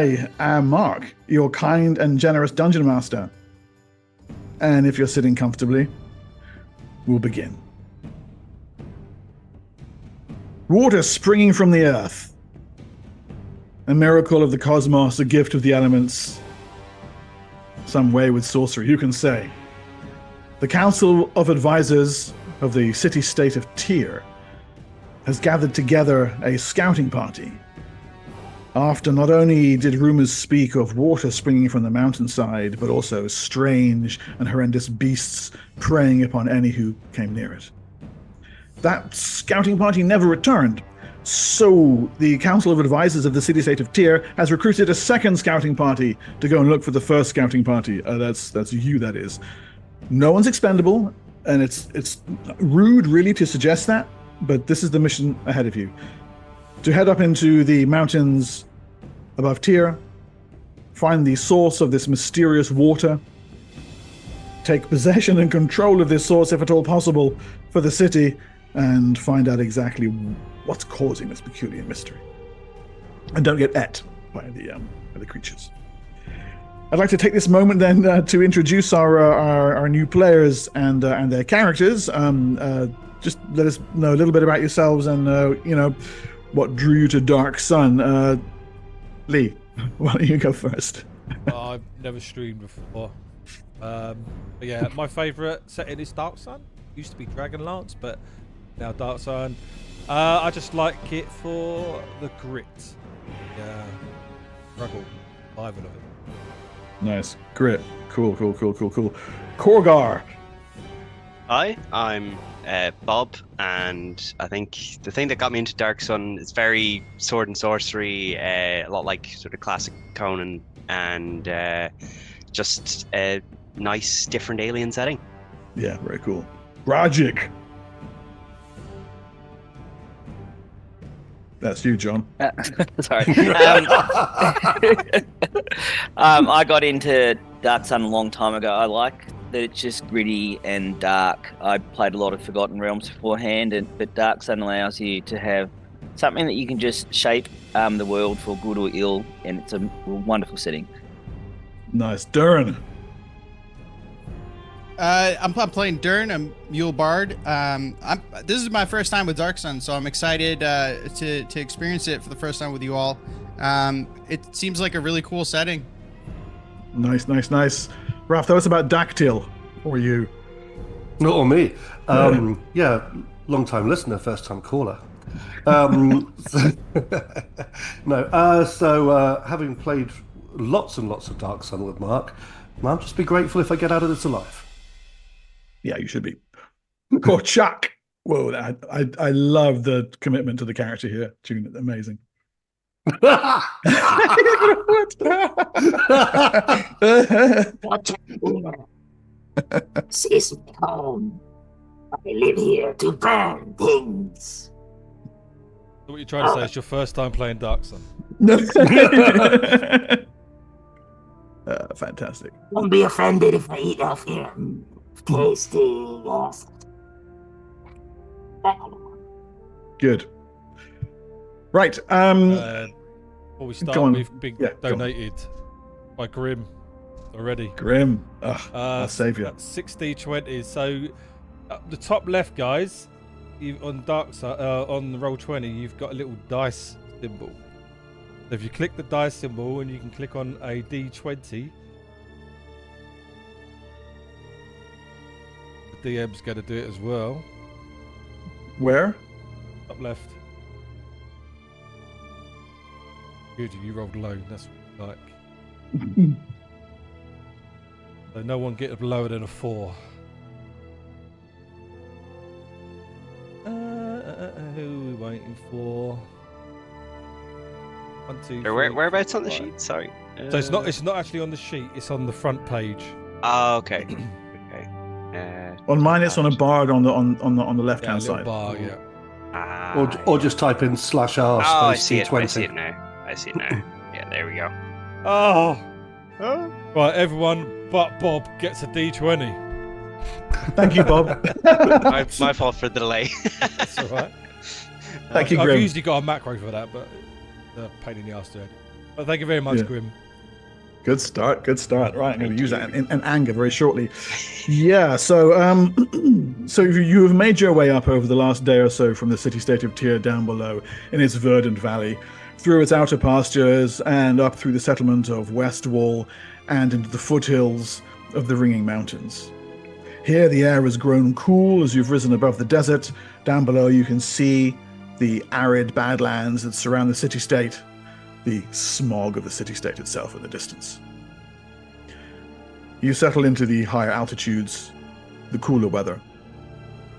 I am Mark, your kind and generous dungeon master. And if you're sitting comfortably, we'll begin. Water springing from the earth. A miracle of the cosmos, a gift of the elements. Some wayward sorcery, who can say? The Council of Advisors of the city-state of Tyr has gathered together a scouting party. After not only did rumors speak of water springing from the mountainside, but also strange and horrendous beasts preying upon any who came near it. That scouting party never returned, so the Council of Advisors of the city-state of Tyr has recruited a second scouting party to go and look for the first scouting party. That's you, that is. No one's expendable, and it's rude, really, to suggest that, but this is the mission ahead of you. To head up into the mountains above Tyr, find the source of this mysterious water, take possession and control of this source, if at all possible, for the city, and find out exactly what's causing this peculiar mystery. And don't get ate by the creatures. I'd like to take this moment then to introduce our new players and their characters. Just let us know a little bit about yourselves and what drew you to Dark Sun. Lee, why don't you go first? I've never streamed before. But yeah, my favourite setting is Dark Sun. Used to be Dragonlance, but now Dark Sun. I just like it for the grit. Yeah, struggle, survival of it. Nice. Grit. Cool. Korgar. Hi, I'm Bob, and I think the thing that got me into Dark Sun is very sword and sorcery, a lot like sort of classic Conan, and just a nice, different alien setting. Yeah, very cool. Rajic. That's you, John. Sorry. I got into Dark Sun a long time ago. I like that it's just gritty and dark. I played a lot of Forgotten Realms beforehand, but Dark Sun allows you to have something that you can just shape the world for good or ill, and it's a wonderful setting. Nice. Durin. I'm playing Dern, a Mule Bard. This is my first time with Dark Sun, so I'm excited to experience it for the first time with you all. It seems like a really cool setting. Nice. Ralph, tell us about Dactyl. Or you? Not on me. Yeah, long-time listener, first-time caller. No. So having played lots and lots of Dark Sun with Mark, I'll just be grateful if I get out of this alive. Yeah, you should be. Korchak. Whoa, I love the commitment to the character here. Tune, amazing. This is my home. I live here to burn things. So what you're trying to say is your first time playing Dark Sun? Fantastic. Don't be offended if I eat off here. Tasty, yes. Good. Right. Before we start, we've been donated by Grim already. Grim. Our saviour. 60-20. So, the top left, guys, on Dark Sun, on the Roll20, you've got a little dice symbol. So if you click the dice symbol and you can click on a D20, the DM's going to do it as well. Where? Top left. Good, you rolled low. That's what you like. So no one get lower than a 4. Who are we waiting for? 1, 2, 3, Whereabouts on the 5. sheet? Sorry. So it's not actually on the sheet. It's on the front page. Oh, okay. On mine, it's on a bar on the left hand side. Bar, yeah. Or just type in /r space I see it. D20. I see it now. Yeah, there we go. Oh. Right, everyone but Bob gets a D20. Thank you, Bob. my fault for the delay. That's all right. Thank you, I've Grim. usually got a macro for that, but the pain in the ass to edit. Well, thank you very much, Yeah. Grim. Good start. Good start. Right, I'm going Thank to use you. that in anger very shortly. Yeah. So, so you have made your way up over the last day or so from the city-state of Tyr down below in its verdant valley, through its outer pastures and up through the settlement of Westwall and into the foothills of the Ringing Mountains. Here, the air has grown cool as you've risen above the desert. Down below, you can see the arid badlands that surround the city-state, the smog of the city-state itself in the distance. You settle into the higher altitudes, the cooler weather,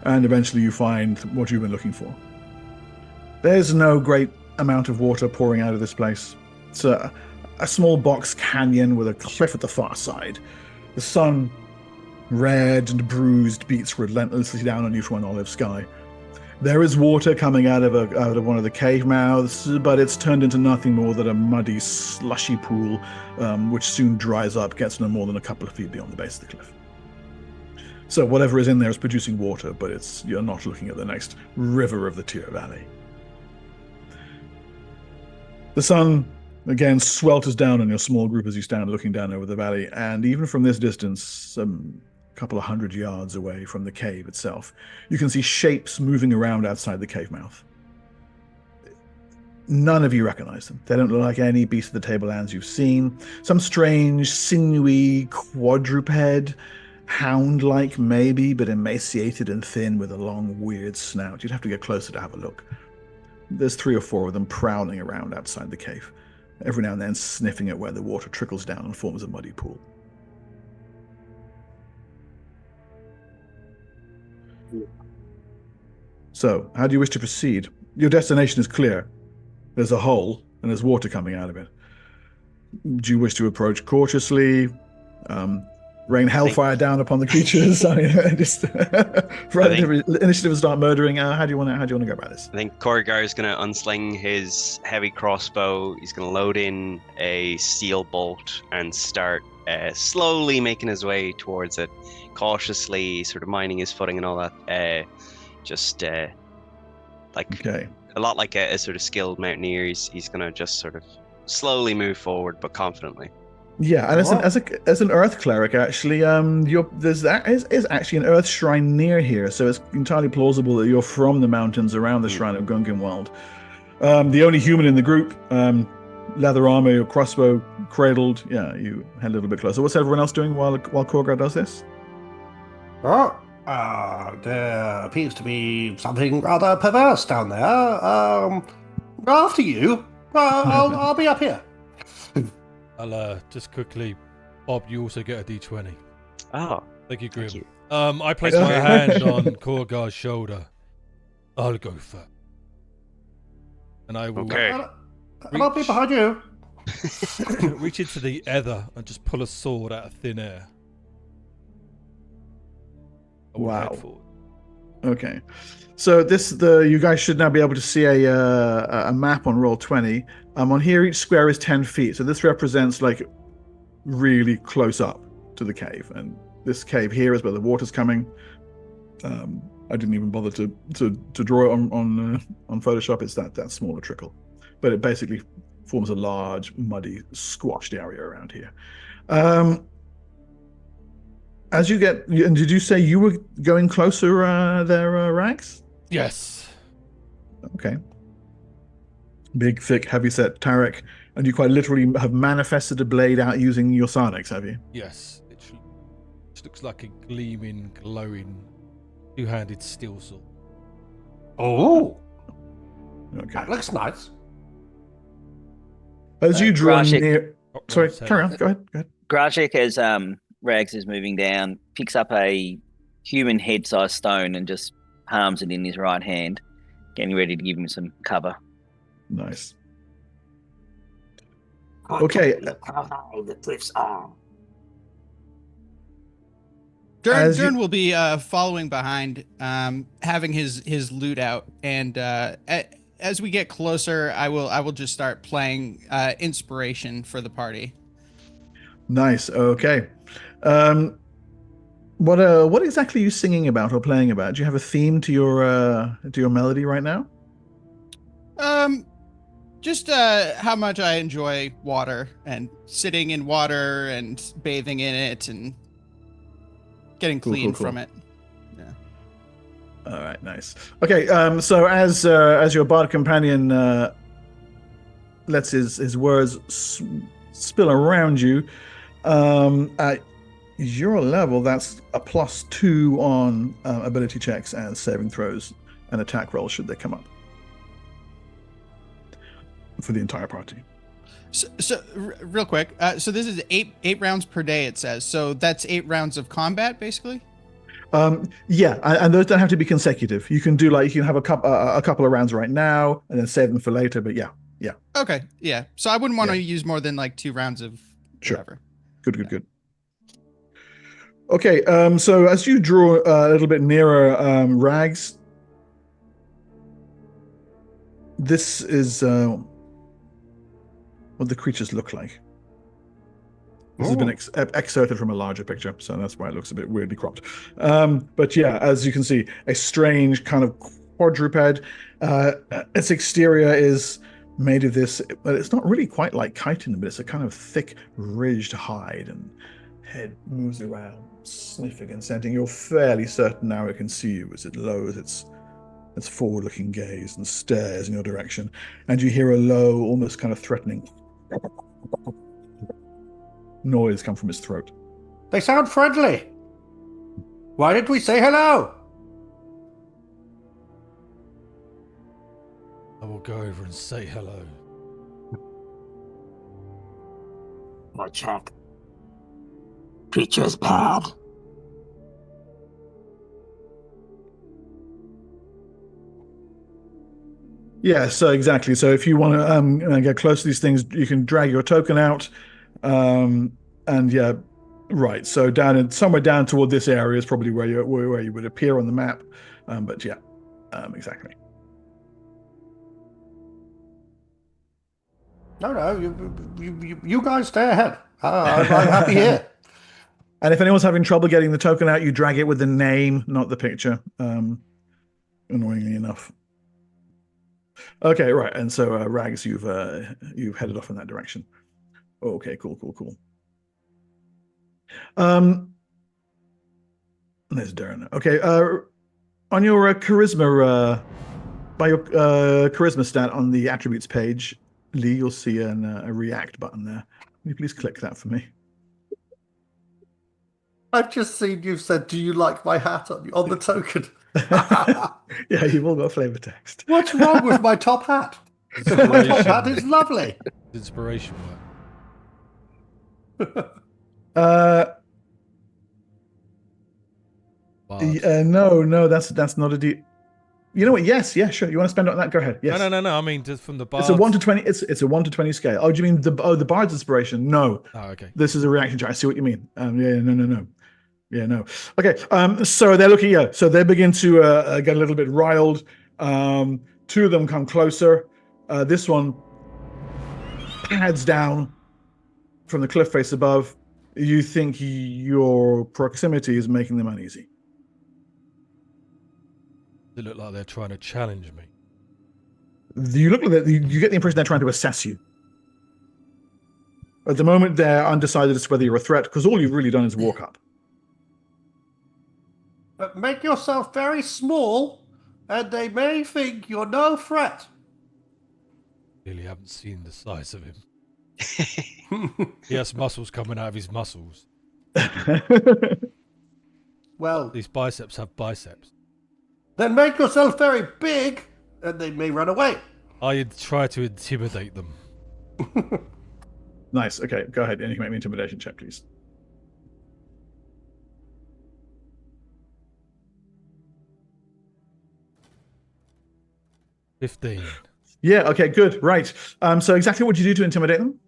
and eventually you find what you've been looking for. There's no great amount of water pouring out of this place. It's a small box canyon with a cliff at the far side. The sun, red and bruised, beats relentlessly down on you from an olive sky. There is water coming out of one of the cave mouths, but it's turned into nothing more than a muddy, slushy pool, which soon dries up, gets no more than a couple of feet beyond the base of the cliff. So whatever is in there is producing water, but you're not looking at the next river of the Tyr Valley. The sun, again, swelters down on your small group as you stand looking down over the valley, and even from this distance, a couple of 100 yards away from the cave itself, you can see shapes moving around outside the cave mouth. None of you recognize them. They don't look like any beast of the tablelands you've seen. Some strange, sinewy, quadruped, hound-like maybe, but emaciated and thin with a long, weird snout. You'd have to get closer to have a look. There's 3 or 4 of them prowling around outside the cave, every now and then sniffing at where the water trickles down and forms a muddy pool. So, how do you wish to proceed? Your destination is clear. There's a hole, and there's water coming out of it. Do you wish to approach cautiously? Rain hellfire down upon the creatures? I mean, just initiative and start murdering. How do you want to go about this? I think Korgar is going to unsling his heavy crossbow. He's going to load in a steel bolt and start slowly making his way towards it, cautiously, sort of minding his footing and all that. Okay. A lot like a sort of skilled mountaineer. He's going to just sort of slowly move forward, but confidently. Yeah, and as an earth cleric, actually, there's actually an earth shrine near here, so it's entirely plausible that you're from the mountains around the shrine of Gungenwald. The only human in the group, leather armor, your crossbow cradled. Yeah, you head a little bit closer. What's everyone else doing while Korgar does this? There appears to be something rather perverse down there. After you. I'll be up here. I'll just quickly, Bob, you also get a D20. Oh, Thank you, Grim. thank you. I place my hand on Korgar's shoulder. I'll go first. And I will I'll be behind you. reach into the ether and just pull a sword out of thin air. I will head Wow. forward. Okay, so you guys should now be able to see a map on Roll20. On here, each square is 10 feet, so this represents like really close up to the cave, and this cave here is where the water's coming. I didn't even bother to draw it on Photoshop. It's that smaller trickle, but it basically forms a large, muddy, squashed area around here. As you get, and did you say you were going closer there, Rags? Yes. Okay. Big, thick, heavy-set Tarek, and you quite literally have manifested a blade out using your Sarnex, have you? Yes. It looks like a gleaming, glowing, two-handed steel sword. Oh, Okay. that looks nice. As you draw Rashik. near... Oh, Sorry, sorry. carry on. Go ahead. Grashik, as Rags is moving down, picks up a human head-sized stone and just palms it in his right hand, getting ready to give him some cover. Nice. Okay. Look how high the cliffs are. Dern will be following behind, having his loot out, and as we get closer, I will just start playing inspiration for the party. Nice. Okay. What exactly are you singing about or playing about? Do you have a theme to your melody right now? Just how much I enjoy water and sitting in water and bathing in it and getting Cool, clean cool, cool. from it. Yeah. All right, nice. Okay, so as your bard companion lets his words spill around you, at your level, that's a +2 on ability checks and saving throws and attack rolls should they come up for the entire party. So real quick, so this is eight rounds per day. It says so. That's 8 rounds of combat, basically. Yeah, and those don't have to be consecutive. You can do you can have a couple of rounds right now and then save them for later. But yeah. Okay, yeah. So I wouldn't want to Yeah. use more than like 2 rounds of Sure. whatever. Good. Okay, so as you draw a little bit nearer Rags, this is what the creatures look like. This has been excerpted from a larger picture, so that's why it looks a bit weirdly cropped. But yeah, as you can see, a strange kind of quadruped. Its exterior is made of this, but it's not really quite like chitin, but it's a kind of thick, ridged hide, and head moves around, sniffing and scenting. You're fairly certain now it can see you as it lowers its forward-looking gaze and stares in your direction, and you hear a low, almost kind of threatening noise come from his throat. They sound friendly. Why did we say hello? I will go over and say hello. I check. Creature's bad. Yeah, so exactly. So if you want to get close to these things, you can drag your token out, and yeah, right. So somewhere down toward this area is probably where you would appear on the map. But yeah, exactly. No, you guys stay ahead. I'm happy here. And if anyone's having trouble getting the token out, you drag it with the name, not the picture. Annoyingly enough. Okay, right. And so Rags, you've headed off in that direction. Okay, cool. There's Darren. Okay, on your charisma, by your charisma stat on the attributes page, Lee, you'll see a react button there. Can you please click that for me? I've just seen you said, "Do you like my hat on the token?" Yeah, you've all got flavor text. What's wrong with my top hat? My top hat is lovely. Inspiration work. No, that's not a deal. You know what? Yes, yeah, sure. You want to spend it on that? Go ahead. Yes. No. I mean, just from the bar. It's a 1 to 20. It's a 1 to 20 scale. Oh, do you mean the bard's inspiration? No. Oh, okay. This is a reaction chart. I see what you mean. Yeah, no. Yeah, no. Okay. So they're looking. Yeah. So they begin to get a little bit riled. 2 of them come closer. This one pads down from the cliff face above. You think your proximity is making them uneasy. They look like they're trying to challenge me. You look like you get the impression they're trying to assess you. At the moment, they're undecided as to whether you're a threat, because all you've really done is walk up. But make yourself very small, and they may think you're no threat. Really haven't seen the size of him. He has muscles coming out of his muscles. Well, These biceps have biceps. then make yourself very big, and they may run away. I try to intimidate them. Nice. Okay, go ahead. And you can make me an intimidation check, please. $15. Yeah. Okay. Good. Right. So exactly what do you do to intimidate them?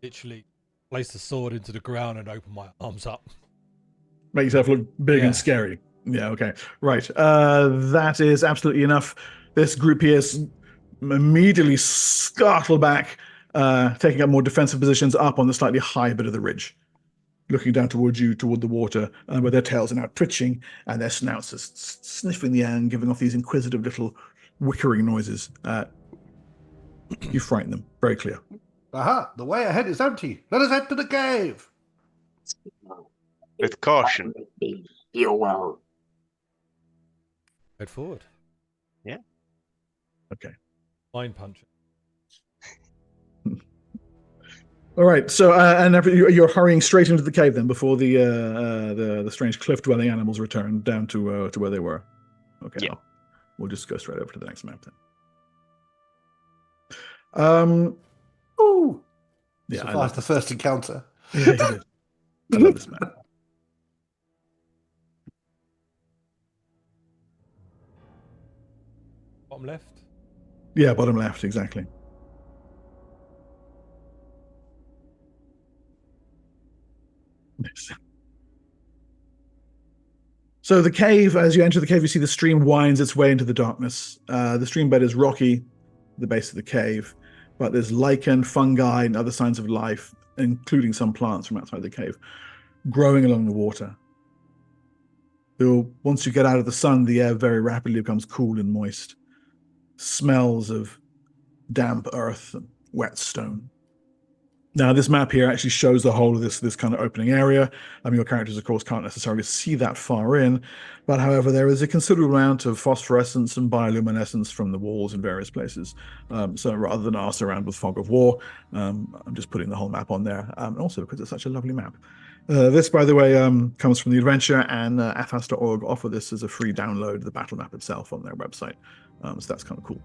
Literally place the sword into the ground and open my arms up. Make yourself look big and scary. Yeah. Okay. Right. That is absolutely enough. This group here immediately scuttle back, taking up more defensive positions up on the slightly higher bit of the ridge, looking down towards you, toward the water, where their tails are now twitching and their snouts are sniffing the air and giving off these inquisitive little wickering noises. You frighten them. Very clear. Aha! The way ahead is empty. Let us head to the cave. With caution. You will. Head forward. Okay. Mind punch. All right. So, and you're hurrying straight into the cave then, before the strange cliff-dwelling animals return down to where they were. Okay. Yeah. We'll just go straight over to the next map then. Ooh! Yeah, I Survived love the first encounter. Yeah, you did. I love this map. Bottom left. Yeah, bottom left, exactly. Yes. So the cave, as you enter the cave, you see the stream winds its way into the darkness. The stream bed is rocky, the base of the cave, but there's lichen, fungi, and other signs of life, including some plants from outside the cave, growing along the water. Once you get out of the sun, the air very rapidly becomes cool and moist. Smells of damp earth and wet stone. Now, this map here actually shows the whole of this kind of opening area. Your characters, of course, can't necessarily see that far in, but however, there is a considerable amount of phosphorescence and bioluminescence from the walls in various places. So rather than arse around with fog of war, I'm just putting the whole map on there, also because it's such a lovely map. This, by the way, comes from the adventure, and athas.org offer this as a free download, the battle map itself, on their website. So that's kind of cool.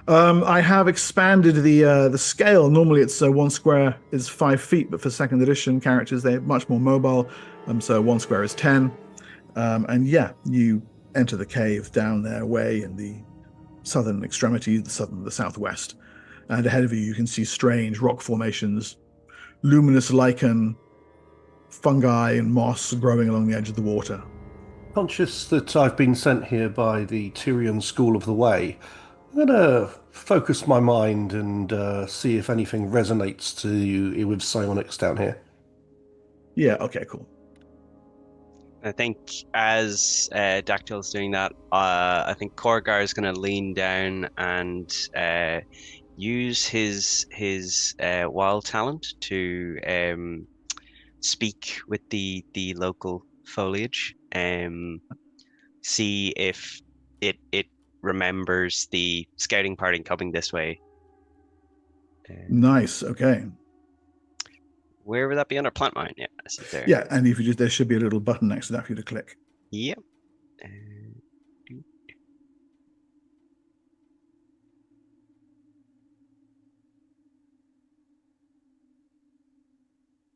I have expanded the scale. Normally it's 1 square is 5 feet, but for second edition characters, they're much more mobile. So 1 square is 10. And yeah, you enter the cave down their way in the southern extremity, the southwest. And ahead of you, you can see strange rock formations, luminous lichen, fungi and moss growing along the edge of the water. Conscious that I've been sent here by the Tyrian School of the Way, I'm going to focus my mind and see if anything resonates to you with psionics down here. Yeah, okay, cool. I think as Dactyl's doing that, I think Korgar is going to lean down and use his wild talent to speak with the local foliage. See if it remembers the scouting party coming this way. Nice. Okay. Where would that be under plant mine? Yeah, I see it there. Yeah, and if you there should be a little button next to that for you to click. Yep.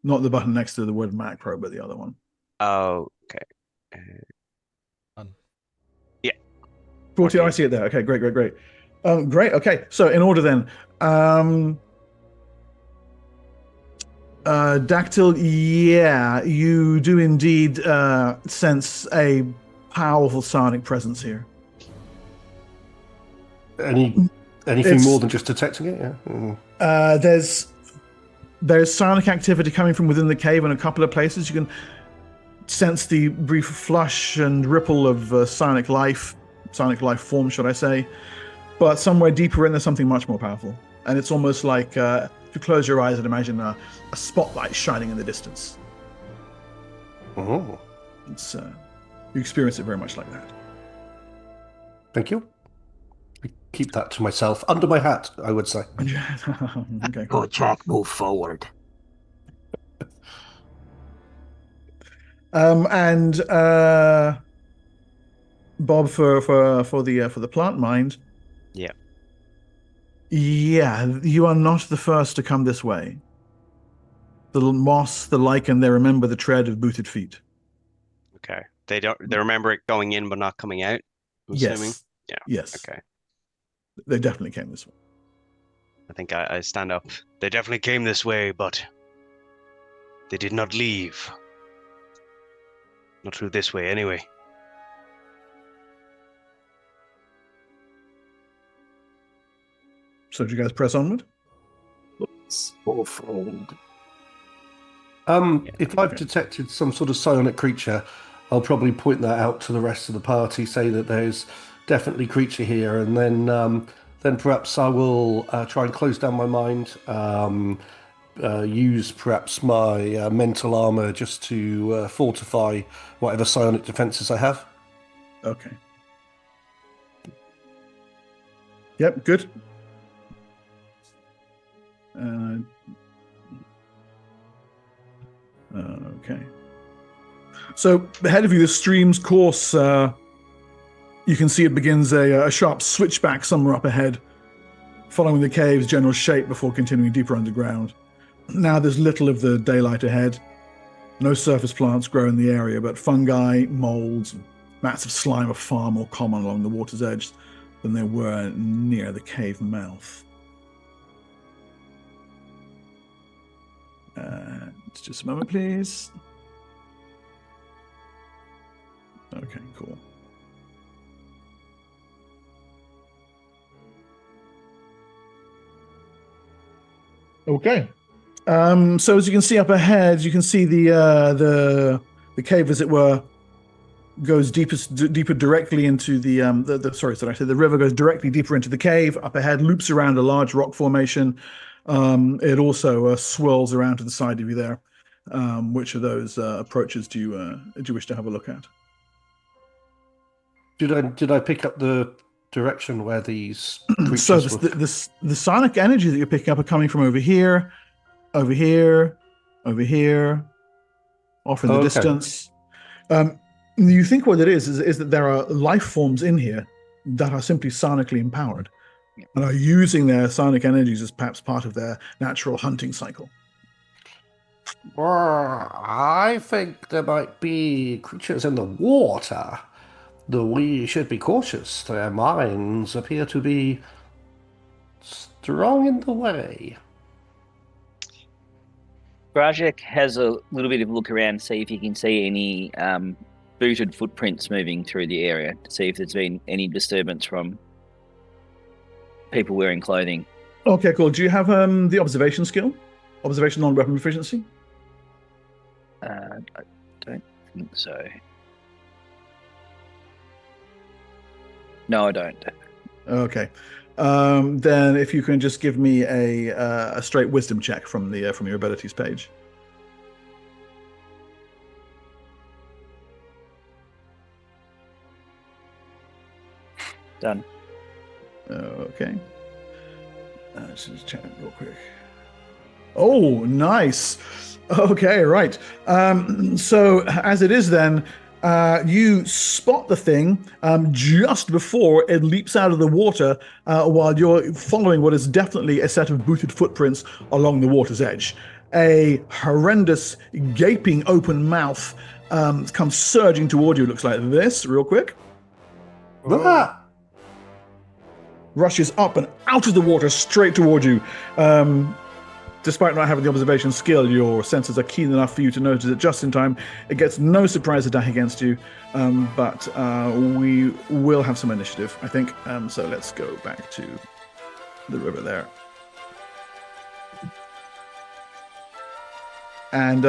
Not the button next to the word macro, but the other one. Oh, okay. Yeah. 40, I see it there. Okay, great. Great. Okay, so in order then. Dactyl, yeah, you do indeed sense a powerful psionic presence here. Anything more than just detecting it? Yeah. There's psionic activity coming from within the cave in a couple of places. You can sense the brief flush and ripple of psionic life form, should I say. But somewhere deeper in, there's something much more powerful. And it's almost like, if you close your eyes and imagine a spotlight shining in the distance. Oh. It's you experience it very much like that. Thank you. I keep that to myself, under my hat, I would say. Okay. Go, Jack, move forward. And Bob, for the plant mind. Yeah. Yeah, you are not the first to come this way. The moss, the lichen, they remember the tread of booted feet. Okay. They remember it going in but not coming out, I'm assuming? Yeah. Yes. Okay. They definitely came this way. I think I stand up. They definitely came this way, but they did not leave. Not through this way, anyway. So do you guys press onward? Move forward. If I've detected some sort of psionic creature, I'll probably point that out to the rest of the party, say that there's definitely creature here, and then then perhaps I will try and close down my mind. Use perhaps my mental armor just to fortify whatever psionic defenses I have. Okay. Yep, good. Okay. So ahead of you, the stream's course, you can see it begins a sharp switchback somewhere up ahead, following the cave's general shape before continuing deeper underground. Now there's little of the daylight ahead. No surface plants grow in the area, but fungi, molds, and mats of slime are far more common along the water's edge than they were near the cave mouth. Just a moment, please. Okay, cool. Okay. So as you can see up ahead, you can see the cave, as it were, goes deeper directly into the river goes directly deeper into the cave. Up ahead, loops around a large rock formation. It also swirls around to the side of you there. Which of those approaches do you wish to have a look at? Did I pick up the direction where these creatures So were? the sonic energy that you're picking up are coming from over here, over here, over here, off in the distance. You think what it is that there are life forms in here that are simply sonically empowered and are using their sonic energies as perhaps part of their natural hunting cycle. I think there might be creatures in the water, though we should be cautious. Their minds appear to be strong in the way. Grajek has a little bit of a look around to see if he can see any booted footprints moving through the area, to see if there's been any disturbance from people wearing clothing. Okay, cool. Do you have the observation skill? Observation non-weapon proficiency? I don't think so. No, I don't. Okay. Then if you can just give me a straight wisdom check from your abilities page. Done. Okay. Let's just check it real quick. Oh, nice. Okay, right. So as it is then, you spot the thing just before it leaps out of the water while you're following what is definitely a set of booted footprints along the water's edge. A horrendous, gaping open mouth comes surging toward you. Looks like this, real quick. Ah! Rushes up and out of the water straight toward you. Despite not having the observation skill, your senses are keen enough for you to notice it just in time. It gets no surprise attack against you, but we will have some initiative, I think. So let's go back to the river there. And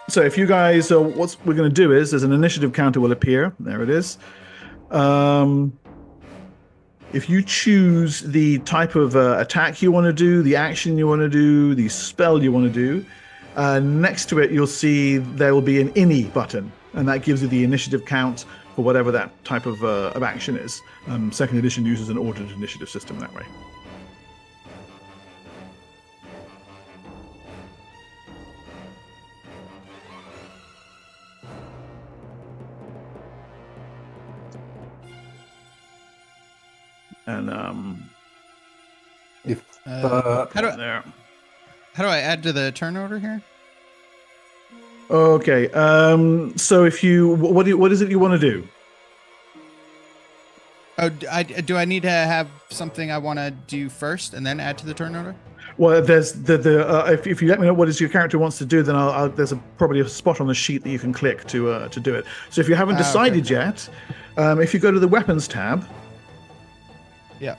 so if you guys, what we're going to do is, there's an initiative counter will appear. There it is. If you choose the type of attack you want to do, the action you want to do, the spell you want to do, next to it you'll see there will be an INI button, and that gives you the initiative count for whatever that type of action is. Second edition uses an ordered initiative system that way. And If How do there. I add to the turn order here? Okay. So if you, what is it you want to do? Oh, do I need to have something I want to do first and then add to the turn order? Well, there's if you let me know what is your character wants to do, then there's probably a spot on the sheet that you can click to do it. So if you haven't decided yet, if you go to the weapons tab. Yeah.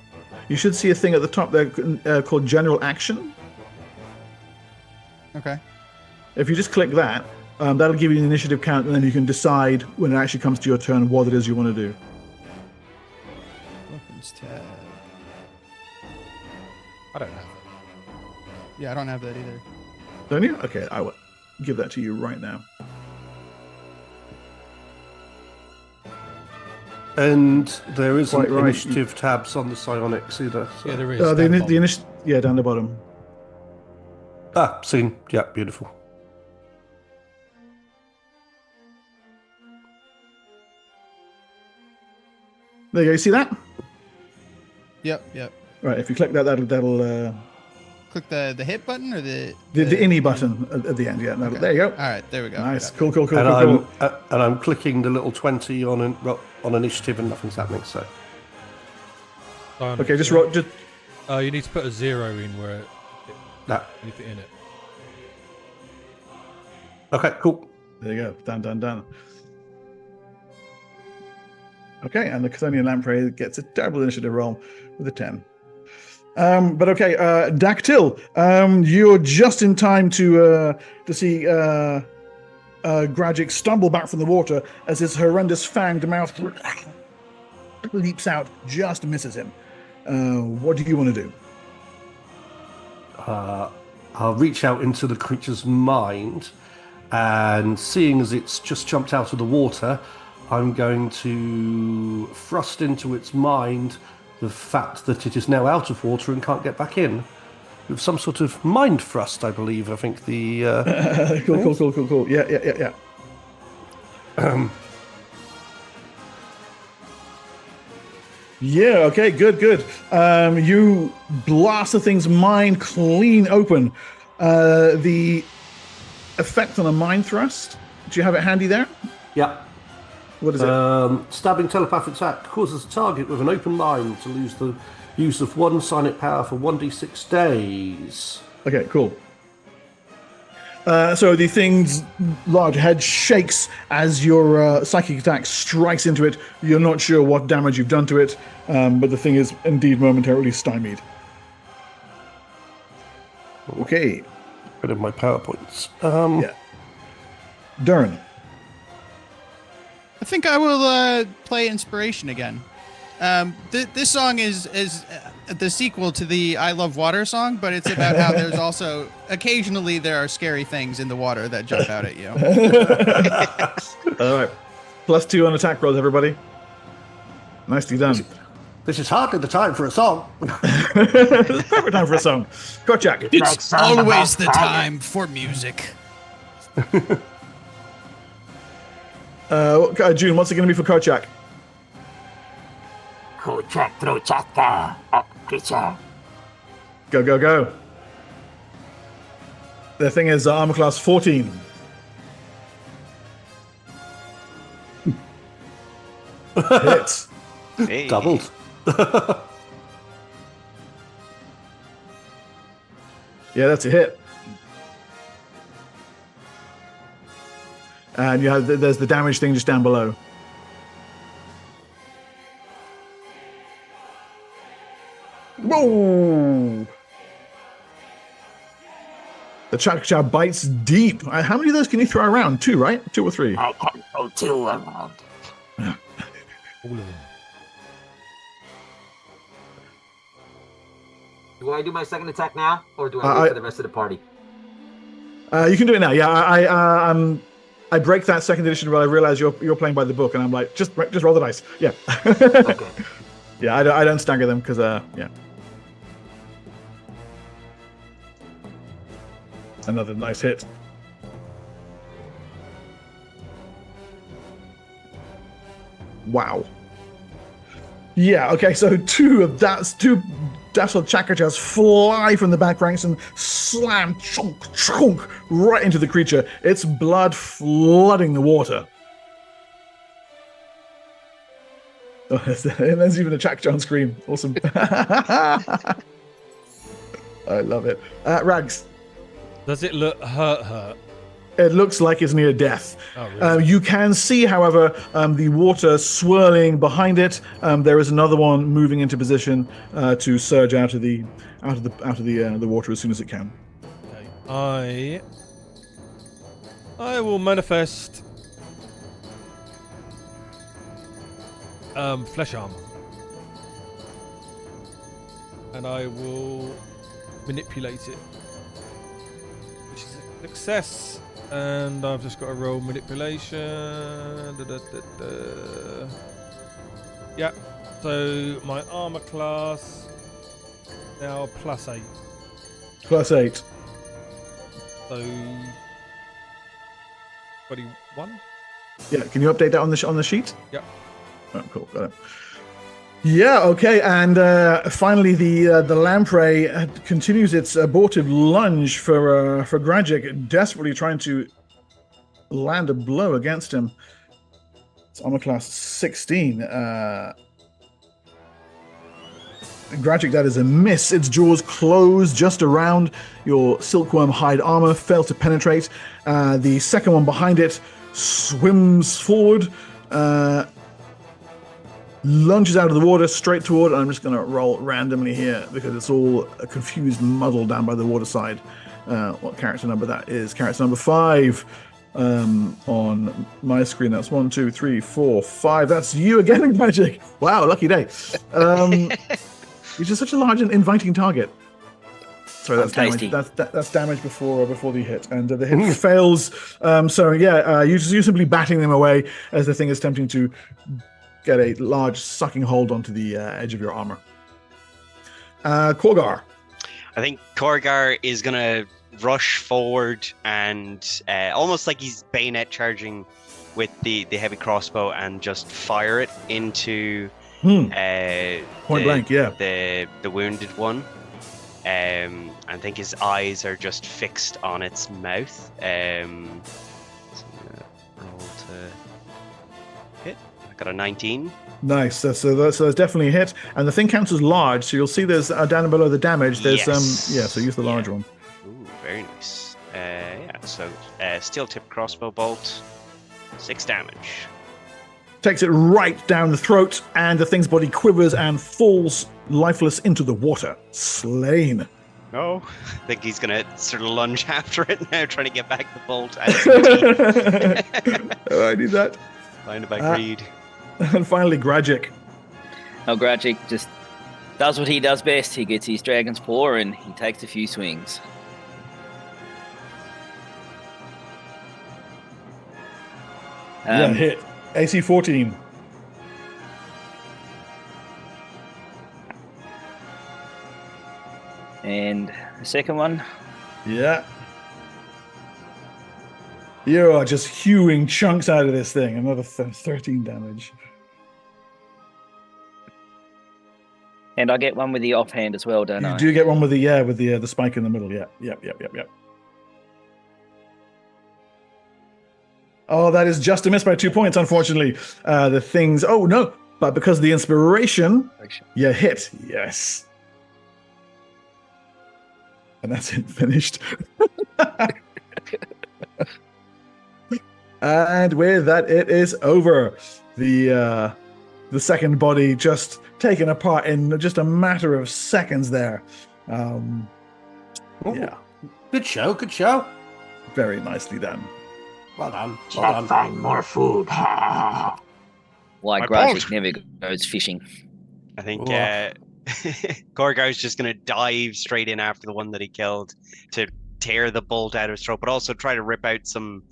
You should see a thing at the top there called General Action. Okay. If you just click that, that'll give you an initiative count, and then you can decide when it actually comes to your turn what it is you want to do. Weapons tab. I don't have Yeah, I don't have that either. Don't you? Okay, I will give that to you right now. And there isn't Quite right. initiative tabs on the psionics either. it. So. Yeah, there is. The down the bottom. initial, yeah, down the bottom. Ah, seen. Yeah, beautiful. There you go. You see that? Yep. Right. If you click that, that'll Click the hit button or the ini button at the end. Yeah. Okay. There you go. All right, there we go. Nice. Got it. Cool. And I'm clicking the little 20 on initiative, and nothing's happening. So Okay. Just you need to put a 0 in where nah. you put in it. Okay, cool. There you go. Done. Okay, and the Chthonian Lamprey gets a terrible initiative roll with a 10. But okay, Dactyl, you're just in time to see Gragic stumble back from the water as his horrendous fanged mouth leaps out, just misses him. What do you want to do? I'll reach out into the creature's mind, and seeing as it's just jumped out of the water, I'm going to thrust into its mind the fact that it is now out of water and can't get back in. With some sort of mind thrust, I believe. I think the... Cool. Yeah. Yeah, okay, good. You blast the thing's mind clean open. The effect on a mind thrust, do you have it handy there? Yeah. What is it? Stabbing telepathic attack causes a target with an open mind to lose the use of 1 psionic power for 1d6 days. Okay, cool. So the thing's large head shakes as your psychic attack strikes into it. You're not sure what damage you've done to it, but the thing is indeed momentarily stymied. Okay. Rid of my PowerPoints. Yeah. Durin. I think I will play Inspiration again. This song is the sequel to the I Love Water song, but it's about how there's also occasionally there are scary things in the water that jump out at you. All right. +2 on attack rolls, everybody. Nicely done. This is hardly the time for a song. Perfect time for a song. Korchak. It's always the time for music. June, what's it going to be for Korchak? Korchak throw chaka at creature. Go. The thing is armor class 14. Hit. Hey. Doubled. Yeah, that's a hit. And you have there's the damage thing just down below. Whoa! The Chakra bites deep. How many of those can you throw around? 2, right? 2 or 3? I can throw 2 around. All of them. Do I do my second attack now, or do I wait for the rest of the party? You can do it now. Yeah, I break that second edition while I realize you're playing by the book, and I'm like, just roll the dice. Yeah. Okay. Yeah, I don't stagger them because yeah. Another nice hit. Wow. Yeah. Okay. So two Dazzle Chakrachas fly from the back ranks and slam chunk right into the creature. Its blood flooding the water. Oh, there's even a Chakra scream. Awesome. I love it. Rags. Does it look hurt? It looks like it's near death. Oh, really? You can see, however, the water swirling behind it. There is another one moving into position to surge out of the water as soon as it can. Okay. I will manifest flesh armor, and I will manipulate it, which is a success. And I've just got to roll manipulation. Yeah. So my armor class now +8. +8. So 21. Yeah. Can you update that on the sheet? Yep. Oh, cool. Got it. Yeah. Okay. And finally, the lamprey continues its abortive lunge for Gragic, desperately trying to land a blow against him. It's armor class 16. Gragic, that is a miss. Its jaws close just around your silkworm hide armor, fail to penetrate. The second one behind it swims forward, lunges out of the water straight toward. I'm just going to roll randomly here because it's all a confused muddle down by the waterside. What character number that is? Character number 5 on my screen. That's 1, 2, 3, 4, 5. That's you again, Magic. Wow, lucky day. You're just such a large and inviting target. Sorry, that's damage. That's damage before the hit, and the hit fails. You simply batting them away as the thing is attempting to get a large sucking hold onto the edge of your armor. Korgar. I think Korgar is gonna rush forward and almost like he's bayonet charging with the heavy crossbow and just fire it into point blank, yeah, the wounded one. I think his eyes are just fixed on its mouth. So I'm gonna roll to hit. I got a 19. Nice. So that's definitely a hit, and the thing counts as large. So you'll see there's down below the damage. There's So use the large one. Ooh, very nice. So steel tip crossbow bolt, 6 damage. Takes it right down the throat, and the thing's body quivers and falls lifeless into the water. Slain. No, I think he's gonna sort of lunge after it now, trying to get back the bolt. I need that. Find a back reed. And finally, Gragic. Oh, Gragic just does what he does best. He gets his dragon's paw and he takes a few swings. Hit. AC 14. And the second one. Yeah. You are just hewing chunks out of this thing. Another 13 damage. And I get one with the offhand as well, don't I? You do get one with the spike in the middle. Yeah. Yep. Oh, that is just a miss by 2 points, unfortunately. The things. Oh no! But because of the inspiration, you hit. Yes. And that's it. Finished. And with that, it is over. The second body just taken apart in just a matter of seconds there. Yeah. Good show. Very nicely done. Well done. Can't find more food. Like My Gragic balls. never goes fishing. I think Korgar's just going to dive straight in after the one that he killed to tear the bolt out of his throat, but also try to rip out some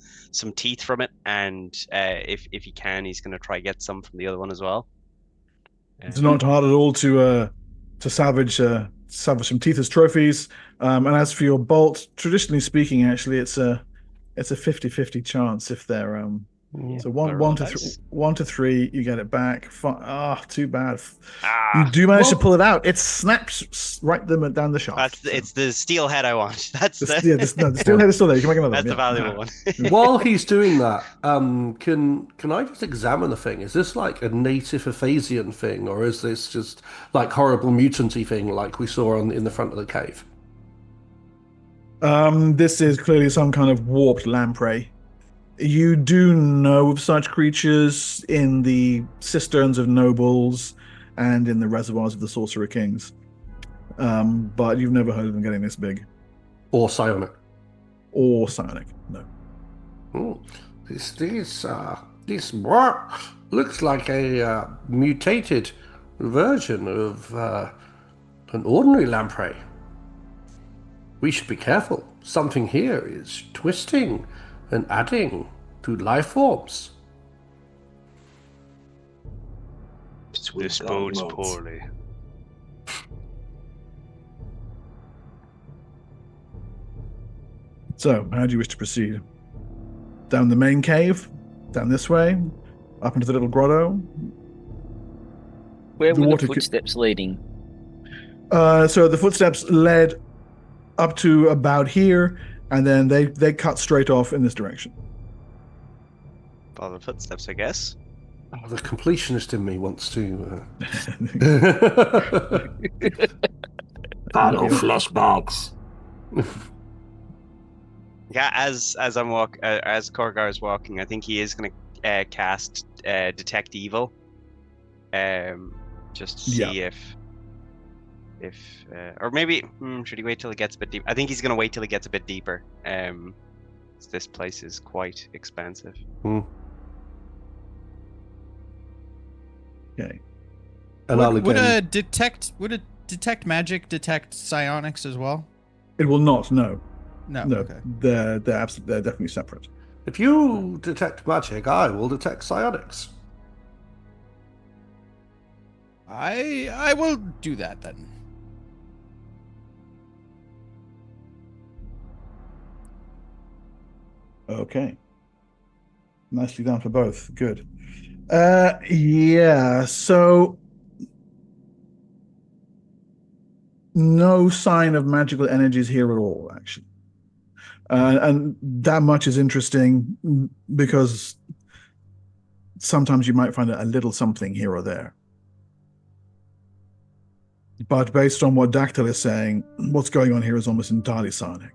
teeth from it. And if he can, he's going to try get some from the other one as well. It's not hard at all to salvage some teeth as trophies. And as for your bolt, traditionally speaking, actually, it's a 50-50 chance if they're so one to three, you get it back. Too bad. You do manage to pull it out. It snaps right down the shaft. It's the steel head I want. That's the steel head is still there. You can make another. That's the valuable one. While he's doing that, can I just examine the thing? Is this like a native Ephesian thing, or is this just like horrible mutanty thing like we saw in the front of the cave? This is clearly some kind of warped lamprey. You do know of such creatures in the cisterns of nobles and in the reservoirs of the sorcerer kings, but you've never heard of them getting this big. Or psionic. No. This looks like a mutated version of an ordinary lamprey. We should be careful. Something here is twisting and adding to life forms. This bodes poorly. So, how do you wish to proceed? Down the main cave? Down this way? Up into the little grotto? Where The were water the footsteps leading? So the footsteps led up to about here, and then they cut straight off in this direction. Follow the footsteps, I guess. Oh, the completionist in me wants to. Follow flashbacks. Yeah, as Korgar is walking, I think he is going to cast Detect Evil, just to see if or maybe should he wait till it gets a bit deep? I think he's going to wait till it gets a bit deeper. This place is quite expansive. Okay. And Would a detect magic detect psionics as well? It will not. No. No. No. Okay. They're definitely separate. if you detect magic, I will detect psionics. I will do that then. Okay. Nicely done for both. Good. Yeah, so no sign of magical energies here at all, actually. And that much is interesting because sometimes you might find a little something here or there. But based on what Dactyl is saying, what's going on here is almost entirely psionic.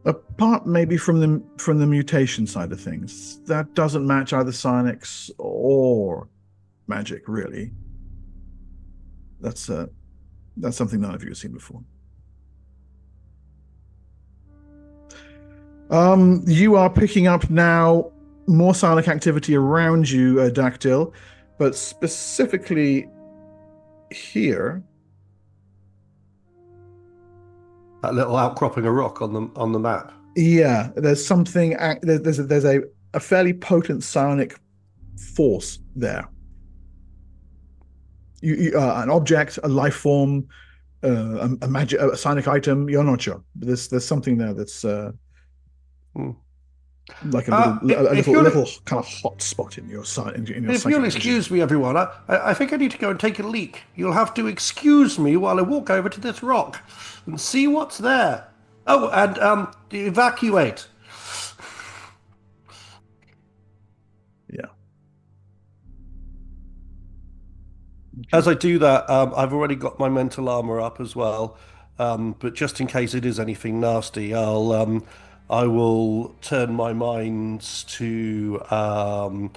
Apart maybe from the mutation side of things, that doesn't match either psionics or magic, really. That's something none of you have seen before. You are picking up now more psionic activity around you, Dactyl, but specifically here. That little outcropping of rock on the map. Yeah, there's something. There's a fairly potent psionic force there. An object, a life form, a magic, a psionic item. You're not sure. There's something there that's like a little kind of hot spot in your If you'll excuse me, everyone, I think I need to go and take a leak. You'll have to excuse me while I walk over to this rock and see what's there. Oh, and evacuate. Yeah. As I do that, I've already got my mental armor up as well. But just in case it is anything nasty, I will turn my minds to, well,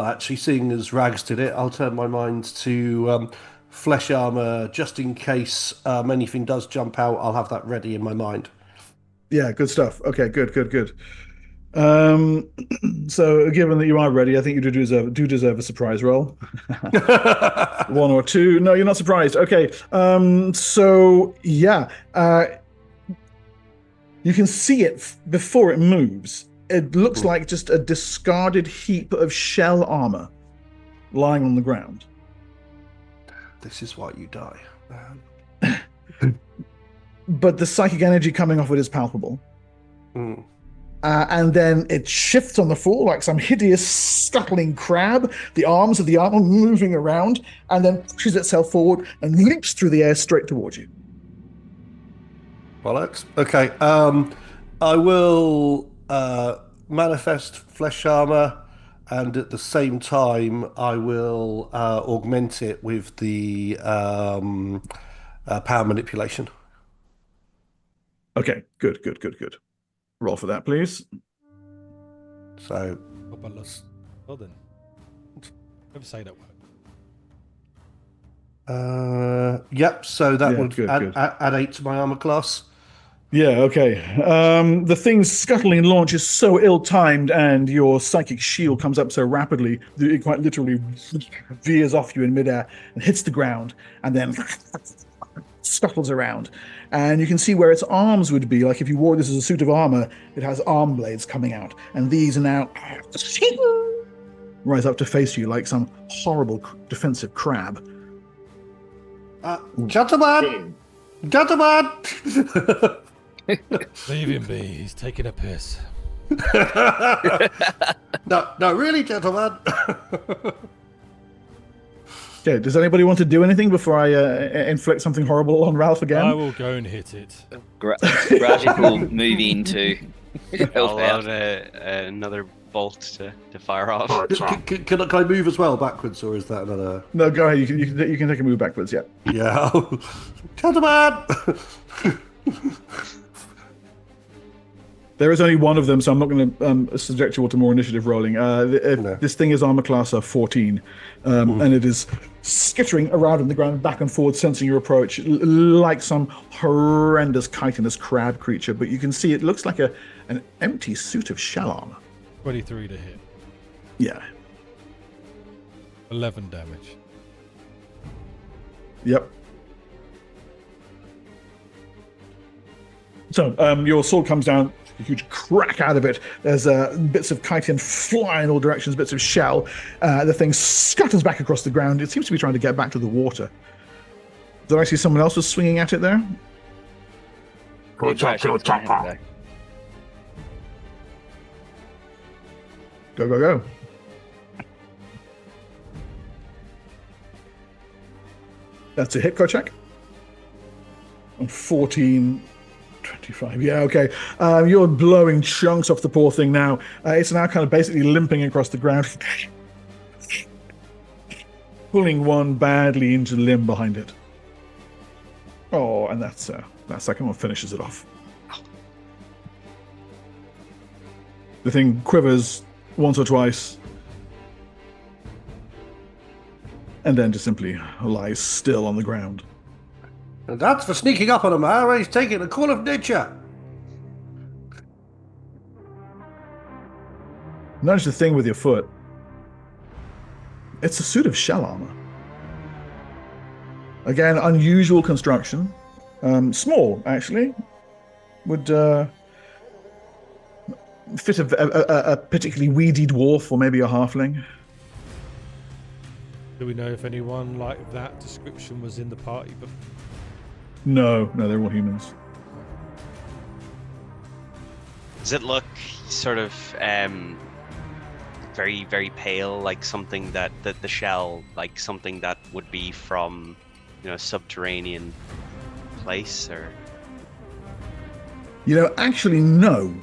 actually, seeing as Rags did it, I'll turn my minds to flesh armor, just in case anything does jump out. I'll have that ready in my mind. Yeah, good stuff. Okay, good. So given that you are ready, I think you do deserve a surprise roll. 1 or 2. No, you're not surprised. Okay. So yeah, you can see it before it moves. It looks like just a discarded heap of shell armor lying on the ground. This is why you die. But the psychic energy coming off it is palpable. And then it shifts on the floor like some hideous scuttling crab, the arms of the armor moving around, and then pushes itself forward and leaps through the air straight towards you. Bollocks. Okay. I will manifest flesh armor, and at the same time, I will augment it with the power manipulation. Okay, good. Roll for that, please. So. Well then. Never say that word. Yep. So that would good. add 8 to my armor class. Yeah, okay. The thing's scuttling launch is so ill-timed, and your psychic shield comes up so rapidly that it quite literally veers off you in midair and hits the ground, and then scuttles around, and you can see where its arms would be. Like if you wore this as a suit of armor, it has arm blades coming out, and these are now rise up to face you like some horrible defensive crab. Gentlemen! Gentlemen! Leave him be. He's taking a piss. No, really, gentlemen. Okay, does anybody want to do anything before I inflict something horrible on Ralph again? I will go and hit it. Rajiv will move in to help I'll out. load another bolt to fire off. Can I move as well backwards, or is that another? No, go ahead. You can take a move backwards. Yeah. Yeah. Gentlemen! There is only one of them, so I'm not going to subject you all to more initiative rolling. No. This thing is armor class of 14, and it is skittering around on the ground, back and forth, sensing your approach, like some horrendous chitinous crab creature. But you can see it looks like an empty suit of shell armor. 23 to hit. Yeah. 11 damage. Yep. So your sword comes down, a huge crack out of it. There's bits of chitin fly in all directions, bits of shell. The thing scuttles back across the ground. It seems to be trying to get back to the water. Did I see someone else was swinging at it there? Go check that. Go, go, go. That's a hit, go check. On 14, 25. Yeah, okay. You're blowing chunks off the poor thing now. It's now kind of basically limping across the ground, pulling one badly into the limb behind it. Oh, and that second one finishes it off. The thing quivers once or twice, and then just simply lies still on the ground. And that's for sneaking up on him, huh? He's taking the call of nature. Nudge the thing with your foot. It's a suit of shell armor. Again, unusual construction. Small, actually. Would fit a particularly weedy dwarf or maybe a halfling. Do we know if anyone like that description was in the party? But No, they're all humans. Does it look sort of very, very pale, like something that the shell, like something that would be from, subterranean place, or? Actually, no.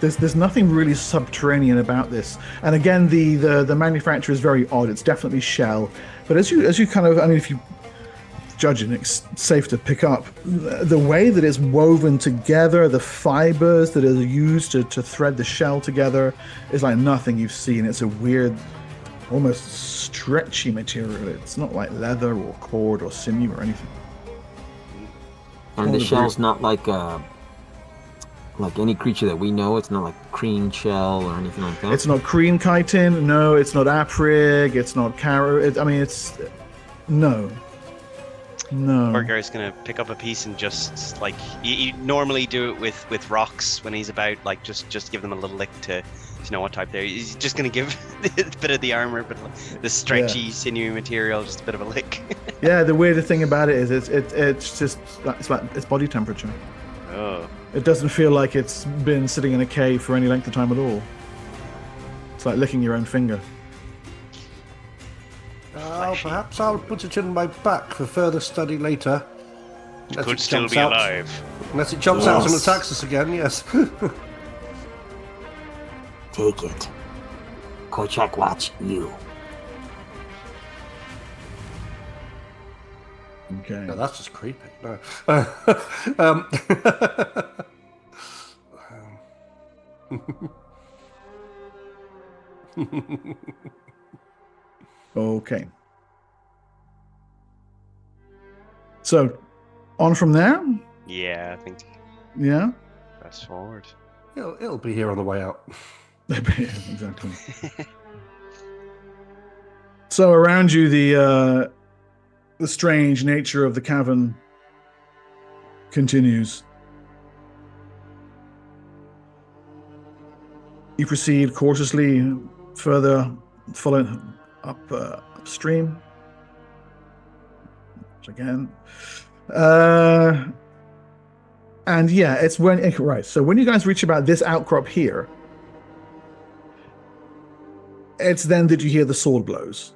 There's nothing really subterranean about this, and again, the manufacture is very odd. It's definitely shell, but as you kind of, if you judge it, it's safe to pick up the way that it's woven together. The fibers that are used to thread the shell together is like nothing you've seen. It's a weird, almost stretchy material. It's not like leather or cord or sinew or anything. And the shell's not like any creature that we know. It's not like Kreen shell or anything like that. It's not Kreen chitin. No, it's not aprig. It's not caro. It's no. Burger is gonna pick up a piece and just like you normally do it with rocks when he's about, like just give them a little lick to know what type they're. He's just gonna give a bit of the armor, but the stretchy, sinewy material, just a bit of a lick. Yeah, the weirdest thing about it is it's body temperature. Oh. It doesn't feel like it's been sitting in a cave for any length of time at all. It's like licking your own finger. Perhaps I'll put it in my back for further study later. It could still be alive. Unless it jumps out and attacks us again, yes. Take it. Kochak, watch you. Okay. No, that's just creepy. No. Okay. So, on from there? Yeah, I think. Yeah? Press forward. It'll be here on the way out. Exactly. So around you, the strange nature of the cavern continues. You proceed cautiously further, follow upstream. Again. And yeah, it's when right. So when you guys reach about this outcrop here, it's then that you hear the sword blows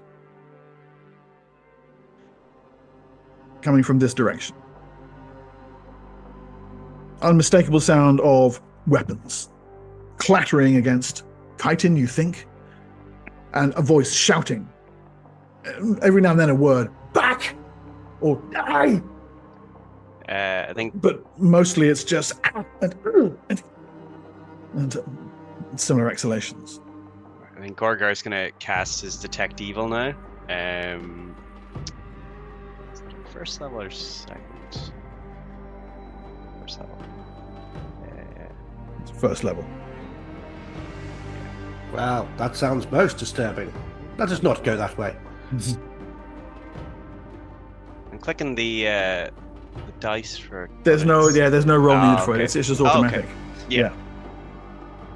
coming from this direction. Unmistakable sound of weapons clattering against chitin, you think, and a voice shouting. Every now and then a word, back or die. I think. But mostly it's just and similar exhalations. I think Gorgar's gonna cast his Detect Evil now. First level or second? First level. It's first level. Wow, that sounds most disturbing. Let us not go that way. I'm clicking the dice for. There's no roll needed for it. Okay. It's just automatic. Okay. Yeah.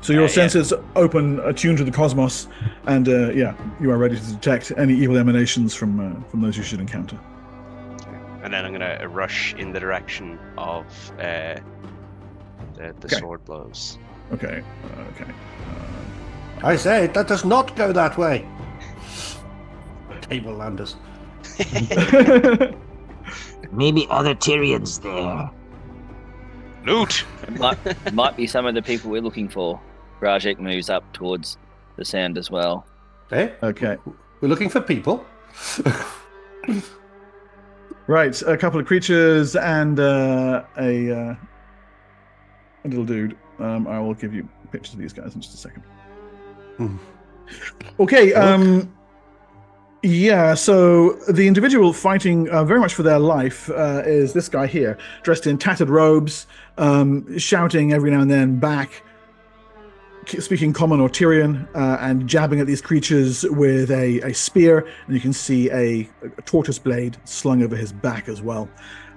So your senses open, attuned to the cosmos, and you are ready to detect any evil emanations from those you should encounter. And then I'm gonna rush in the direction of the sword blows. Okay. I say, let us not go that way. Table landers. Maybe other Tyrians there. Loot! It might be some of the people we're looking for. Rajek moves up towards the sound as well. Eh? Okay. We're looking for people. Right, a couple of creatures and a little dude. I will give you pictures of these guys in just a second. Okay, yeah, so the individual fighting very much for their life is this guy here, dressed in tattered robes, shouting every now and then back, speaking Common or Tyrian, and jabbing at these creatures with a spear, and you can see a tortoise blade slung over his back as well.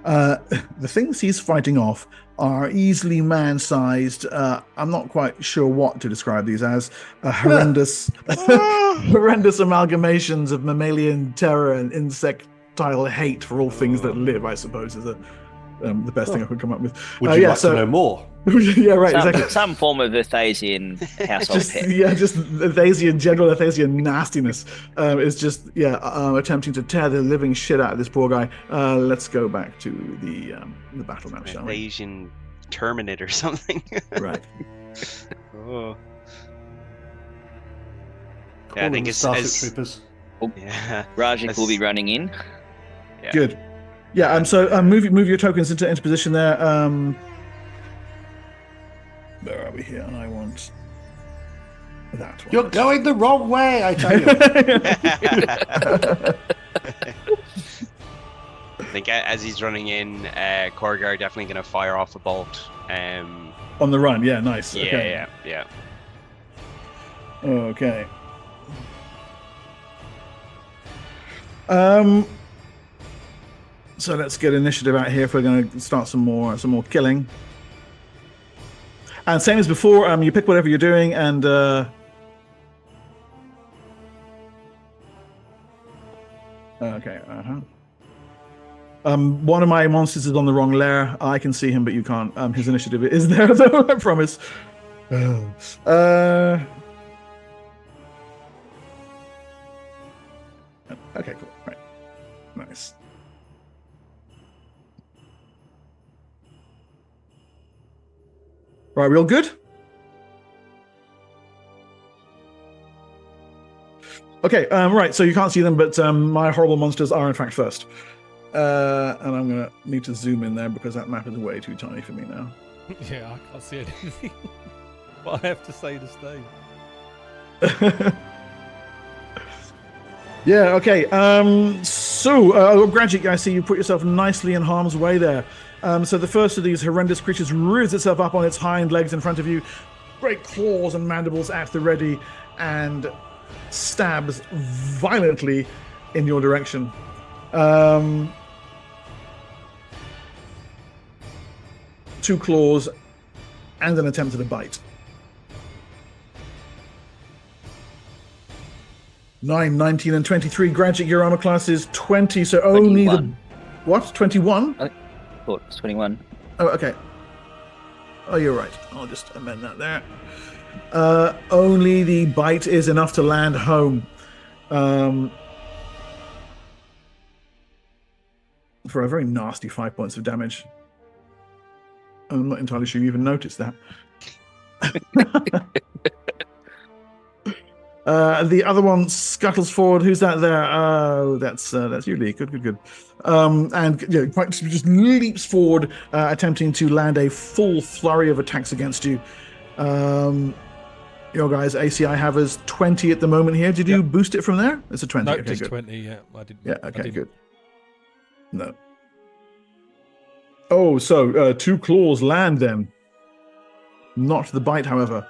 The things he's fighting off are easily man-sized. I'm not quite sure what to describe these as. Horrendous amalgamations of mammalian terror and insectile hate for all things that live, I suppose, is the best thing I could come up with. Would you like to know more? Yeah, right, exactly. Some form of Athasian household pet. Yeah, just general Athasian nastiness is just, attempting to tear the living shit out of this poor guy. Let's go back to the battle now, shall we? Asian Terminator or something. Right. Oh. Yeah, I think it's Troopers. Yeah. Rajik will be running in. Yeah. Good. Yeah, so move your tokens into position there. Where are we here? And I want that one. You're going the wrong way, I tell you. I think as he's running in, Korgar definitely going to fire off a bolt. On the run, yeah, nice. Yeah, okay. yeah. Okay. So let's get initiative out here if we're going to start some more killing. And same as before, you pick whatever you're doing, and okay, one of my monsters is on the wrong layer. I can see him, but you can't. His initiative is there, though. I promise. Okay, cool. Right, nice. Right, real good? Okay, right, so you can't see them, but my horrible monsters are in fact first. And I'm going to need to zoom in there because that map is way too tiny for me now. Yeah, I can't see anything. But I have to say to stay. Yeah, okay. So, Gragic, I see you put yourself nicely in harm's way there. So the first of these horrendous creatures rears itself up on its hind legs in front of you, great claws and mandibles at the ready, and stabs violently in your direction. Two claws and an attempt at a bite. 9, 19, and 23. Graduate, your armor class is 20, so only 21. the... What? 21? I thought it was 21. Oh, okay. Oh, you're right. I'll just amend that there. Only the bite is enough to land home. For a very nasty 5 points of damage. I'm not entirely sure you even noticed that. The other one scuttles forward. Who's that there? Oh, that's you, Lee. Good. And quite just leaps forward, attempting to land a full flurry of attacks against you. Your guys' AC I have as 20 at the moment here. Did you boost it from there? It's a 20. No, Okay, just good. 20. Yeah, I didn't. Yeah, I okay, didn't. good. No. Oh, so 2 claws land then. Not the bite, however.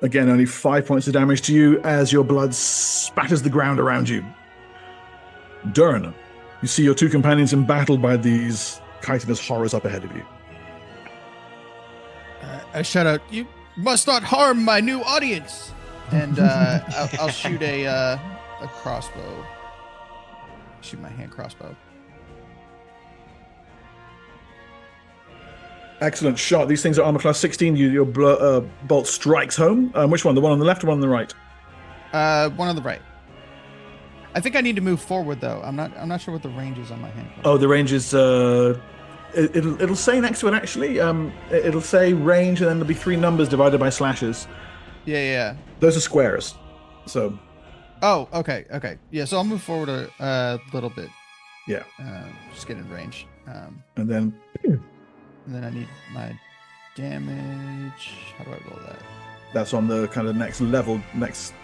Again, only 5 points of damage to you as your blood spatters the ground around you. Dern, you see your 2 companions embattled by these chitinous horrors up ahead of you. I shout out, "You must not harm my new audience!" And I'll shoot a crossbow. Shoot my hand crossbow. Excellent shot. These things are armor class 16. Your bolt strikes home. Which one? The one on the left or one on the right? One on the right. I think I need to move forward though. I'm not sure what the range is on my hand. Oh, the range is it'll say next to it actually. It'll say range, and then there'll be 3 numbers divided by slashes. Yeah. Those are squares. So. Oh, okay. Yeah, so I'll move forward a little bit. Yeah. Just get in range. And then. And then I need my damage. How do I roll that? That's on the kind of next level, next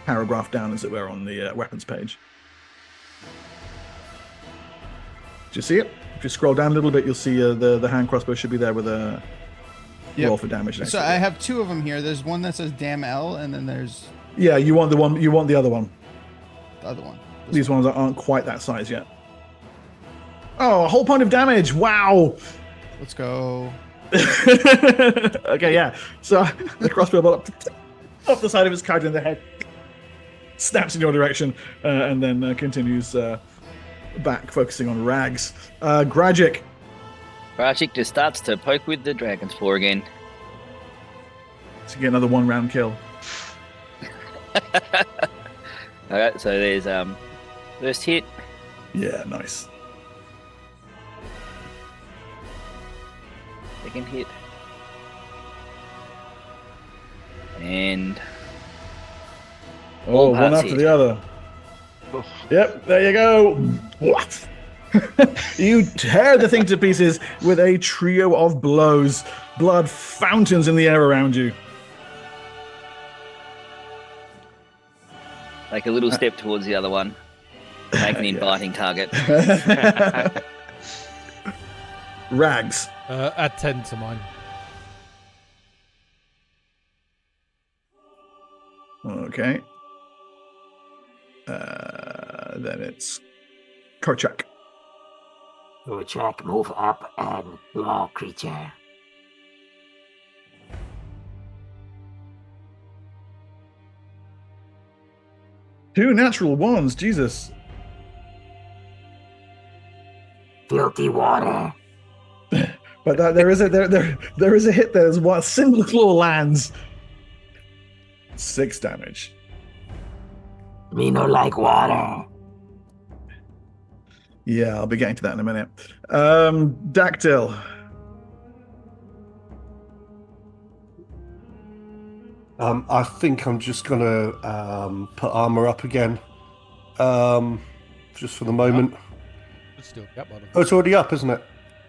paragraph down, as it were, on the weapons page. Do you see it? If you scroll down a little bit, you'll see the hand crossbow should be there with a roll for damage next So to it. I have 2 of them here. There's one that says "Damn L," and then there's Yeah, you want the one. You want the other one. the other one. These ones aren't quite that size yet. Oh, a whole point of damage! Wow. Let's go. Okay, yeah. So the crossbow bolt off the side of his kite in the head snaps in your direction, and then continues back, focusing on Rags. Gragic. Rajik just starts to poke with the dragon's claw again. To get another 1-round kill. Alright, so there's first hit. Yeah, nice. Second hit. And Oh, one parts after hit. the other. Yep, there you go. What? You tear the thing to pieces with a trio of blows. Blood fountains in the air around you. like a little step towards the other one. Make an inviting target. Rags. Add 10 to mine. Okay. Then it's Korchak. Check, move up, and law creature. Two natural ones, Jesus. Filthy water. But there is a hit there as well. Single claw lands. 6 damage. Me no like water. Yeah, I'll be getting to that in a minute. Dactyl. I think I'm just gonna put armor up again, just for the moment. It's still up, by the way. Oh, it's already up, isn't it?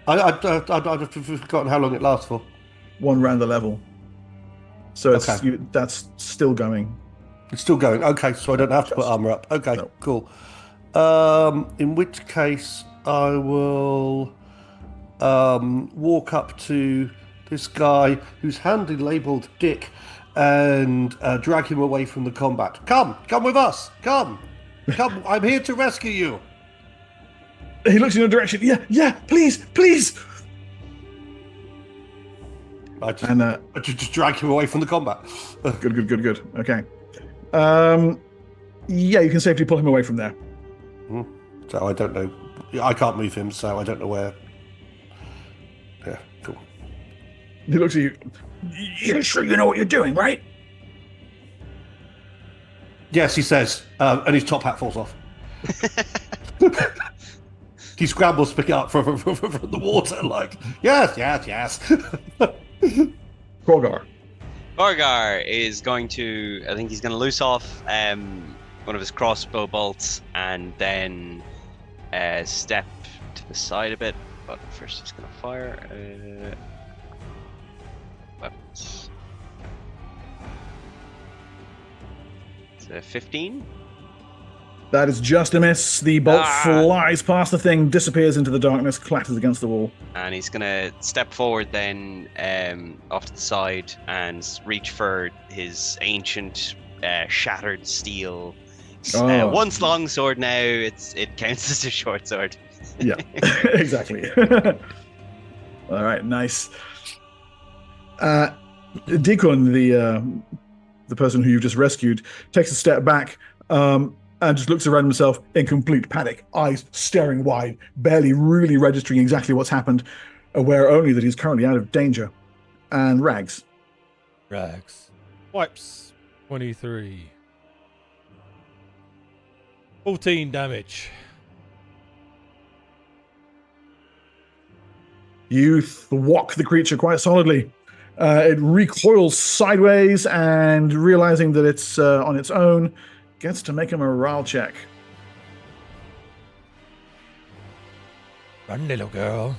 I'd forgotten how long it lasts for. 1 round the level. So it's Okay. that's still going. It's still going. Okay, so I don't have to put Just- armor up. Okay, no. cool. In which case, I will walk up to this guy who's handily labelled Dick and drag him away from the combat. Come with us. Come. I'm here to rescue you. He looks in your direction. Yeah, please. I just drag him away from the combat. Good. Okay. Yeah, you can safely pull him away from there. So I don't know. I can't move him, so I don't know where. Yeah, cool. He looks at you. You're sure you know what you're doing, right? Yes, he says, and his top hat falls off. He scrambles to pick it up from the water, like, yes. Gorgar is going to, I think he's going to loose off one of his crossbow bolts and then step to the side a bit, but first he's going to fire. Weapons. It's a 15. That is just a miss. The bolt flies past the thing, disappears into the darkness, clatters against the wall. And he's going to step forward then off to the side and reach for his ancient shattered steel. Once long sword, now it counts as a short sword. Yeah, exactly. All right, nice. Deacon, the person who you've just rescued, takes a step back and just looks around himself in complete panic, eyes staring wide, barely really registering exactly what's happened, aware only that he's currently out of danger. And Rags. Wipes. 23. 14 damage. You thwack the creature quite solidly. It recoils sideways and, realizing that it's on its own, gets to make a morale check. Run, little girl.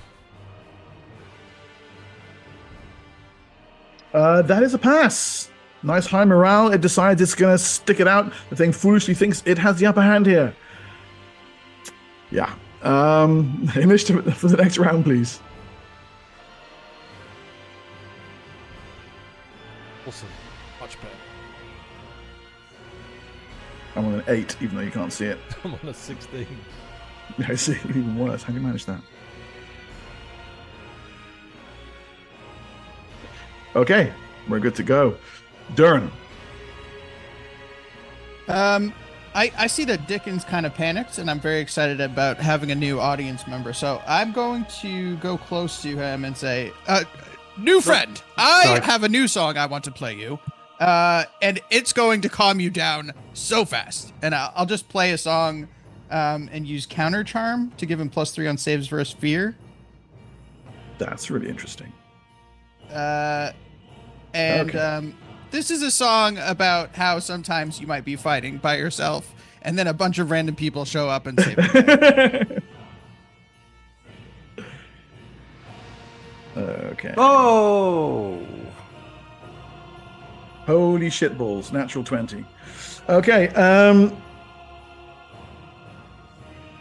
That is a pass. Nice high morale. It decides it's going to stick it out. The thing foolishly thinks it has the upper hand here. Yeah. Initiative for the next round, please. Awesome. Much better. I'm on an 8, even though you can't see it. I'm on a 16. I see. Even worse. How do you manage that? Okay. We're good to go. Dern. I see that Dickens kind of panicked, and I'm very excited about having a new audience member. So I'm going to go close to him and say, new friend, I have a new song I want to play you. And it's going to calm you down so fast. And I'll just play a song and use Counter Charm to give him +3 on saves versus fear. That's really interesting. This is a song about how sometimes you might be fighting by yourself, and then a bunch of random people show up and save you. Okay. Oh! Holy shitballs. Natural 20. Okay.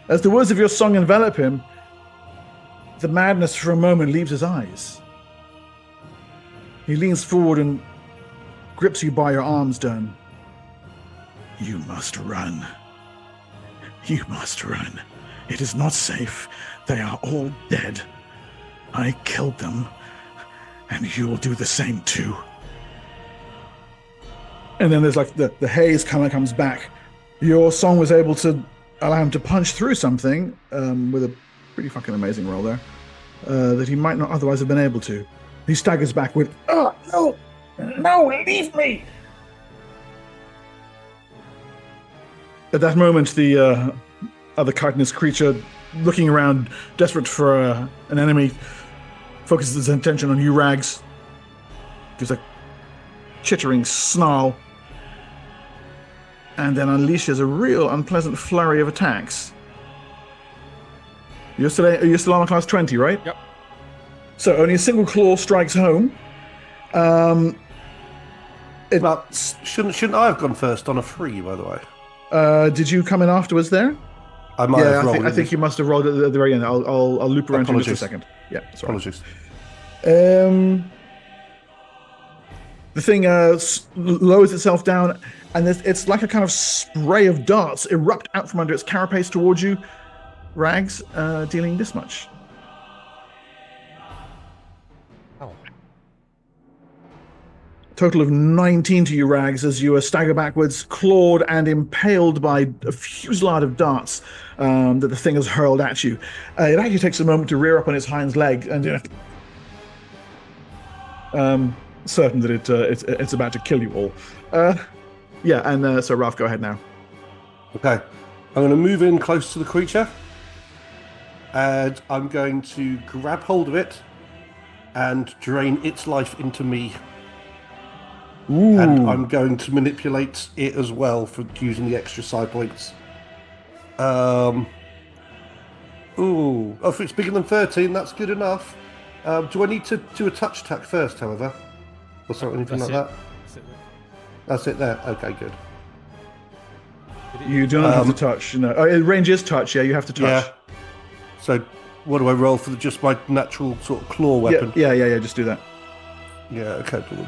As the words of your song envelop him, the madness for a moment leaves his eyes. He leans forward and grips you by your arms, Dern. You must run. You must run. It is not safe. They are all dead. I killed them, and you will do the same too. And then there's like the haze kind of comes back. Your song was able to allow him to punch through something with a pretty fucking amazing roll there that he might not otherwise have been able to. He staggers back with, "Oh, no, leave me!" At that moment, the other chitinous creature, looking around, desperate for an enemy, focuses his attention on you, Rags. Gives a chittering snarl, and then unleashes a real unpleasant flurry of attacks. Are you still armor class 20, right? Yep. So only a single claw strikes home. Shouldn't I have gone first on a 3, by the way? Did you come in afterwards there? I might have rolled. I think you must have rolled at the very end. I'll loop around to you in just a second. Yeah, sorry. Apologies. The thing lowers itself down, and it's like a kind of spray of darts erupt out from under its carapace towards you. Rags, dealing this much. Oh. Total of 19 to you, Rags, as you stagger backwards, clawed and impaled by a fusillade of darts that the thing has hurled at you. It actually takes a moment to rear up on its hind leg and certain that it's about to kill you all. So Ralph, go ahead now. Okay. I'm going to move in close to the creature. And I'm going to grab hold of it and drain its life into me. Ooh. And I'm going to manipulate it as well for using the extra side points. If it's bigger than 13, that's good enough. Do I need to do a touch attack first, however? Or something, anything like that? That's it there. Okay, good. You do not have to touch. No, range is touch. Yeah, you have to touch. Yeah. So, what do I roll for just my natural sort of claw weapon? Yeah. Just do that. Yeah. Okay. Fine.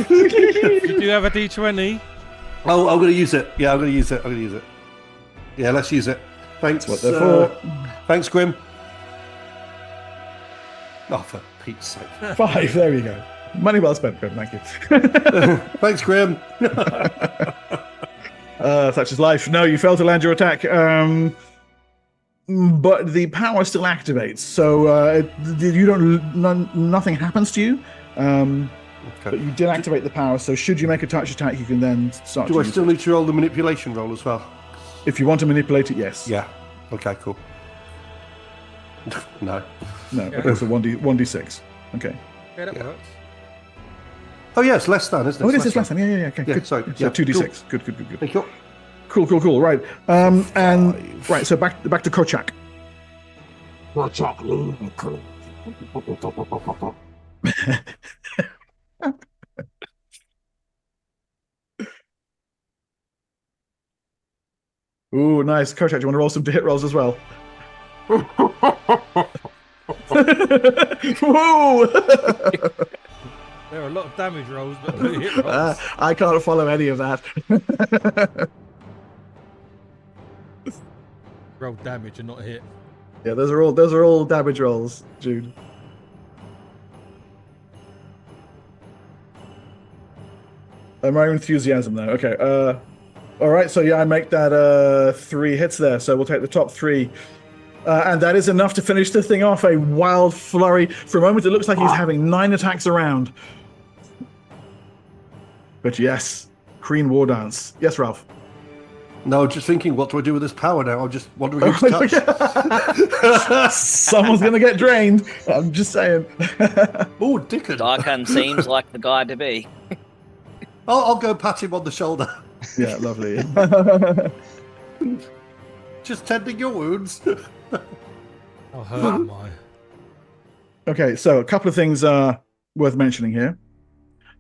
You do have a D20. Oh, I'm going to use it. Yeah, I'm going to use it. Yeah, let's use it. Thanks. That's what they're for. Thanks, Grim. Oh, for Pete's sake. 5. There you go. Money well spent, Grim. Thank you. Thanks, Grim. Such is life. No, you failed to land your attack. But the power still activates, so nothing happens to you. But you did activate the power, so should you make a touch attack, you can then start. Do I still need to roll the manipulation roll as well? If you want to manipulate it, yes. Yeah. Okay, cool. No. Okay, so 1d6. Okay. Yeah, that works. Oh, yeah, it's less than, isn't it? Oh, it is less than. Yeah. Okay, Yeah, good. sorry. So Yeah, 2d6. Good. Thank you. Cool. Right. And right. So back to Kochak. Kochak, Ooh, nice. Kochak, do you want to roll some hit rolls as well? Whoa! There are a lot of damage rolls, but no hit rolls. I can't follow any of that. Roll damage and not hit. Yeah, those are all damage rolls, Jude. My enthusiasm though. Okay. All right. So yeah, I make that 3 hits there. So we'll take the top 3. And that is enough to finish the thing off. A wild flurry. For a moment, it looks like he's having 9 attacks around. But yes, Kreen War Dance. Yes, Ralph. No, just thinking, what do I do with this power now? I'm just wondering who to touch. Someone's going to get drained. I'm just saying. Oh, Dickon. Darkhan seems like the guy to be. I'll go pat him on the shoulder. Yeah, lovely. Just tending your wounds. How hurt am I? Okay, so a couple of things are worth mentioning here.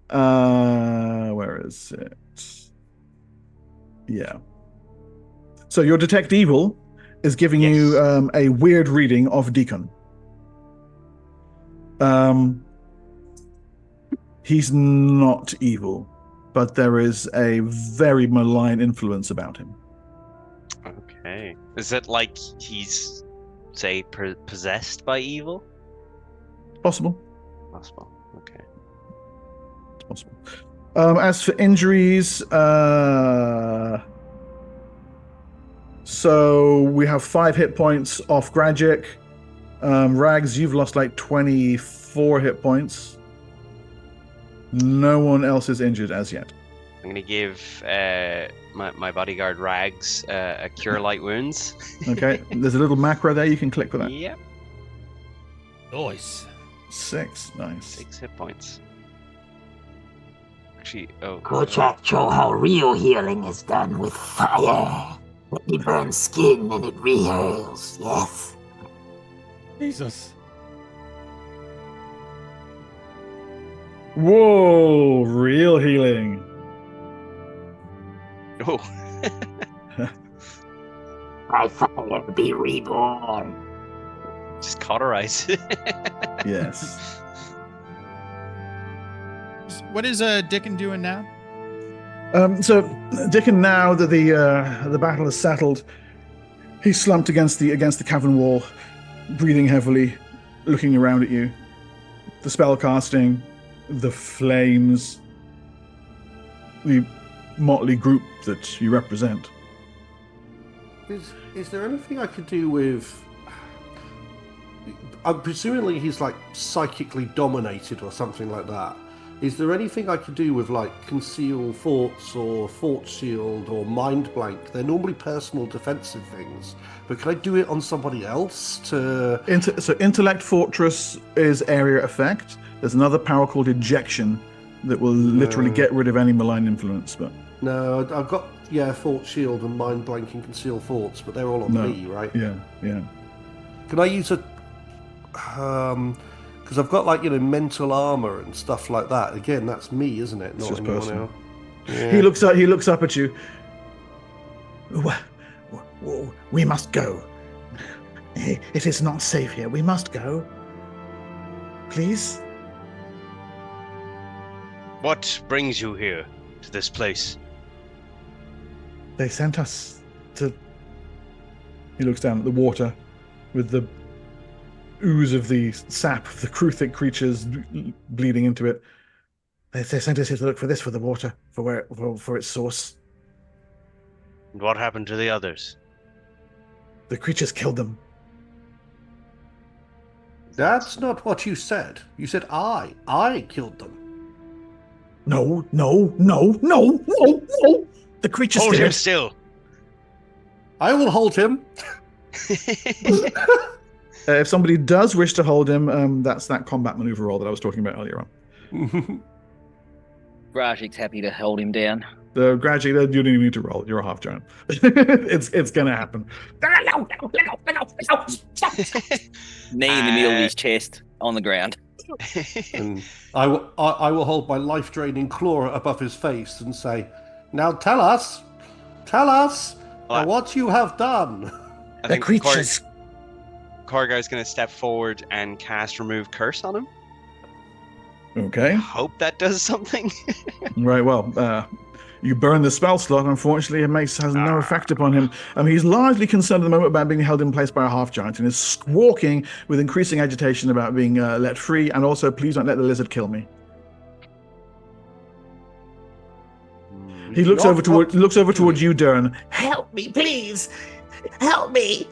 Where is it? Yeah. So your Detect Evil is giving you a weird reading of Deacon. He's not evil, but there is a very malign influence about him. Okay. Is it like he's, say, possessed by evil? Possible. Okay. It's possible. As for injuries, so we have 5 hit points off Gragic. Rags, you've lost like 24 hit points. No one else is injured as yet. I'm going to give my bodyguard Rags a Cure Light Wounds. Okay, there's a little macro there. You can click for that. Yep. Nice. 6, nice. 6 hit points. Actually, Kochak, show how real healing is done with fire. Let me burn skin and it reheals, yes. Jesus. Whoa, real healing. Oh. By fire be reborn. Just cauterize. Yes. What is Dickon doing now? So Dickon, now that the battle has settled, he's slumped against the cavern wall, breathing heavily, looking around at you. The spell casting, the flames, the motley group that you represent. Is there anything I could do with... presumably he's like psychically dominated or something like that. Is there anything I could do with like conceal thoughts or thought shield or mind blank? They're normally personal defensive things, but can I do it on somebody else to... So Intellect Fortress is area effect. There's another power called Ejection that will literally get rid of any malign influence. But no, I've got thought shield and mind blank and conceal thoughts, but they're all on me, right? Yeah. Can I use a because I've got like mental armor and stuff like that. Again, that's me, isn't it? It's Not just anyone personal. else. Yeah. He looks up at you. We must go. It is not safe here. We must go. Please. What brings you here to this place? They sent us to... He looks down at the water with the ooze of the sap of the cruthic creatures bleeding into it. They sent us here to look for the water, for its source. And what happened to the others? The creatures killed them. That's not what you said. You said I killed them. No. The creatures Hold did him it. still. I will hold him. If somebody does wish to hold him, that's that combat maneuver roll that I was talking about earlier on. Rajik's happy to hold him down. Gradually, you don't even need to roll. You're a half giant. it's gonna happen. Knee in the middle of his chest on the ground. And I will hold my life-draining claw above his face and say, "Now tell us what you have done." I The think creatures. Korgar's going to step forward and cast Remove Curse on him. Okay. Hope that does something. Right. Well, you burn the spell slot. Unfortunately, it has no effect upon him. He's largely concerned at the moment about being held in place by a half giant and is squawking with increasing agitation about being let free. And also, please don't let the lizard kill me. He looks over towards you, Dern. Help me, please. Help me.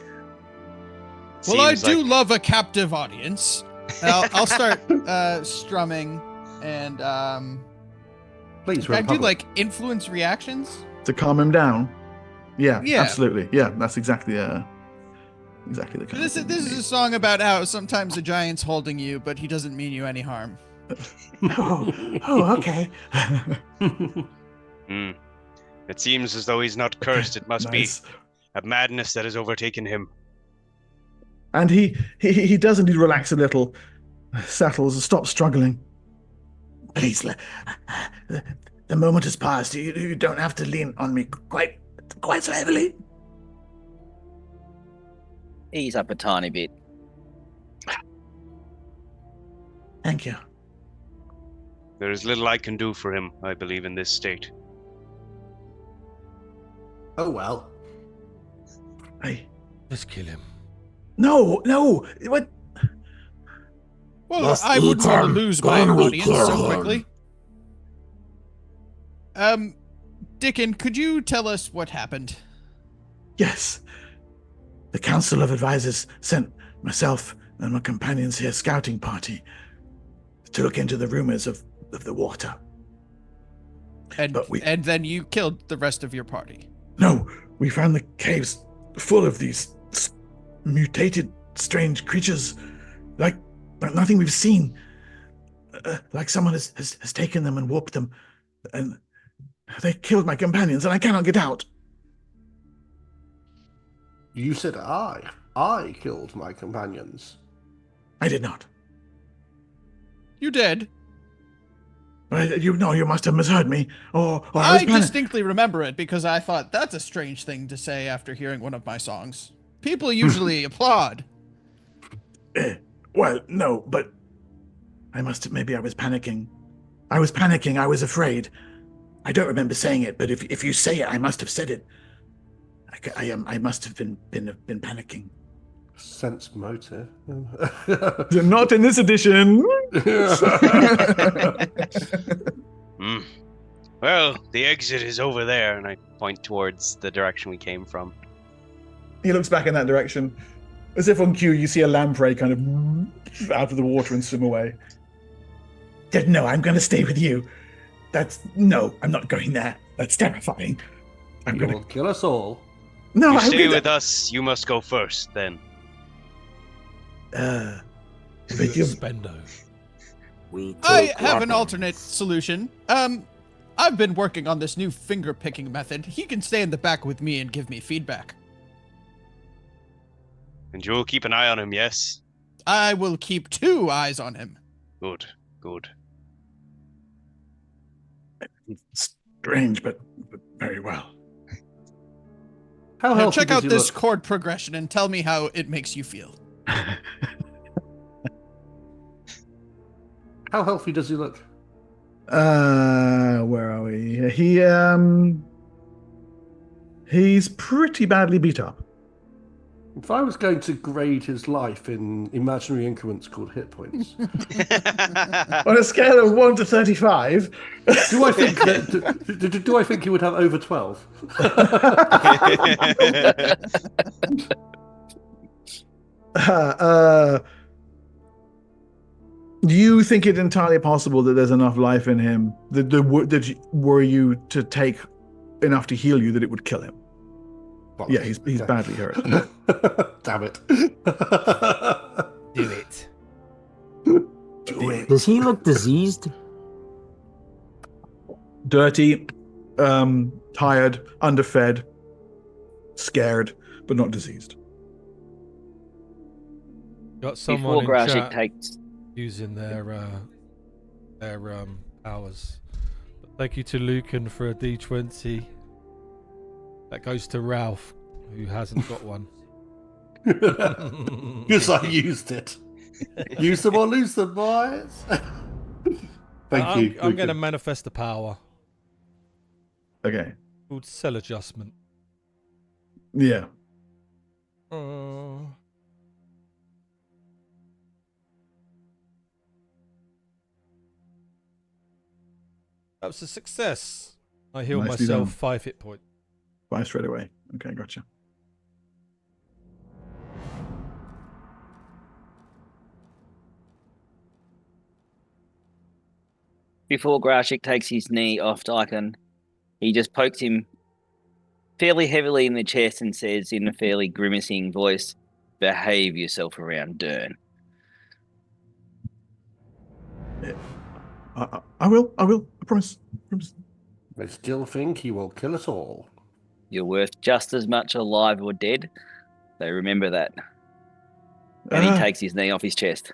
Well, I Seems do like- love a captive audience. I'll start strumming and Please, can I do Republic. like influence reactions? To calm him down. Yeah, Yeah. absolutely. Yeah, that's exactly the kind This of thing is you a song about how sometimes a giant's holding you, but he doesn't mean you any harm. Oh, okay. It seems as though he's not cursed. It must Nice. be a madness that has overtaken him. And he does indeed relax a little, settles, stops struggling. Please, the moment has passed. You don't have to lean on me quite so heavily. Ease up a tiny bit. Thank you. There is little I can do for him, I believe, in this state. Oh well. Just kill him. No. What? Well, Yes, I wouldn't eat want to him, lose my then we audience kill so him. quickly. Dickon, could you tell us what happened? Yes. The Council of Advisors sent myself and my companions here, scouting party, to look into the rumors of the water. And But and then you killed the rest of your party. No, we found the caves full of these mutated, strange creatures, like nothing we've seen. Like someone has taken them and warped them, and they killed my companions, and I cannot get out. You said I killed my companions. I did not. You did. You must have misheard me, or I was I distinctly remember it because I thought that's a strange thing to say after hearing one of my songs. People usually applaud. Well, no, but maybe I was panicking. I was panicking. I was afraid. I don't remember saying it, but if you say it, I must have said it. I must have been panicking. Sense motive. Not in this edition. Well, the exit is over there, and I point towards the direction we came from. He looks back in that direction. As if on cue, you see a lamprey kind of out of the water and swim away. No, I'm going to stay with you. No, I'm not going there. That's terrifying. You will kill us all. No, you stay with us, you must go first, then. But you... Spendo. I have an alternate solution. I've been working on this new finger-picking method. He can stay in the back with me and give me feedback. And you'll keep an eye on him, yes? I will keep 2 eyes on him. Good. Strange, but very well. How Now healthy check does out he this look? chord progression and tell me how it makes you feel. How healthy does he look? Where are we? He's pretty badly beat up. If I was going to grade his life in imaginary increments called hit points, On a scale of 1 to 35, do I think that do I think he would have over 12? Do you think it entirely possible that there's enough life in him that were you to take enough to heal you that it would kill him? Well, Yeah, he's badly hurt. Damn it. Do it. Do it. Does he look diseased? Dirty, tired, underfed, scared, but not diseased. Got someone Before in Grashik chat takes... using their powers. But thank you to Lucan for a D20. That goes to Ralph, who hasn't got one. Because I used it. Use them or lose them, boys. Thank you. I'm going to manifest a power Okay. called Cell Adjustment. Yeah. That was a success. I heal Nicely myself done. 5 hit points. 5 straight away. Okay, gotcha. Before Grashik takes his knee off Dyken, he just pokes him fairly heavily in the chest and says in a fairly grimacing voice, "Behave yourself around Dern." I will. I promise. I still think he will kill us all. You're worth just as much alive or dead, so remember that. And he takes his knee off his chest.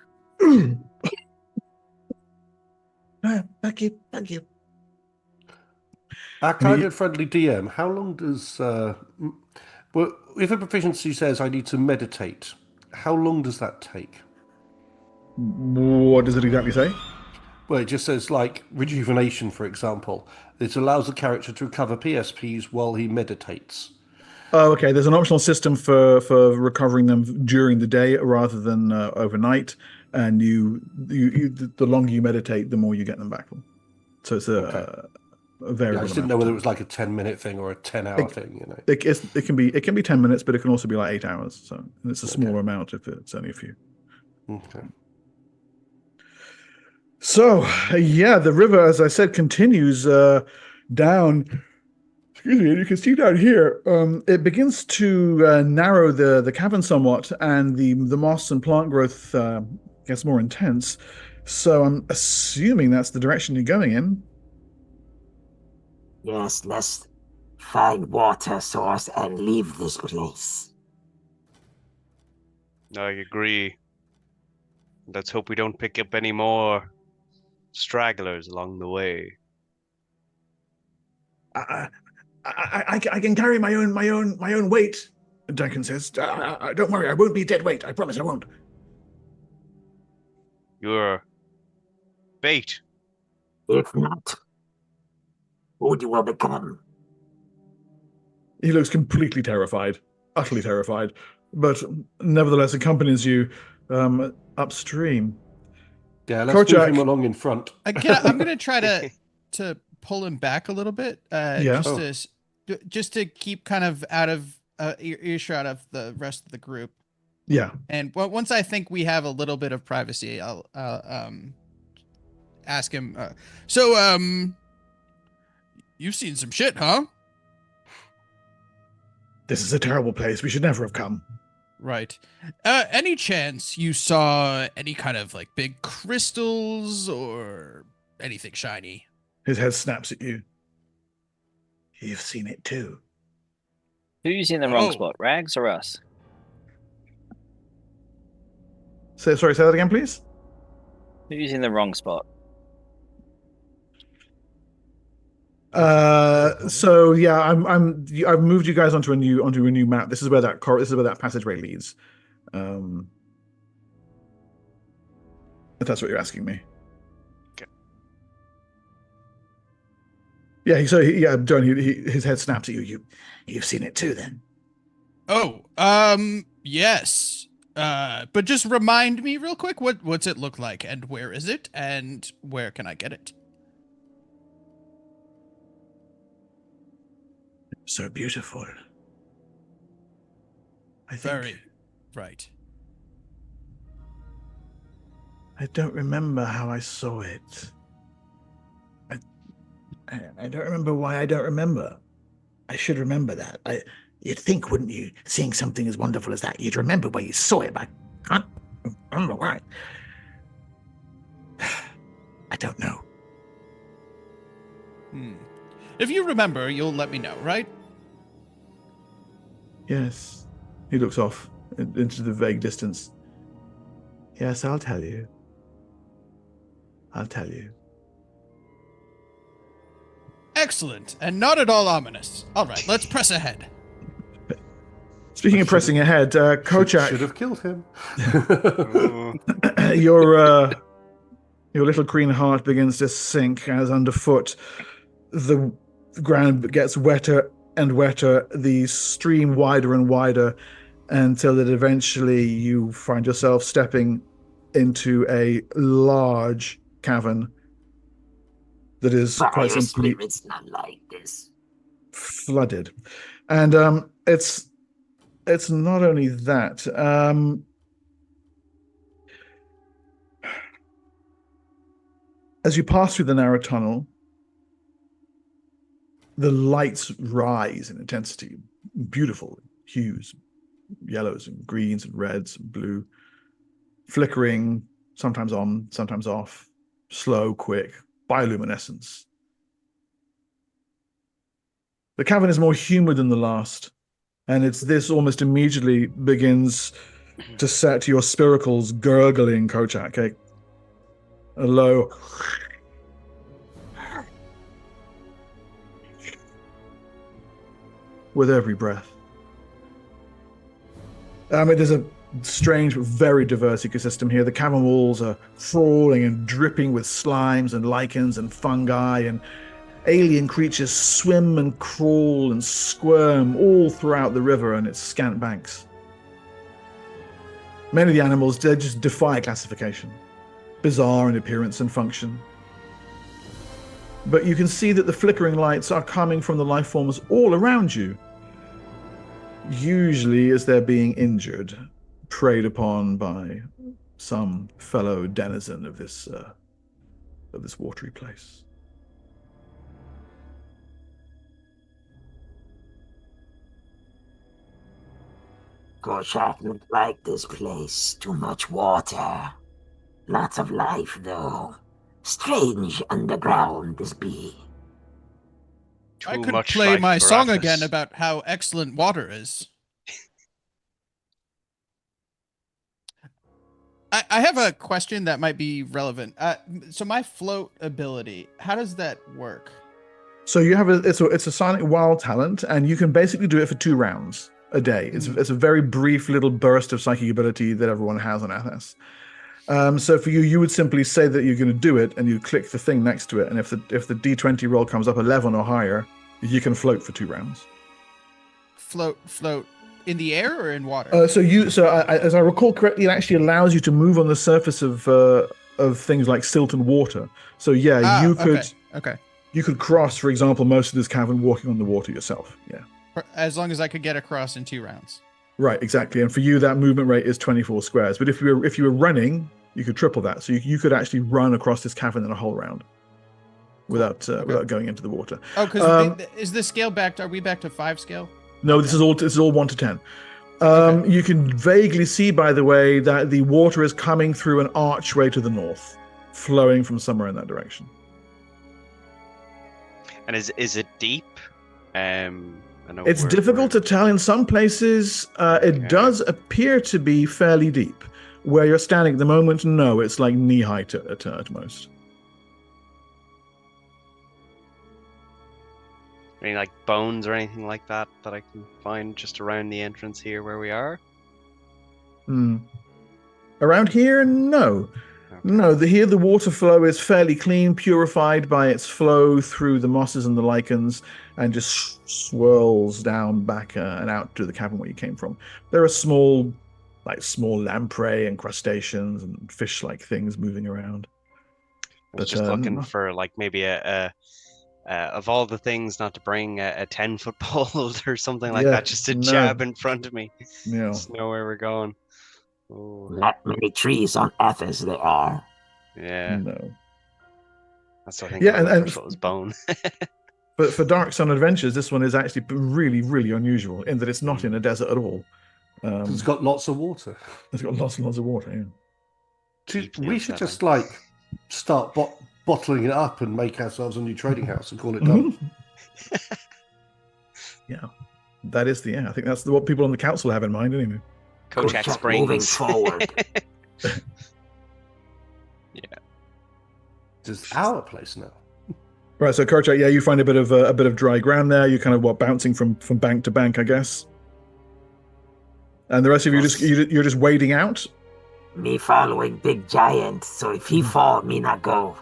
Thank you. Our kind and friendly DM, how long does... well, if a proficiency says I need to meditate, how long does that take? What does it exactly say? Well, it just says, like, rejuvenation, for example. It allows the character to recover PSPs while he meditates. Oh, okay. There's an optional system for recovering them during the day rather than overnight, and you the longer you meditate, the more you get them back from. So it's a variable. Yeah, I just didn't know whether it was like a 10-minute thing or a 10-hour thing. You know, it can be 10 minutes, but it can also be like 8 hours. So and it's a smaller amount if it's only a few. Okay. So yeah, the river, as I said, continues down. Excuse me, and you can see down here, it begins to narrow the cavern somewhat, and the moss and plant growth gets more intense. So I'm assuming that's the direction you're going in. Yes, let's find water source and leave this place. I agree. Let's hope we don't pick up any more stragglers along the way. I can carry my own weight. Duncan says, "Don't worry, I won't be dead weight. I promise I won't." You're bait. If not, who you will become? He looks completely terrified, utterly terrified, but nevertheless accompanies you upstream. Yeah, let's move Kojak. him along in front. I'm gonna try to pull him back a little bit, Yeah. just to keep kind of out of earshot of the rest of the group. Yeah. And once I think we have a little bit of privacy, I'll ask him. So you've seen some shit, huh? This is a terrible place. We should never have come. Right. Any chance you saw any kind of like big crystals or anything shiny? His head snaps at you. You've seen it too. Who's in the wrong spot, Rags or us? Sorry, say that again, please. Who's in the wrong spot? So yeah, I've moved you guys onto a new map. This is where that passageway leads. If that's what you're asking me. Okay. Yeah. John. His head snaps at you. You've seen it too, then. Oh, yes. But just remind me real quick, what's it look like, and where is it, and where can I get it? So beautiful. I think. Very right. I don't remember how I saw it. I don't remember why I don't remember. I should remember that. You'd think, wouldn't you, seeing something as wonderful as that, you'd remember where you saw it, but I can't remember why. I don't know. If you remember, you'll let me know, right? Yes. He looks off into the vague distance. Yes, I'll tell you. I'll tell you. Excellent, and not at all ominous. All right, let's press ahead. Speaking of pressing ahead, Kojak, Should have killed him. your little green heart begins to sink as underfoot the ground gets wetter and wetter, the stream wider and wider, until that eventually you find yourself stepping into a large cavern that is quite Fire simply spirits not like this. flooded. And it's not only that. As you pass through the narrow tunnel, the lights rise in intensity. Beautiful hues, yellows and greens and reds and blue, flickering, sometimes on, sometimes off, slow, quick, bioluminescence. The cavern is more humid than the last, and it's this almost immediately begins to set your spiracles gurgling, Kojak. A low with every breath. There's a strange but very diverse ecosystem here. The cavern walls are crawling and dripping with slimes and lichens and fungi, and alien creatures swim and crawl and squirm all throughout the river and its scant banks. Many of the animals, they just defy classification, bizarre in appearance and function. But you can see that the flickering lights are coming from the life forms all around you, usually as they're being injured, preyed upon by some fellow denizen of this watery place. Goshak not like this place. Too much water. Lots of life, though. Strange underground this be. I Too could much play life my for song us. again about how excellent water is. I have a question that might be relevant. So my float ability, how does that work? So you have it's a silent wild talent, and you can basically do it for 2 rounds a day. It's a very brief little burst of psychic ability that everyone has on Athos. So for you, you would simply say that you're going to do it, and you click the thing next to it, and if the D20 roll comes up 11 or higher, you can float for 2 rounds. Float in the air or in water? As I recall correctly, it actually allows you to move on the surface of things like silt and water. So yeah, you could okay. You could cross, for example, most of this cavern walking on the water yourself. Yeah. As long as I could get across in 2 rounds. Right, exactly. And for you, that movement rate is 24 squares. But if you were running, you could triple that. So you could actually run across this cavern in a whole round without going into the water. Oh, because is the scale back? Are we back to 5 scale? No, this is all 1 to 10. You can vaguely see, by the way, that the water is coming through an archway to the north, flowing from somewhere in that direction. And is it deep? It's difficult to tell. In some places, it does appear to be fairly deep. Where you're standing at the moment, no, it's like knee height at most. Any like bones or anything like that I can find just around the entrance here where we are? Around here, no. Okay. No, here the water flow is fairly clean, purified by its flow through the mosses and the lichens, and just swirls down back and out to the cavern where you came from. There are small lamprey and crustaceans and fish-like things moving around. I was just looking for like maybe a of all the things, not to bring a 10-foot pole or something like that, just to jab in front of me. Yeah. Just know where we're going. Ooh. Not many trees on Earth as there are. Yeah. No. That's what I think. Yeah, and it was bone. But for Dark Sun Adventures, this one is actually really, really unusual in that it's not in a desert at all. It's got lots of water. It's got lots and lots of water. Yeah. We should just start bottling it up and make ourselves a new trading house and call it done. Yeah, that is I think that's what people on the council have in mind, anyway. Kojak Springs. Moving forward. Yeah. It's our place now. Right, so Kojak, you find a bit of dry ground there. You're kind of bouncing from bank to bank, I guess. And the rest of you you're just wading out. Me following big giant, so if he fall, me not go.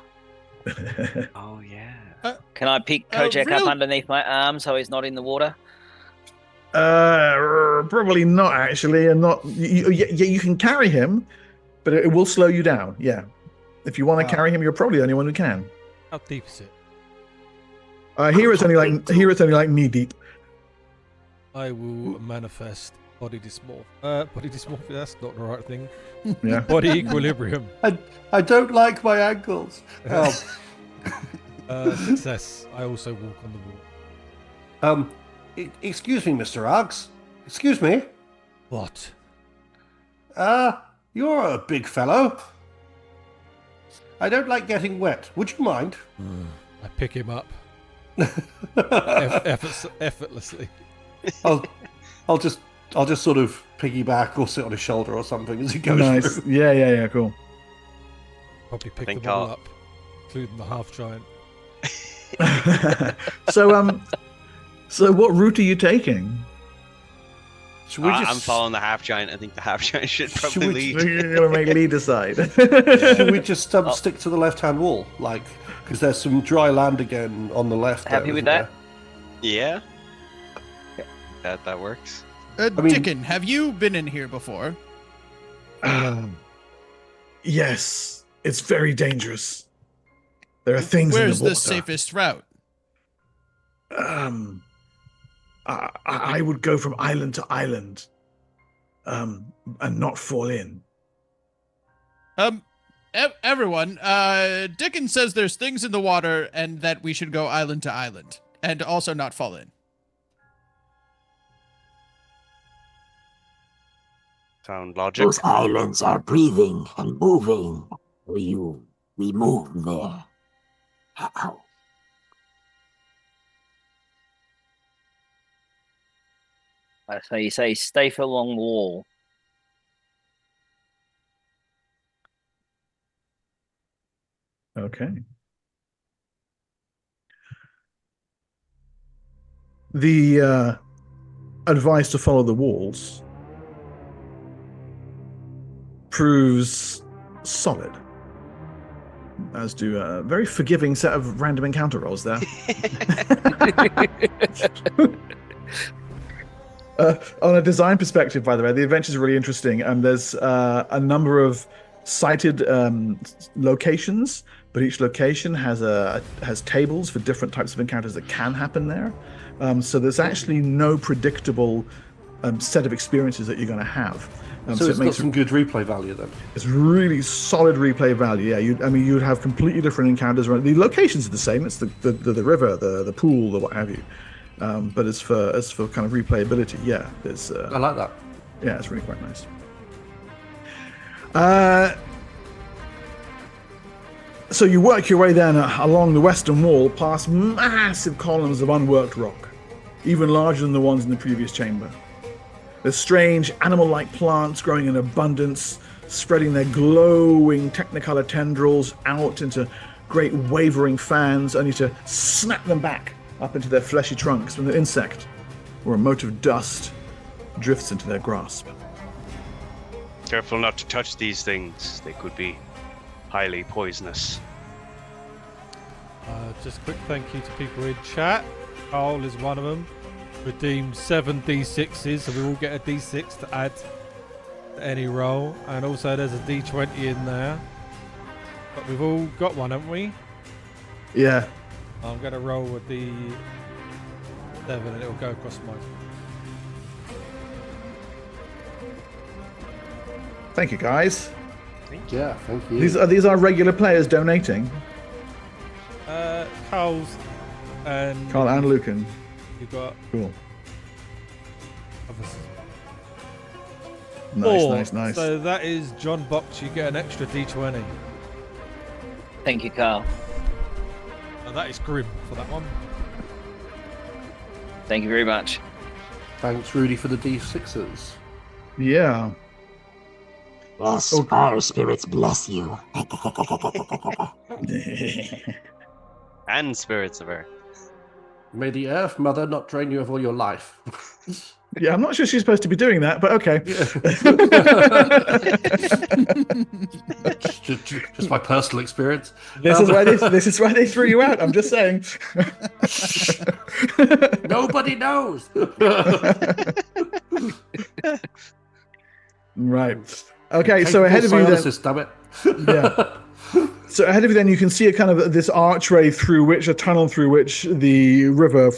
Oh yeah. Can I pick Kojak up underneath my arm so he's not in the water? Probably not actually, and not. You can carry him, but it will slow you down. Yeah, if you want to carry him, you're probably the only one who can. How deep is it? Here it's only like knee deep. I will manifest body dysmorphia. Body dysmorphia. That's not the right thing. Yeah. Body equilibrium. I don't like my ankles. Success. I also walk on the wall. Excuse me, Mr. Args. Excuse me. What? You're a big fellow. I don't like getting wet. Would you mind? I pick him up. Effortlessly. I'll just sort of piggyback or sit on his shoulder or something as he goes nice. through. Yeah, cool. Probably pick them all up, including the half giant. So what route are you taking? I'm following the half giant. I think the half giant should probably lead. You're gonna make Lee decide. Should we just stick to the left-hand wall, because there's some dry land again on the left? Happy with that? Yeah. That works. Dickon, have you been in here before? Yes, it's very dangerous. There are things in the water. Where's the safest route? I would go from island to island, and not fall in. Everyone, Dickon says there's things in the water and that we should go island to island and also not fall in. Sound logic. Those islands are breathing and moving. We move there. Ow. So you say stay for along the wall. Okay. The advice to follow the walls proves solid. As do a very forgiving set of random encounter rolls there. On a design perspective, by the way, the adventure is really interesting. There's a number of cited locations, but each location has tables for different types of encounters that can happen there. So there's actually no predictable set of experiences that you're going to have. So it's got some good replay value then. It's really solid replay value. Yeah, you'd have completely different encounters. The locations are the same. It's the river, the pool, the what have you. But as for kind of replayability, yeah, there's. I like that. Yeah, it's really quite nice. So you work your way then along the western wall, past massive columns of unworked rock, even larger than the ones in the previous chamber. There's strange animal-like plants growing in abundance, spreading their glowing technicolor tendrils out into great wavering fans, only to snap them back up into their fleshy trunks when an insect or a mote of dust drifts into their grasp. Careful not to touch these things. They could be highly poisonous. Just a quick thank you to people in chat. Carl is one of them. Redeemed 7 D6s, so we all get a D6 to add to any roll. And also there's a D20 in there. But we've all got one, haven't we? Yeah. I'm going to roll with the 7 and it'll go across mine. Thank you, guys. Yeah, thank you. These are regular players donating. Carl's and Carl and Lucan. You've got Cool. others. Nice. So that is John Box. You get an extra D20. Thank you, Carl. And that is grim for that one. Thank you very much. Thanks, Rudy, for the D6s. Yeah. Yes, fire spirits bless you. And spirits of earth. May the Earth Mother not drain you of all your life. Yeah, I'm not sure she's supposed to be doing that, but okay. Just my personal experience. This is why they threw you out. I'm just saying. Nobody knows. Right. Okay, so ahead of you then. Damn it. Yeah. So ahead of you then, you can see a kind of this archway a tunnel through which the river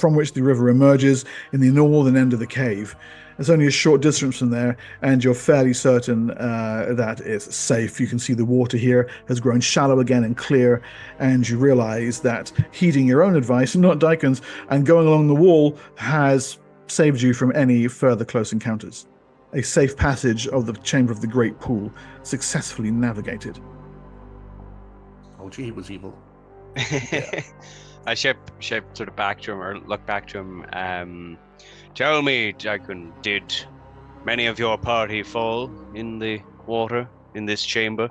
emerges in the northern end of the cave. It's only a short distance from there, and you're fairly certain that it's safe. You can see the water here has grown shallow again and clear, and you realize that heeding your own advice, and not Daikon's, and going along the wall has saved you from any further close encounters. A safe passage of the chamber of the great pool, successfully navigated. Oh, gee, he was evil. I shape sort of back to him, or look back to him. Tell me, Daikon, did many of your party fall in the water in this chamber?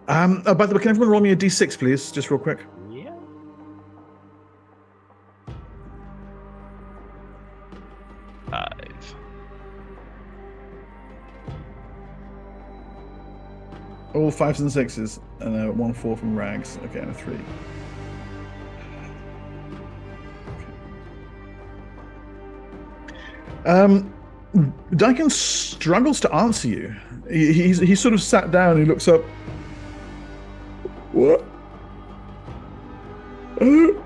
By the way, can everyone roll me a d6, please, just real quick? Yeah. Five. All 5s and 6s, and 1 4 from Rags. Okay, and a 3. Daikon struggles to answer you. He sort of sat down. He looks up. What? I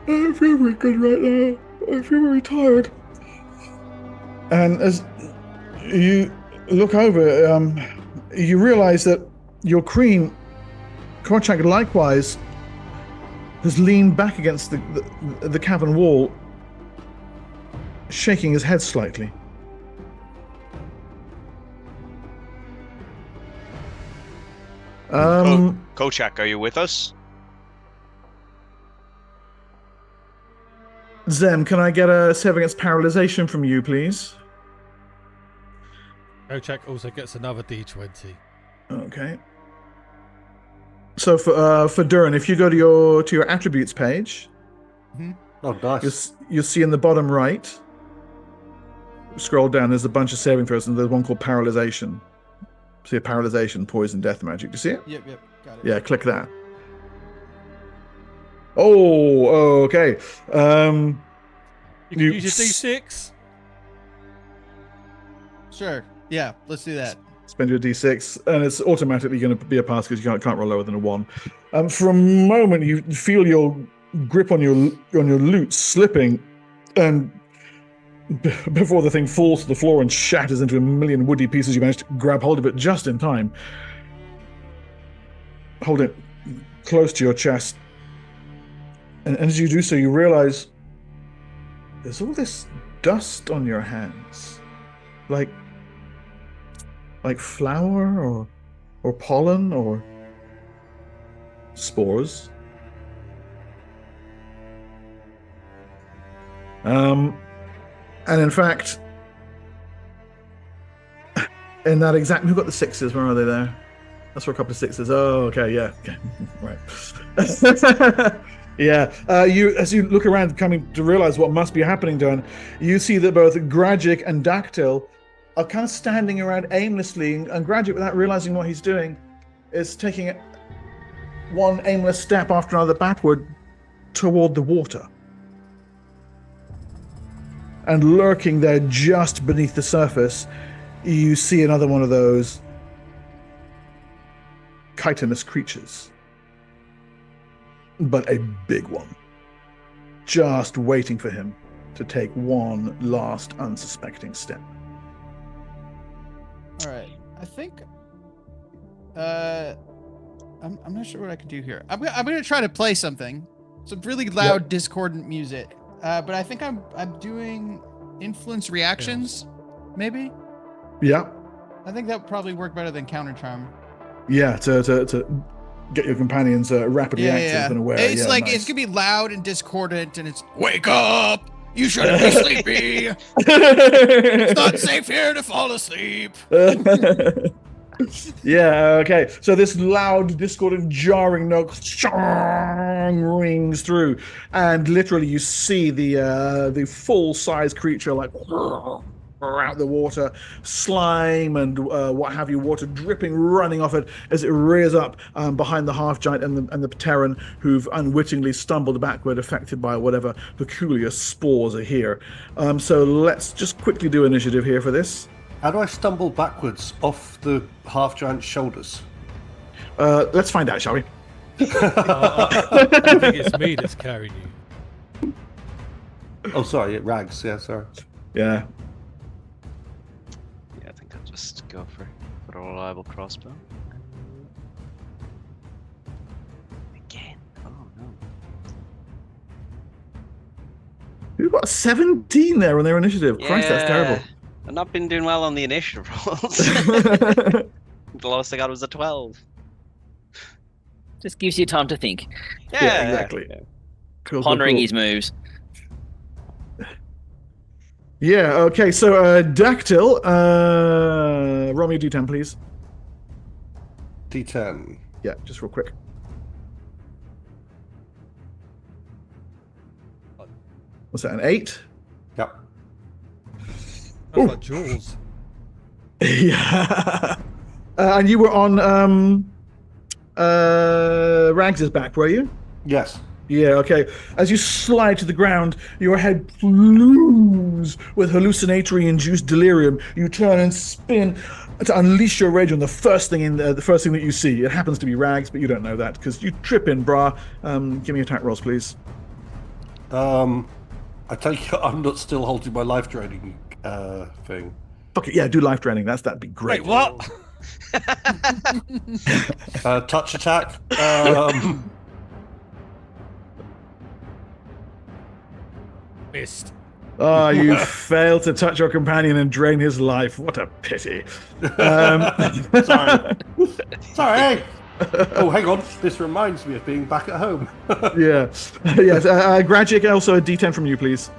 don't feel very good right now. I feel very tired. And as you look over, you realize that your queen, Korchak, likewise has leaned back against the cavern wall, shaking his head slightly. Korchak, are you with us? Zem, can I get a save against paralyzation from you, please? Korchak also gets another D20. Okay. So for Durin, if you go to your attributes page, Oh, nice. you'll see in the bottom right. Scroll down. There's a bunch of saving throws, and there's one called paralyzation. See a paralyzation, poison, death magic. Do you see it? Yep, got it. Yeah, click that. Oh, okay. You can use your D6. Sure. Yeah, let's do that. Spend your D6, and it's automatically going to be a pass because you can't roll lower than a 1. For a moment, you feel your grip on your loot slipping, and before the thing falls to the floor and shatters into a million woody pieces, you manage to grab hold of it just in time. Hold it close to your chest, and as you do so, you realize there's all this dust on your hands, like flour or pollen or spores. And in fact, in that exact, who got the 6s? Where are they there? That's for a couple of 6s. Oh, okay, yeah, okay, right. Yeah, you as you look around, coming to realize what must be happening, Dern, you see that both Gragic and Dactyl are kind of standing around aimlessly, and Gragic, without realizing what he's doing, is taking one aimless step after another backward toward the water. And lurking there just beneath the surface, you see another one of those chitinous creatures. But a big one. Just waiting for him to take one last unsuspecting step. All right. I think I'm not sure what I can do here. I'm gonna try to play something. Some really loud, discordant music. But I think I'm doing influence reactions, maybe. Yeah. I think that would probably work better than counter charm. Yeah, to get your companions rapidly active and aware. It's like nice. It's gonna be loud and discordant, and it's wake up. You shouldn't be sleepy. It's not safe here to fall asleep. Yeah, okay. So this loud, discordant, jarring note rings through, and literally you see the full-size creature like out the water, slime and what have you, water dripping, running off it as it rears up behind the half-giant and the Terran, who've unwittingly stumbled backward, affected by whatever peculiar spores are here. So let's just quickly do initiative here for this. How do I stumble backwards off the half-giant's shoulders? Let's find out, shall we? I think it's me that's carrying you. Oh, sorry, it rags. Yeah, sorry. Yeah. Yeah, I think I'll just go for a reliable crossbow. Again. Oh no. We've got 17 there on their initiative. Christ, that's terrible. I've not been doing well on the initiative rolls. The lowest I got was a 12. Just gives you time to think. Yeah, exactly. Yeah. Cool, Pondering cool. his moves. Yeah, okay, so Dactyl, roll me a d10, please. D10. Yeah, just real quick. What's that, an 8? Yep. That's like Jaws. Yeah. And you were on Rags' back, were you? Yes. Yeah, okay. As you slide to the ground, your head plumes with hallucinatory-induced delirium. You turn and spin to unleash your rage on the first thing that you see. It happens to be Rags, but you don't know that because you trip in, brah. Give me attack rolls, please. I take it I'm not still holding my life draining thing. Fuck it, yeah, do life draining. That'd be great. Wait, what? Touch attack. Missed. Oh, you failed to touch your companion and drain his life. What a pity. Sorry. Sorry. Oh, hang on. This reminds me of being back at home. Yeah. Yes. Gragic, also a D10 from you, please.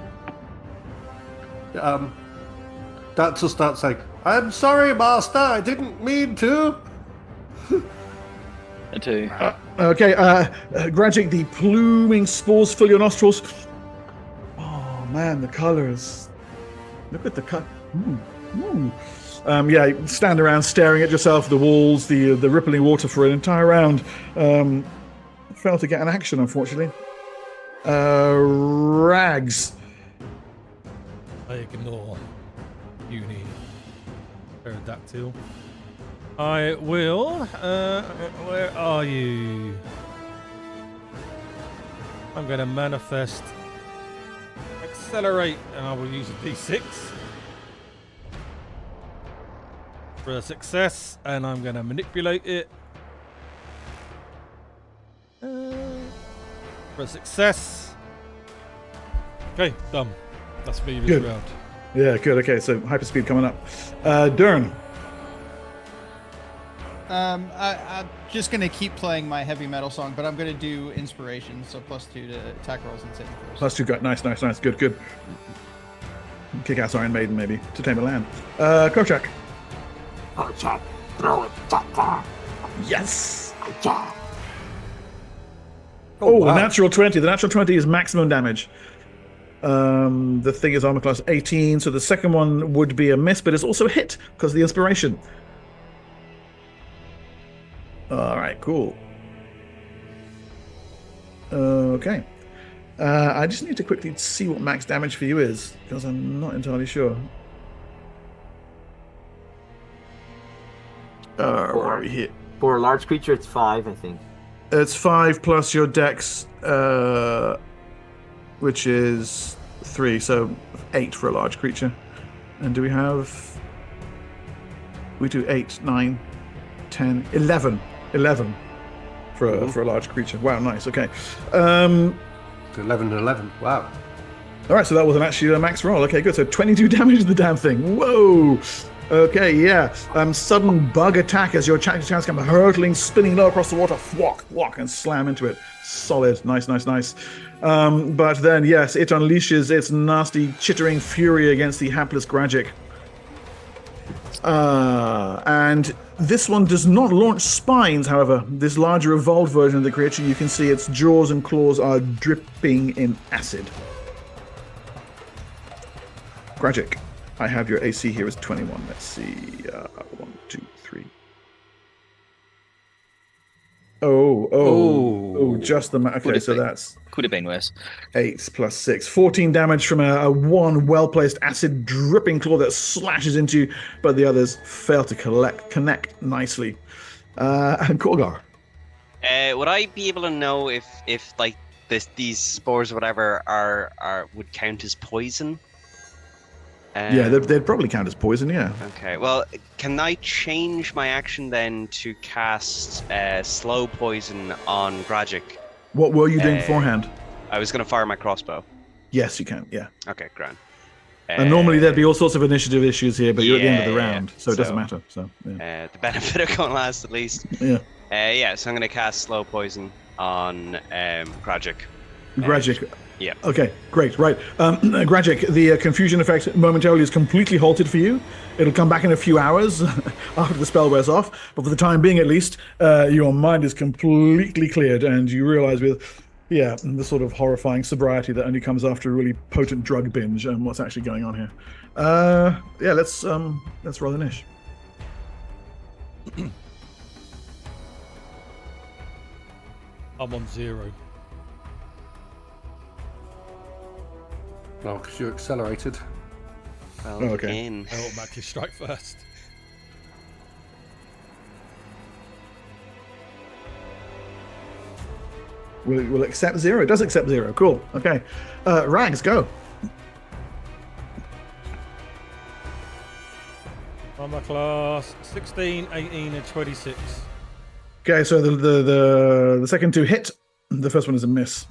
That just starts saying, I'm sorry, Master. I didn't mean to. A 2. Okay. Gragic, the pluming spores fill your nostrils. Oh, man, the colors. Look at the cut. You stand around staring at yourself, the walls, the rippling water for an entire round. Failed to get an action, unfortunately. Rags. I ignore Uni. Pterodactyl. I will. Where are you? I'm going to manifest. Accelerate, and I will use a D6 for a success, and I'm going to manipulate it for a success. Okay, done. That's me this Good. round. Yeah, good. Okay, so hyperspeed coming up. Dern. I'm just gonna keep playing my heavy metal song, but I'm gonna do inspiration, so +2 to attack rolls and saving throws. +2 got nice. Good. Kick-ass Iron Maiden, maybe, to tame a land. Kochak. Kochak, throw it, Chaka. Yes! Kochak. Oh, wow. the natural 20. The natural 20 is maximum damage. The thing is armor class 18, so the second one would be a miss, but it's also a hit because of the inspiration. All right, cool. Okay. I just need to quickly see what max damage for you is, because I'm not entirely sure. Where are we here? For a large creature, it's 5, I think. It's 5 plus your dex, which is 3, so 8 for a large creature. And do we have... We do 8, 9, 10, 11. 11 for a large creature. Wow, nice. Okay. 11 and 11. Wow. All right, so that was actually a max roll. Okay, good. So 22 damage to the damn thing. Whoa. Okay, yeah. Sudden bug attack as your chance come hurtling, spinning low across the water. Whack, and slam into it. Solid. Nice. But then, yes, it unleashes its nasty, chittering fury against the hapless Gragic. And this one does not launch spines, however. This larger evolved version of the creature, you can see its jaws and claws are dripping in acid. Gragic, I have your AC here as 21. Let's see. 1, 2, 3. Oh, just the... Okay, so that's... Could have been worse. 8 plus 6. 14 damage from a one well-placed acid dripping claw that slashes into you, but the others fail to connect nicely. And Korgar. Would I be able to know if like these spores or whatever would count as poison? Yeah, they'd probably count as poison, yeah. Okay, well, can I change my action then to cast slow poison on Gragic? What were you doing beforehand? I was going to fire my crossbow. Yes, you can, yeah. Okay, grand. And normally there'd be all sorts of initiative issues here, but you're at the end of the round, so it doesn't matter. So the benefit of going last, at least. Yeah. So I'm going to cast slow poison on Gragic. Gragic. Yeah. Okay, great. Right. Gragic, the confusion effect momentarily is completely halted for you. It'll come back in a few hours after the spell wears off. But for the time being, at least, your mind is completely cleared, and you realize with, the sort of horrifying sobriety that only comes after a really potent drug binge and what's actually going on here. Let's roll an ish. I'm on 0. Oh, because you're accelerated. Well, okay. Again. I automatically strike first. Will it accept 0? It does accept 0. Cool. Okay. Rags, go. Armor class 16, 18, and 26. Okay, so the second two hit. The first one is a miss.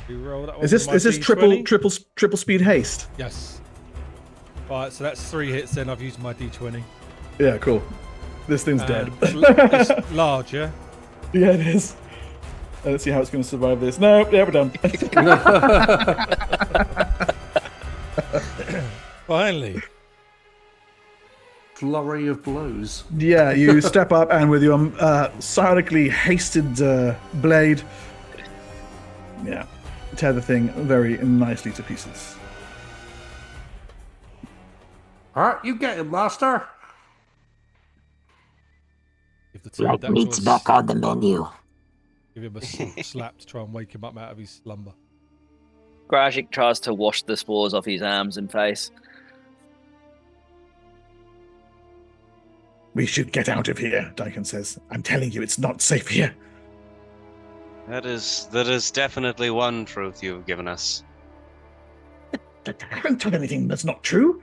You roll that one. Is this D20? triple speed haste? Yes. Right, so that's 3 hits. Then I've used my D20. Yeah, cool. This thing's dead. It's large, yeah. Yeah, it is. Let's see how it's going to survive this. No, yeah, we're done. Finally. Flurry of blows. Yeah, you step up and with your psionically hasted blade, tear the thing very nicely to pieces. All right, you get him, master. Give the Like pterodactyl meat's a back on the menu. give him a slap to try and wake him up out of his slumber. Grajik tries to wash the spores off his arms and face. We should get out of here, Daikon says. I'm telling you, it's not safe here. That is definitely one truth you've given us. I haven't done anything that's not true.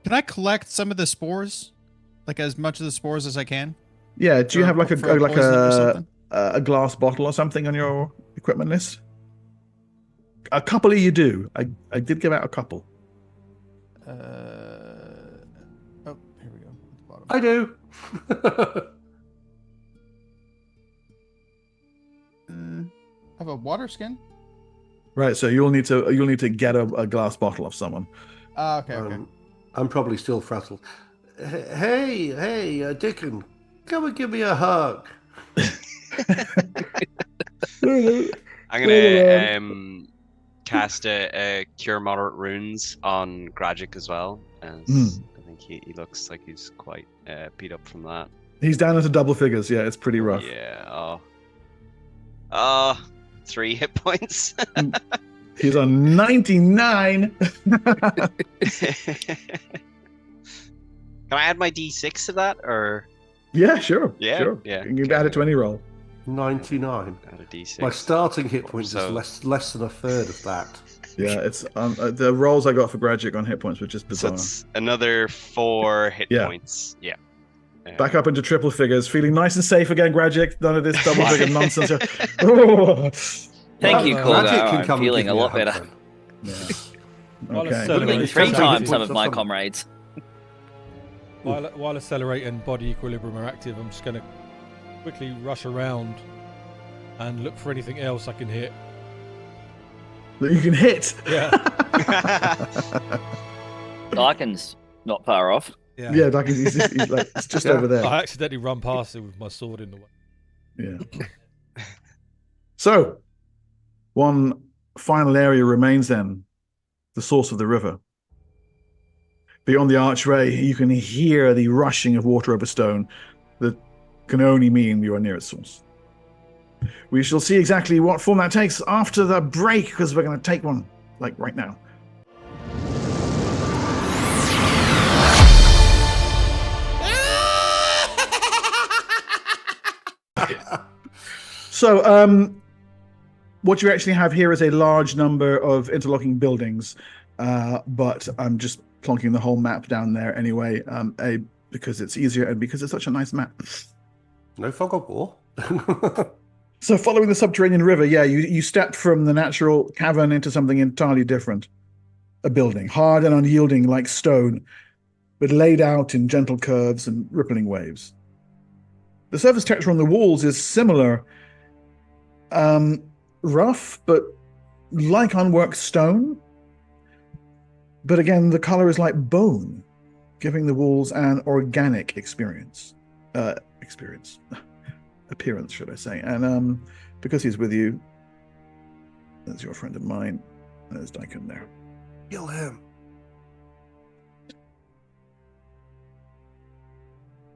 Can I collect some of the spores? Like as much of the spores as I can? Yeah, do you have like For poisoning or something? a glass bottle or something on your equipment list? A couple of you do. I did give out a couple. Oh, here we go. At the bottom. I do. I have a water skin. Right, so you'll need to get a glass bottle of someone. Okay. I'm probably still frazzled. Hey, Dickon, come and give me a hug. I'm gonna cast a cure moderate runes on Grajik as well, as I think he looks like he's quite beat up from that. He's down into double figures. Yeah, it's pretty rough. Yeah. 3 hit points. He's on 99. Can I add my D6 to that, or? Yeah, sure. Yeah, sure. yeah. You can add it to any roll. 99. Add a D6. My starting hit points So- is less than a third of that. Yeah, it's the rolls I got for Grajik on hit points were just So bizarre. it's another 4 hit Yeah. points. Yeah. Back up into triple figures, feeling nice and safe again, Grajik. None of this double figure nonsense. Thank you, Well, Corgo. Magic can I'm come and feeling give a me lot hug better. then. Yeah. While Okay. accelerating, Three Take times it some points of or my something. comrades. While Accelerate and Body Equilibrium are active, I'm just going to quickly rush around and look for anything else I can hit. That you can hit. Yeah. Dyken's not far off. Yeah. Yeah, like he's like it's just Yeah. over there. I accidentally run past it with my sword in the way. Yeah. So, one final area remains then, the source of the river. Beyond the archway, you can hear the rushing of water over stone that can only mean you are near its source. We shall see exactly what form that takes after the break, because we're going to take one, like right now. So, what you actually have here is a large number of interlocking buildings, but I'm just plonking the whole map down there anyway, because it's easier and because it's such a nice map. No fog of war. So, following the subterranean river, yeah, you step from the natural cavern into something entirely different. A building, hard and unyielding like stone, but laid out in gentle curves and rippling waves. The surface texture on the walls is similar, rough, but like unworked stone. But again, the color is like bone, giving the walls an organic appearance, should I say. And because he's with you, there's your friend of mine, there's Daikon there. Kill him.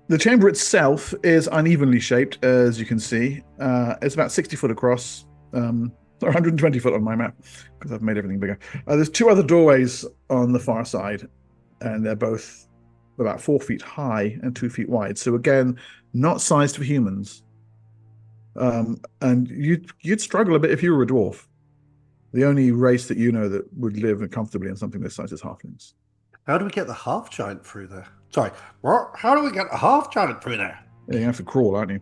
The chamber itself is unevenly shaped, as you can see. It's about 60 foot across, or 120 foot on my map, because I've made everything bigger. There's 2 other doorways on the far side, and they're both about 4 feet high and 2 feet wide. So again, not sized for humans. And you'd struggle a bit if you were a dwarf. The only race that you know that would live comfortably in something this size is halflings. How do we get the half giant through there? Sorry, what? How do we get the half giant through there? Yeah, you have to crawl, aren't you?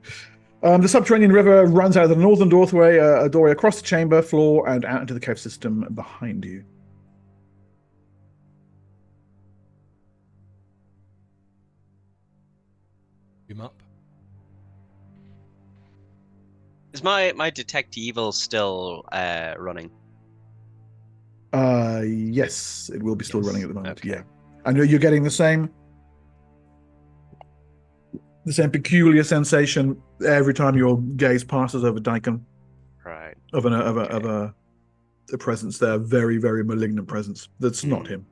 The subterranean river runs out of the northern doorway, a doorway across the chamber floor and out into the cave system behind you. Him up. Is my detect evil still running? Yes, it will be still Yes, running at the moment. okay. Yeah, I know you're getting the same peculiar sensation every time your gaze passes over Daikon Right. of a presence there, very very malignant presence. That's not him.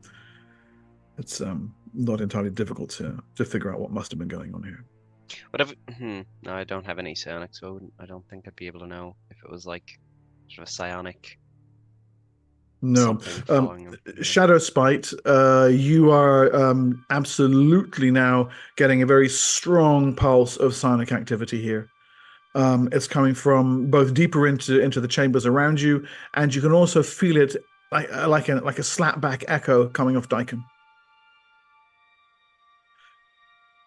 It's not entirely difficult to figure out what must have been going on here. Whatever. No, I don't have any psionic, so I don't think I'd be able to know if it was like sort of psionic No. something following him. Shadow Spite, you are absolutely now getting a very strong pulse of psionic activity here. It's coming from both deeper into the chambers around you, and you can also feel it like a slapback echo coming off Daikon.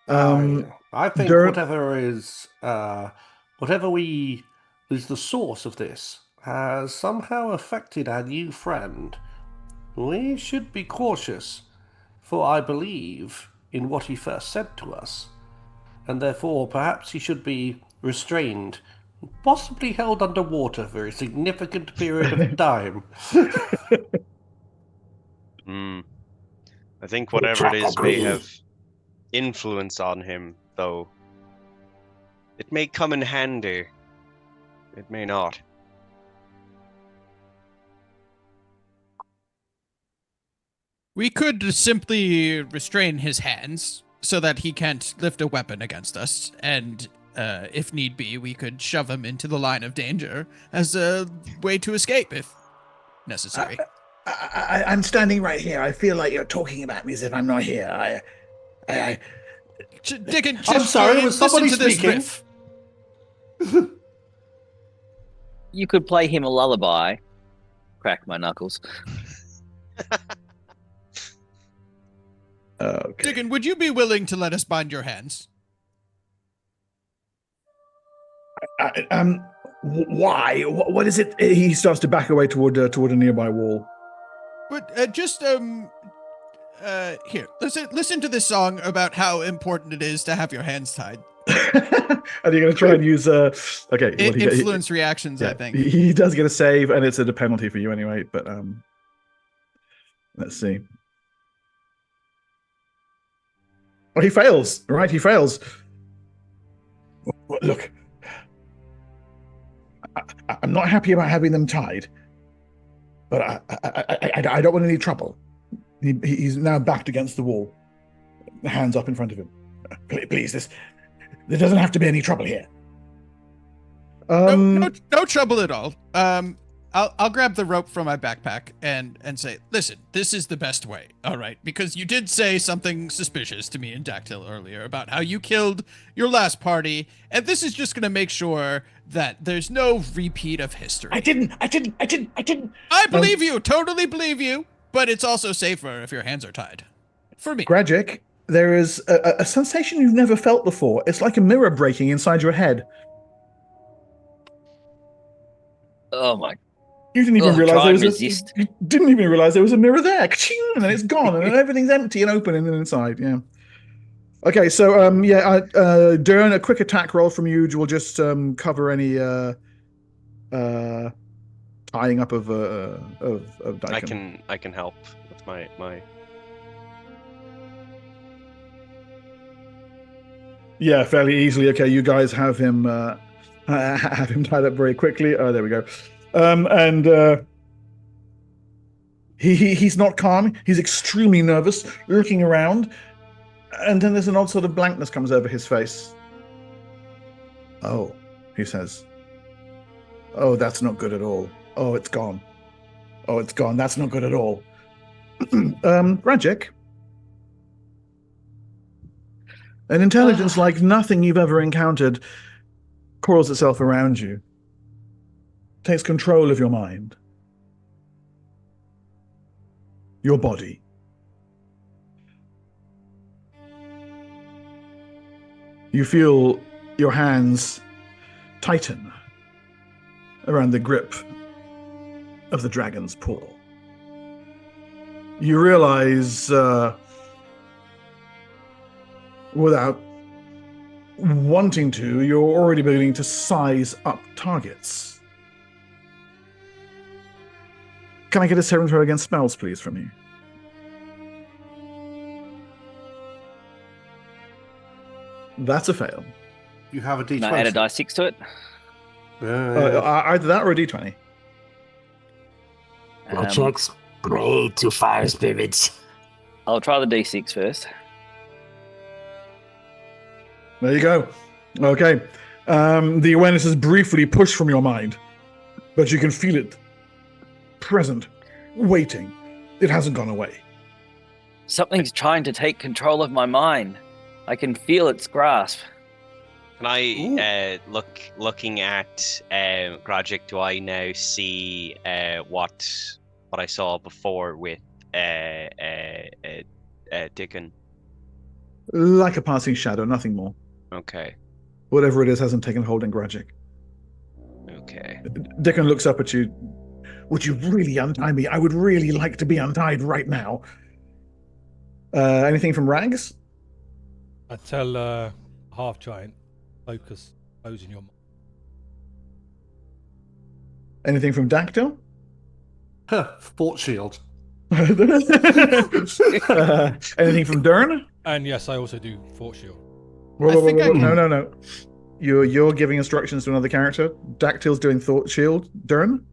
I think whatever is the source of this has somehow affected our new friend. We should be cautious, for I believe in what he first said to us, and therefore perhaps he should be restrained, possibly held underwater for a significant period of time. I think whatever it is may have influence on him, though. It may come in handy. It may not. We could simply restrain his hands so that he can't lift a weapon against us, and if need be, we could shove him into the line of danger as a way to escape if necessary. I'm standing right here. I feel like you're talking about me as if I'm not here. Dickon, I'm sorry, was somebody speaking? You could play him a lullaby. Crack my knuckles. Okay. Dickon, would you be willing to let us bind your hands? Why? What is it? He starts to back away toward a nearby wall. But here, listen to this song about how important it is to have your hands tied. Are you going to try and use okay? Influence reactions, yeah, I think. He does get a save, and it's a penalty for you anyway. But let's see. Oh, he fails. Right, he fails. Look, I'm not happy about having them tied, but I don't want any trouble. He's now backed against the wall, hands up in front of him. Please, there doesn't have to be any trouble here. No trouble at all. I'll grab the rope from my backpack and say, listen, this is the best way, all right? Because you did say something suspicious to me and Dactyl earlier about how you killed your last party, and this is just going to make sure that there's no repeat of history. I didn't. I believe you, totally believe you, but it's also safer if your hands are tied. For me. Gragic, there is a sensation you've never felt before. It's like a mirror breaking inside your head. Oh my. You didn't even realize you didn't even realize there was a mirror there, and then it's gone, and then everything's empty and open and then inside. Yeah. Okay, so Dern, a quick attack roll from you will just cover any tying up of Daikon. I can help with my. Yeah, fairly easily. Okay, you guys have him tied up very quickly. Oh, there we go. And he's not calm. He's extremely nervous, looking around, and then there's an odd sort of blankness comes over his face. Oh, he says. Oh, that's not good at all. Oh, it's gone. Oh, it's gone. That's not good at all. Gragic. An intelligence like nothing you've ever encountered coils itself around you. Takes control of your mind, your body. You feel your hands tighten around the grip of the dragon's paw. You realize, without wanting to, you're already beginning to size up targets. Can I get a saving throw against spells, please, from you? That's a fail. You have a D20. Can I add a die 6 to it? Either that or a D20. Checks pray to fire spirits. I'll try the D6 first. There you go. Okay. The awareness is briefly pushed from your mind, but you can feel it present, waiting. It hasn't gone away. Something's trying to take control of my mind. I can feel its grasp. Can I looking at Grajic? Do I now see what I saw before with Dickon? Like a passing shadow, nothing more. Okay. Whatever it is hasn't taken hold in Grajic. Okay. Dickon looks up at you. Would you really untie me? I would really like to be untied right now. Anything from Rags? I tell half giant, focus, closing your mind. Anything from Dactyl? Fort shield. Anything from Dern? And yes, I also do Fort Shield. No. You're giving instructions to another character. Dactyl's doing Thought Shield. Dern?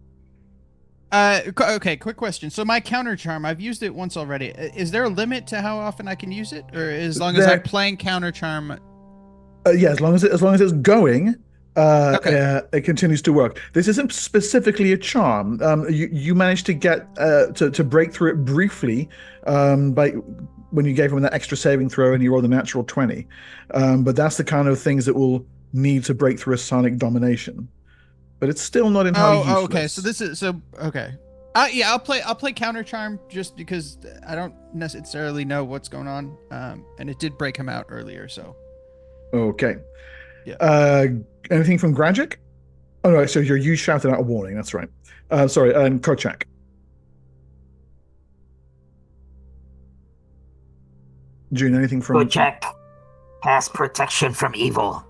Okay, quick question. So my counter charm, I've used it once already. Is there a limit to how often I can use it, or as long as I'm playing counter charm? Yeah, as long as it's going, Okay. it continues to work. This isn't specifically a charm. You managed to get to break through it briefly by when you gave him that extra saving throw and you rolled a natural 20. But that's the kind of things that will need to break through a sonic domination. But it's still not entirely useless. Okay. So this is okay. Yeah, I'll play counter charm just because I don't necessarily know what's going on. And it did break him out earlier, so. Okay. Yeah. Anything from Grajic? Oh no, so you shouted out a warning. That's right. Sorry, Kochak. June, anything from Kochak has protection from evil.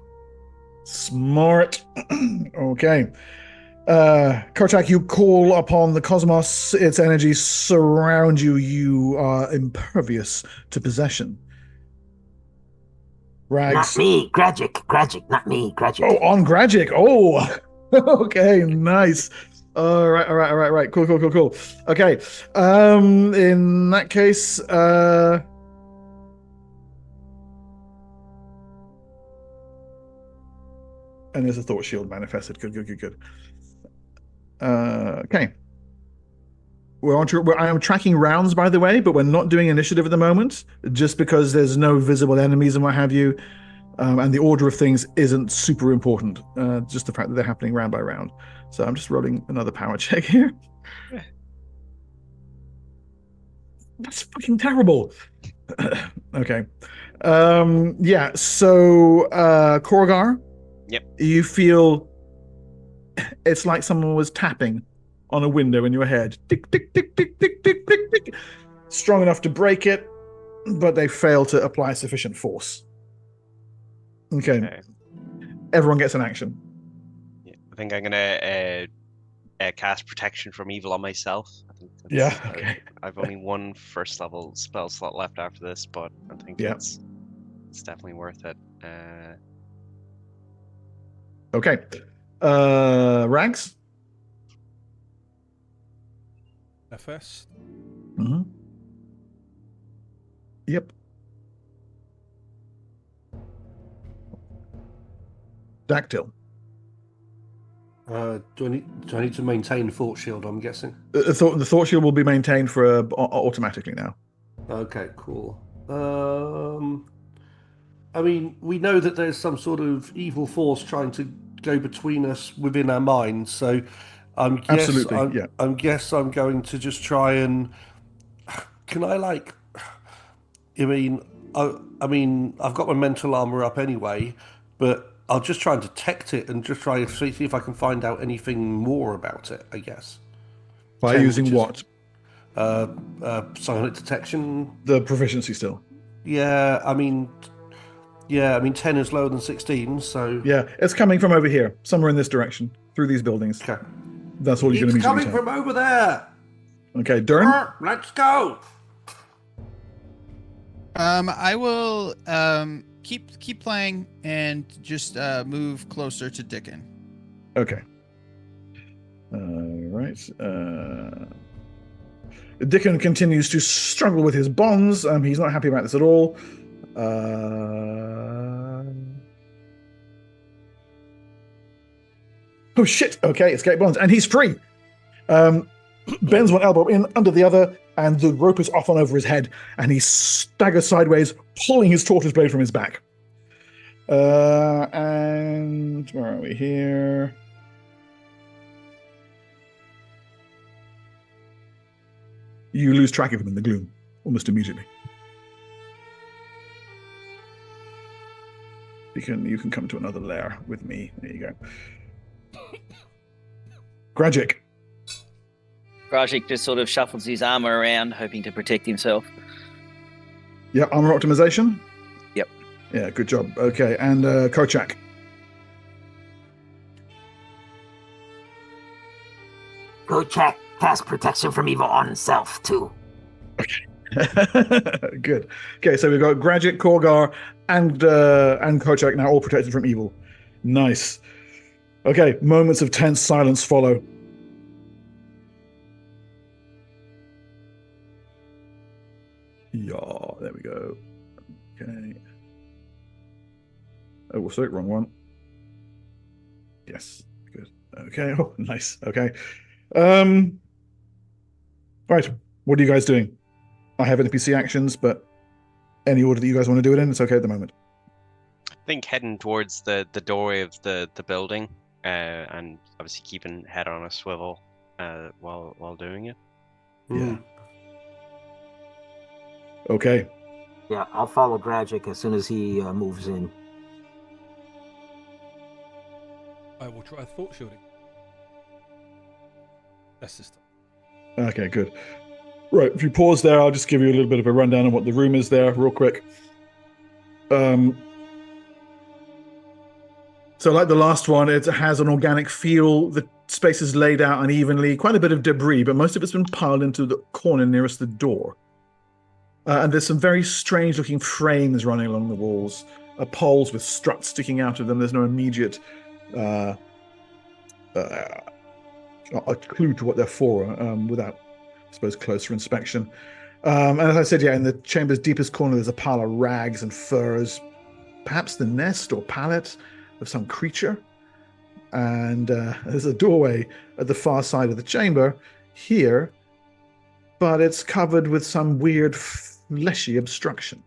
Smart. Okay. Kochak, you call upon the cosmos. Its energies surround you. You are impervious to possession. Rags. Not me, Grajic, not me, Grajic. Oh, on Grajic. Oh, okay, nice. All right. Cool. Okay. In that case, and there's a thought shield manifested. Good. Okay. I am tracking rounds, by the way, but we're not doing initiative at the moment, just because there's no visible enemies and what have you, and the order of things isn't super important. Just the fact that they're happening round by round. So I'm just rolling another power check here. That's fucking terrible. Okay. Yeah. So Korgar. Yep. You feel it's like someone was tapping on a window in your head. Tick, tick, tick, tick, tick, tick, tick, tick. Strong enough to break it, but they fail to apply sufficient force. Okay. Everyone gets an action. Yeah, I think I'm gonna cast protection from evil on myself. I think Okay. I've only one first level spell slot left after this, but I think it's definitely worth it. Okay. Rags? FS. Mm-hmm. Yep. Dactyl. Do I need to maintain Fort Shield, I'm guessing? The thought shield will be maintained for automatically now. Okay, cool. I mean, we know that there's some sort of evil force trying to go between us within our minds, so I'm going to just try and. Can I I mean, I've got my mental armor up anyway, but I'll just try and detect it and just try and see if I can find out anything more about it, I guess. By using what? Psionic detection. The proficiency still. Yeah, I mean 10 is lower than 16, so... Yeah, it's coming from over here, somewhere in this direction, through these buildings. Okay. That's all you're going to be doing. It's coming from over there! Okay, Dern? Let's go! I will keep playing and just move closer to Dickon. Okay. Right. Dickon continues to struggle with his bonds. He's not happy about this at all. Oh shit! Okay, escape bonds, and he's free. Bends one elbow in under the other, and the rope is off and over his head, and he staggers sideways, pulling his tortoise blade from his back. And where are we here? You lose track of him in the gloom almost immediately. You can come to another lair with me. There you go. Gragic. Grajik just sort of shuffles his armor around, hoping to protect himself. Yeah, armor optimization? Yep. Yeah, good job. Okay, and Kochak. Go check. Cast protection from evil on self, too. Okay. Good. Okay, so we've got Gragic, Korgar, and Kochak now all protected from evil. Nice. Okay, moments of tense silence follow. Yeah, there we go. Okay. Oh, sorry, wrong one. Yes, good. Okay. Oh, nice. Okay. Right. What are you guys doing? I have NPC actions, but any order that you guys want to do it in, it's okay at the moment. I think heading towards the doorway of the building, and obviously keeping head on a swivel while doing it. Yeah. Okay. Yeah, I'll follow Gragic as soon as he moves in. I will try thought shielding. That's just. Okay, good. Right, if you pause there, I'll just give you a little bit of a rundown on what the room is there, real quick. So like the last one, it has an organic feel. The space is laid out unevenly, quite a bit of debris, but most of it's been piled into the corner nearest the door. And there's some very strange-looking frames running along the walls, poles with struts sticking out of them. There's no immediate a clue to what they're for without, I suppose, closer inspection. And as I said, yeah, in the chamber's deepest corner, there's a pile of rags and furs, perhaps the nest or pallet of some creature. And there's a doorway at the far side of the chamber here, but it's covered with some weird fleshy obstruction.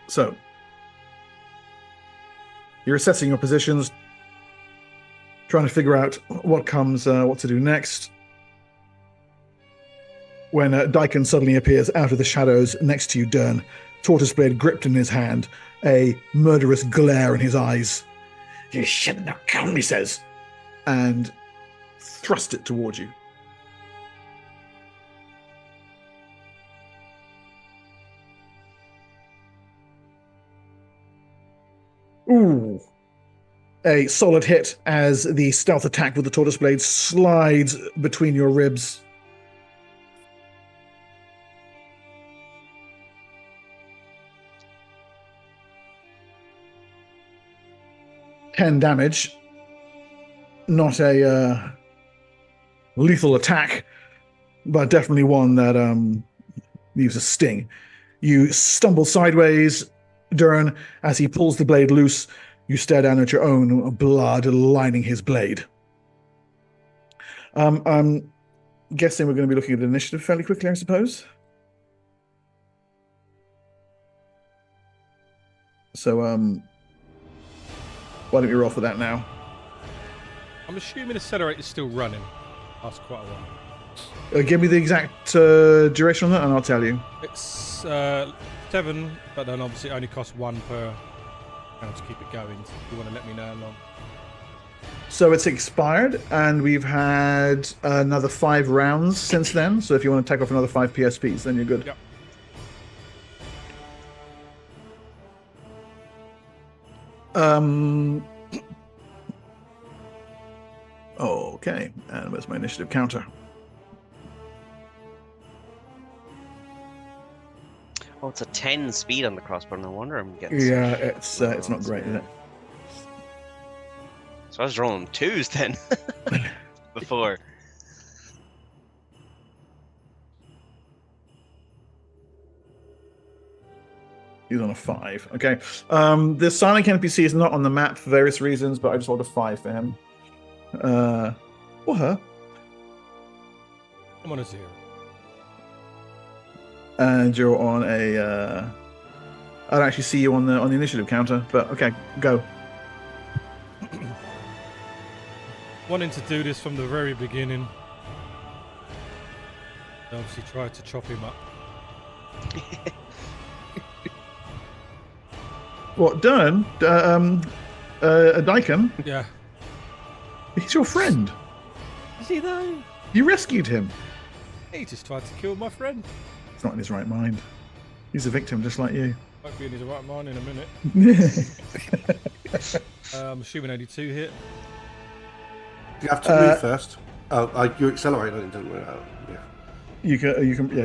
So, you're assessing your positions, trying to figure out what to do next. When Daikon suddenly appears out of the shadows next to you, Dern, tortoise blade gripped in his hand, a murderous glare in his eyes. "You shouldn't have come," he says, and thrust it towards you. Ooh. A solid hit as the stealth attack with the tortoise blade slides between your ribs. $10 damage. Not a lethal attack, but definitely one that leaves a sting. You stumble sideways, Dern, as he pulls the blade loose. You stare down at your own blood lining his blade. I'm guessing we're going to be looking at initiative fairly quickly, I suppose. So, why don't we roll for that now? I'm assuming Accelerator's still running. That's quite a while. Give me the exact duration on that, and I'll tell you. It's 7, but then obviously it only costs 1 per round to keep it going. So if you want to let me know how long. So it's expired, and we've had another 5 rounds since then. So if you want to take off another 5 PSPs, then you're good. Yep. Okay, and where's my initiative counter? Oh, it's a 10 speed on the crossbow. No wonder I'm getting. Yeah, it's not great, is it? So I was rolling 2s then before. He's on a 5. Okay. The Sonic NPC is not on the map for various reasons, but I just rolled a 5 for him. Or her. I'm on a 0. And you're on a. I don't actually see you on the initiative counter, but okay, go. Wanting to do this from the very beginning. I obviously tried to chop him up. What, Dern? Daikon? Yeah. He's your friend. Is he though? You rescued him. He just tried to kill my friend. He's not in his right mind. He's a victim just like you. Might be in his right mind in a minute. I'm assuming 82 hit. You have to move first. Oh, you accelerated it, didn't you? Yeah. You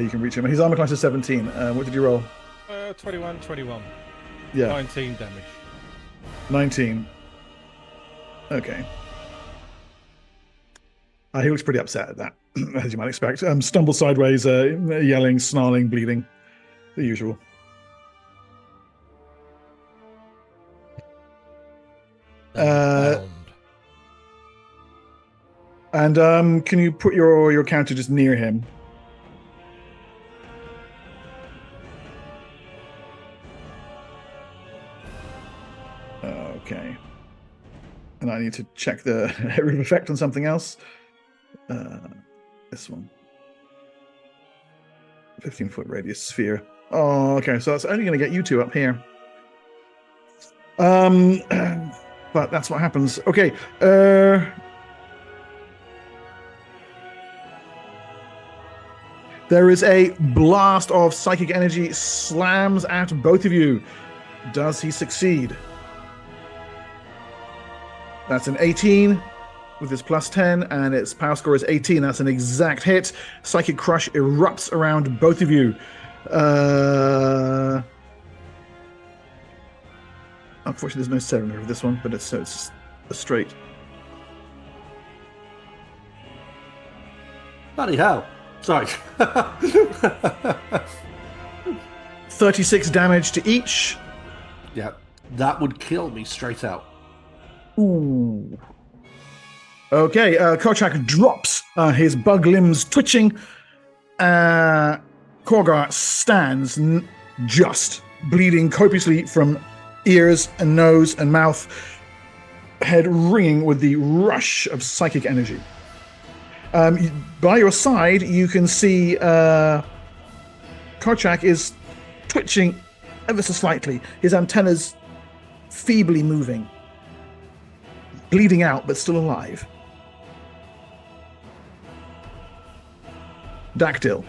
can reach him. His armor class is 17. What did you roll? 21. Yeah. 19 damage. 19. Okay. He looks pretty upset at that, as you might expect. Stumbles sideways, yelling, snarling, bleeding. The usual. And can you put your counter just near him? Okay. And I need to check the area of effect on something else. This one. 15-foot radius sphere. Oh, okay. So that's only going to get you two up here. But that's what happens. Okay. There is a blast of psychic energy slams at both of you. Does he succeed? That's an 18 with his plus 10, and its power score is 18. That's an exact hit. Psychic Crush erupts around both of you. Unfortunately, there's no cylinder of this one, but it's a straight. Bloody hell. Sorry. 36 damage to each. Yeah, that would kill me straight out. Ooh. Okay, Korchak drops, his bug limbs twitching. Korgar stands just, bleeding copiously from ears and nose and mouth, head ringing with the rush of psychic energy. By your side, you can see Korchak is twitching ever so slightly, his antennas feebly moving, bleeding out but still alive. Dactyl.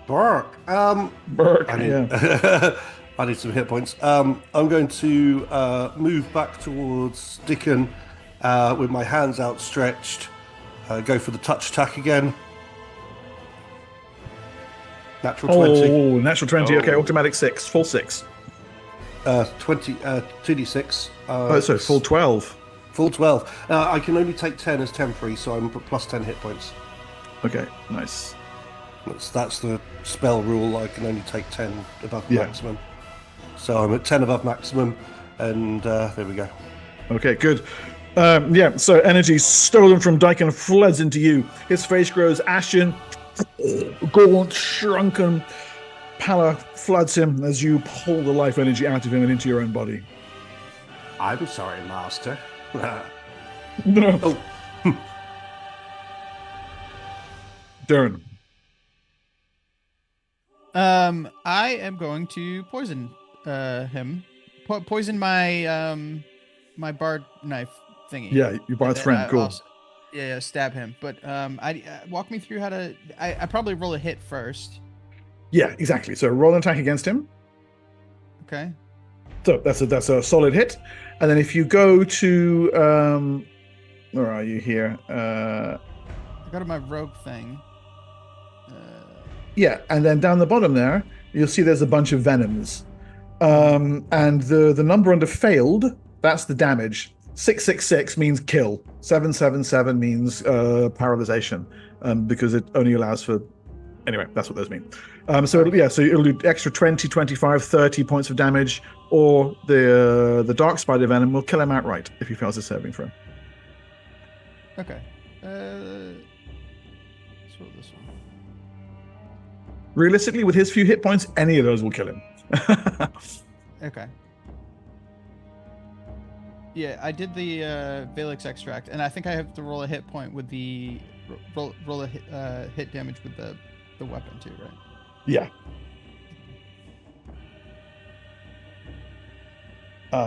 Burke. Burke, I need, yeah. I need some hit points. I'm going to move back towards Dickon with my hands outstretched. Go for the touch attack again. Natural 20. Oh, natural 20. Okay, automatic 6. Full 6. 20, 2d6. So full 12. Full 12. I can only take 10 as temporary, so I'm plus 10 hit points. Okay, nice. That's the spell rule. I can only take 10 above Yeah. maximum. So I'm at 10 above maximum, and there we go. Okay, good. So energy stolen from Daikon floods into you. His face grows ashen, gaunt, shrunken. Pallor floods him as you pull the life energy out of him and into your own body. I'm sorry, Master. No. Oh. Darren. I am going to poison him. Poison my my bard knife thingy. Yeah, your bard's friend. Cool. Yeah, stab him. But walk me through how to. I probably roll a hit first. Yeah, exactly. So roll an attack against him. Okay. So that's a solid hit. And then if you go to where are you here? I go to my rogue thing. Yeah, and then down the bottom there, you'll see there's a bunch of venoms. And the number under failed, that's the damage. 666 means kill. 777 means paralyzation, because it only allows for Anyway, that's what those mean. So it'll do extra 20, 25, 30 points of damage, or the dark spider venom will kill him outright if he fails his saving throw. Okay. Let's roll this one. Realistically, with his few hit points, any of those will kill him. Okay. Yeah, I did the Valix extract, and I think I have to roll a hit point with the roll a hit damage with the weapon too, right? Yeah.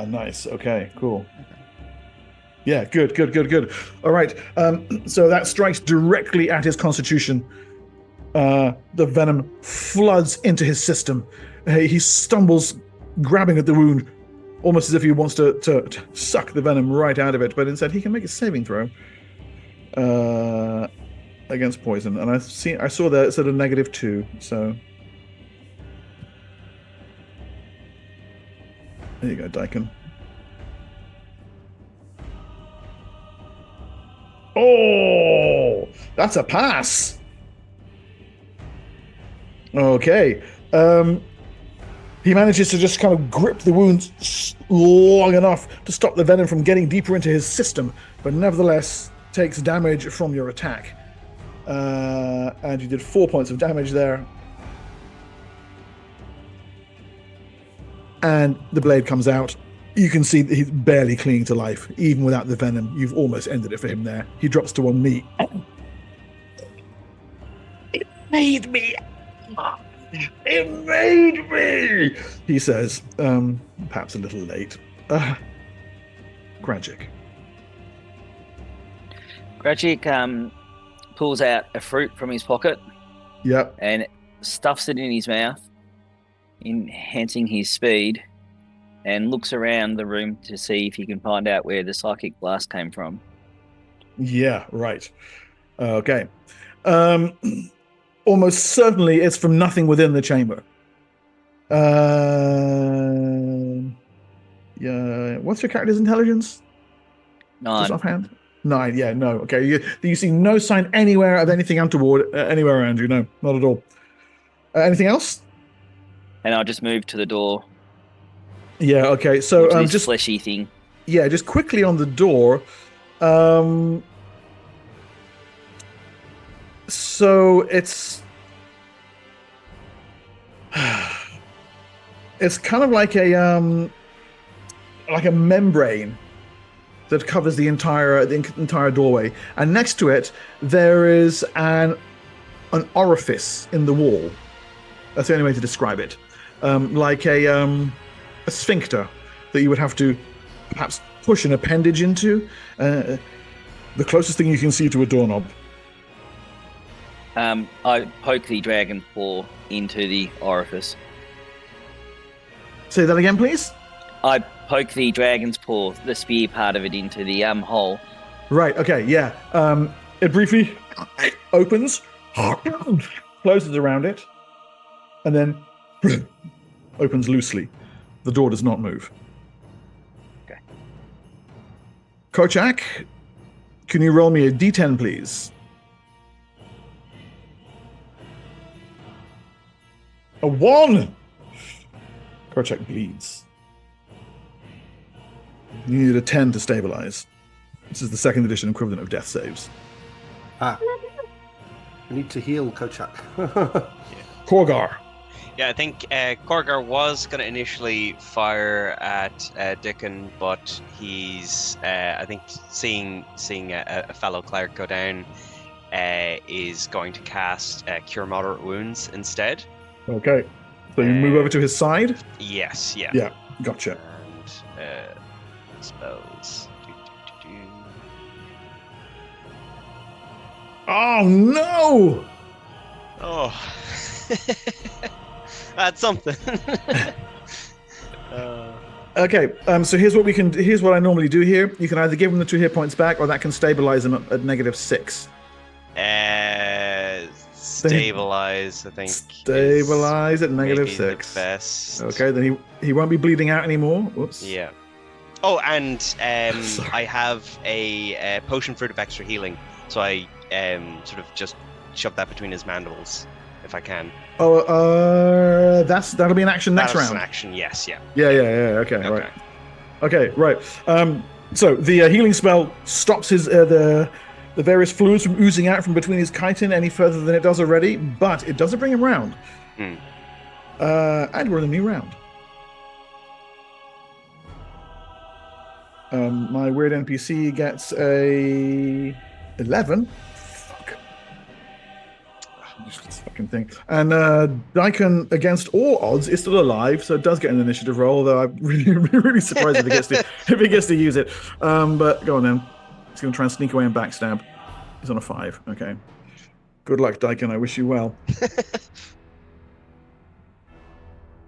Nice. Okay, cool. Okay. Yeah, good. All right. So that strikes directly at his constitution. The venom floods into his system. He stumbles, grabbing at the wound, almost as if he wants to suck the venom right out of it. But instead, he can make a saving throw against poison. And I saw that it said a -2. So there you go, Daikon. Oh, that's a pass. Okay. He manages to just kind of grip the wounds long enough to stop the venom from getting deeper into his system, but nevertheless takes damage from your attack. And you did 4 points of damage there. And the blade comes out. You can see that he's barely clinging to life. Even without the venom, you've almost ended it for him there. He drops to one knee. It made me! It made me! He says, perhaps a little late. Gragic. Gragic pulls out a fruit from his pocket. Yep. And stuffs it in his mouth, enhancing his speed, and looks around the room to see if he can find out where the psychic blast came from. Yeah, right. Okay. Almost certainly it's from nothing within the chamber. Yeah. What's your character's intelligence? 9. Just offhand? 9, yeah, no. Okay, you see no sign anywhere of anything untoward anywhere around you. No, not at all. Anything else? And I'll just move to the door. Yeah, okay. So this just fleshy thing. Yeah, just quickly on the door. So it's kind of like a membrane that covers the entire doorway, and next to it there is an orifice in the wall. That's the only way to describe it. Like a sphincter that you would have to perhaps push an appendage into. The closest thing you can see to a doorknob. I poke the dragon paw into the orifice. Say that again, please? I poke the dragon's paw, the spear part of it, into the hole. Right, okay, yeah. It briefly opens, closes around it, and then opens loosely. The door does not move. Okay. Kochak, can you roll me a d10, please? A 1! Kochak bleeds. You needed a 10 to stabilize. This is the 2nd edition equivalent of death saves. We need to heal Kochak. Korgar. Yeah, I think Korgar was going to initially fire at Dickon, but he's, I think, seeing a fellow cleric go down, is going to cast Cure Moderate Wounds instead. Okay. So you move over to his side? Yes, yeah. Yeah, gotcha. And spells. Oh, no! Oh. That's something. Okay, so here's what I normally do here. You can either give him the 2 hit points back, or that can stabilize him at -6. Stabilize, I think. Stabilize at maybe -6. the best. Okay, then he won't be bleeding out anymore. Whoops. Yeah. Oh, and I have a potion fruit of extra healing, so I sort of just shove that between his mandibles, if I can. Oh, that'll be an action next That's round. an action, yes, yeah. Yeah. Okay, right. Okay, right. So the healing spell stops the various fluids from oozing out from between his chitin any further than it does already, but it doesn't bring him round. Hmm. And we're in a new round. My weird NPC gets a 11. Fuck. This fucking thing. And Daikon, against all odds, is still alive, so it does get an initiative roll. Though I'm really surprised if he gets to use it. But go on then. He's going to try and sneak away and backstab. He's on a 5. Okay. Good luck, Daikon. I wish you well.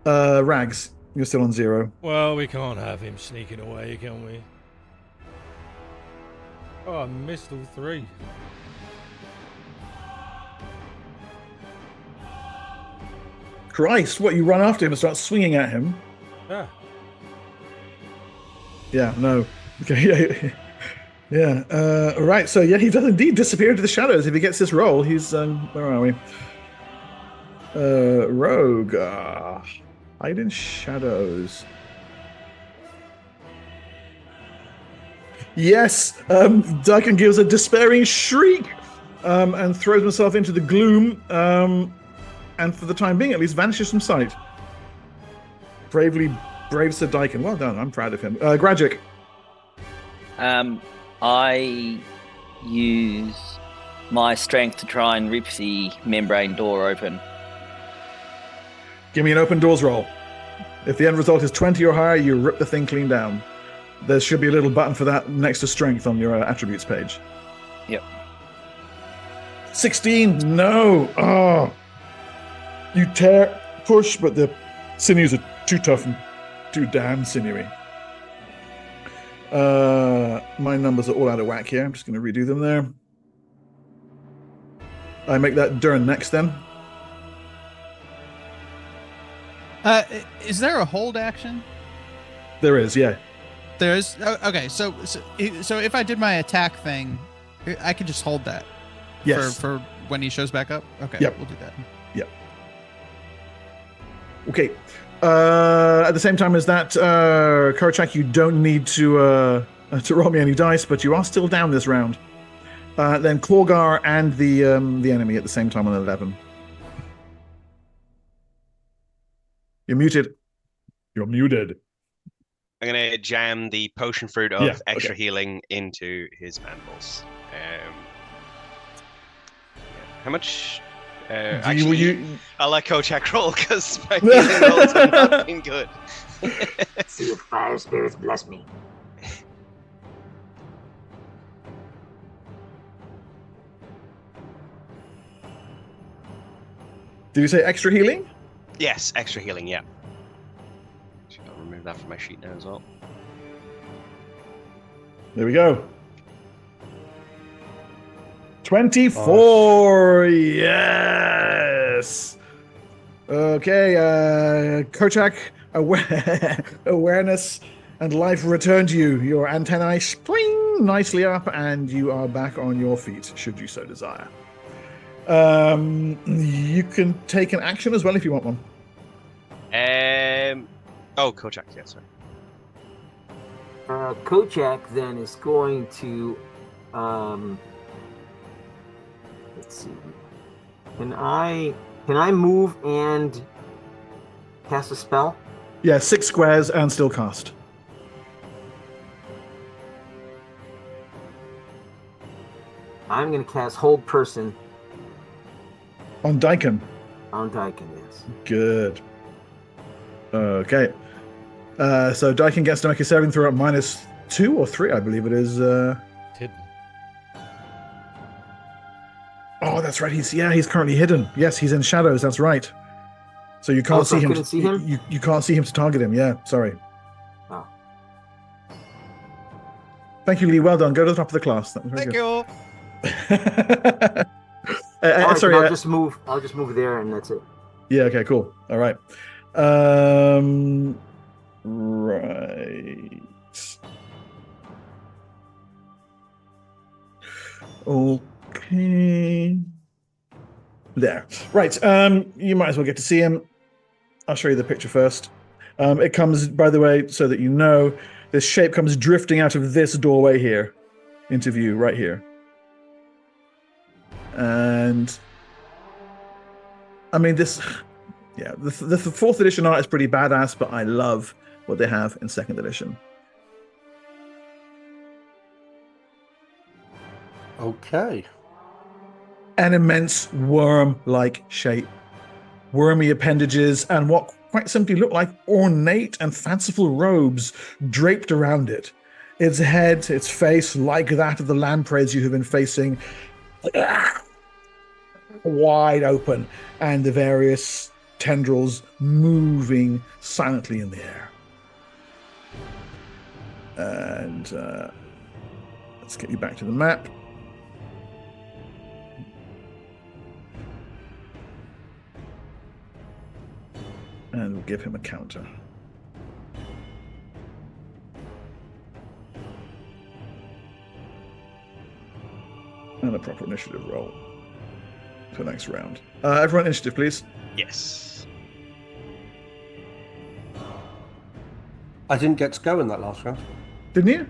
Rags, you're still on 0. Well, we can't have him sneaking away, can we? Oh, I missed all 3. Christ, what, you run after him and start swinging at him? Yeah. Yeah, no. Okay, yeah. All right, so yeah, he does indeed disappear into the shadows. If he gets this roll, he's, where are we? Rogue. Hide in shadows. Yes, Daikon gives a despairing shriek and throws himself into the gloom, and for the time being, at least, vanishes from sight. Brave Sir Daikon. Well done. I'm proud of him. Gragic. I use my strength to try and rip the membrane door open. Give me an open doors roll. If the end result is 20 or higher, you rip the thing clean down. There should be a little button for that next to strength on your attributes page. Yep. 16. No. Oh. You push, but the sinews are too tough and too damn sinewy. My numbers are all out of whack here. I'm just going to redo them there. I make that Dern next then. Is there a hold action? There is, yeah. There is. Okay, so if I did my attack thing, I could just hold that. Yes. For when he shows back up. Okay. Yep. We'll do that. Yep. Okay. At the same time as that, Korchak, you don't need to roll me any dice, but you are still down this round. Then Klorgar and the enemy at the same time on 11. You're muted. You're muted. I'm going to jam the potion fruit of extra healing into his mandibles. How much? I'll let Kochak roll because my healing rolls have not been good. See if fire spirits bless me. Did you say extra healing? Yes, extra healing, yeah. I'll remove that from my sheet now as well. There we go. 24. Yes. Okay. Kochak, awareness and life return to you. Your antennae spring nicely up, and you are back on your feet, should you so desire. You can take an action as well if you want one. Kochak, yeah, sorry. Kochak then is going to let's see. Can I move and cast a spell? Yeah, 6 squares and still cast. I'm going to cast Hold Person On Daikon. on Daikon, yes. Good. Okay. So Daikon gets to make a saving throw at -2 or 3, I believe it is. Hidden. Oh, that's right. He's currently hidden. Yes, he's in shadows. That's right. So you can't so I see him. couldn't see him? You can't see him to target him. Yeah, sorry. Oh. Thank you, Lee. Well done. Go to the top of the class. That was very Thank good. you. All right, Sorry. I'll just move there, and that's it. Yeah. Okay. Cool. All right. Right. Okay. There. Right. You might as well get to see him. I'll show you the picture first. It comes, by the way, so that you know, this shape comes drifting out of this doorway here into view, right here. And I mean, the 4th edition art is pretty badass, but I love what they have in 2nd edition. Okay. An immense worm-like shape, wormy appendages, and what quite simply look like ornate and fanciful robes draped around it. Its head, its face, like that of the lampreys you have been facing, wide open, and the various tendrils moving silently in the air. And let's get you back to the map. And we'll give him a counter. And a proper initiative roll for next round. Everyone, initiative, please. Yes. I didn't get to go in that last round. Didn't you?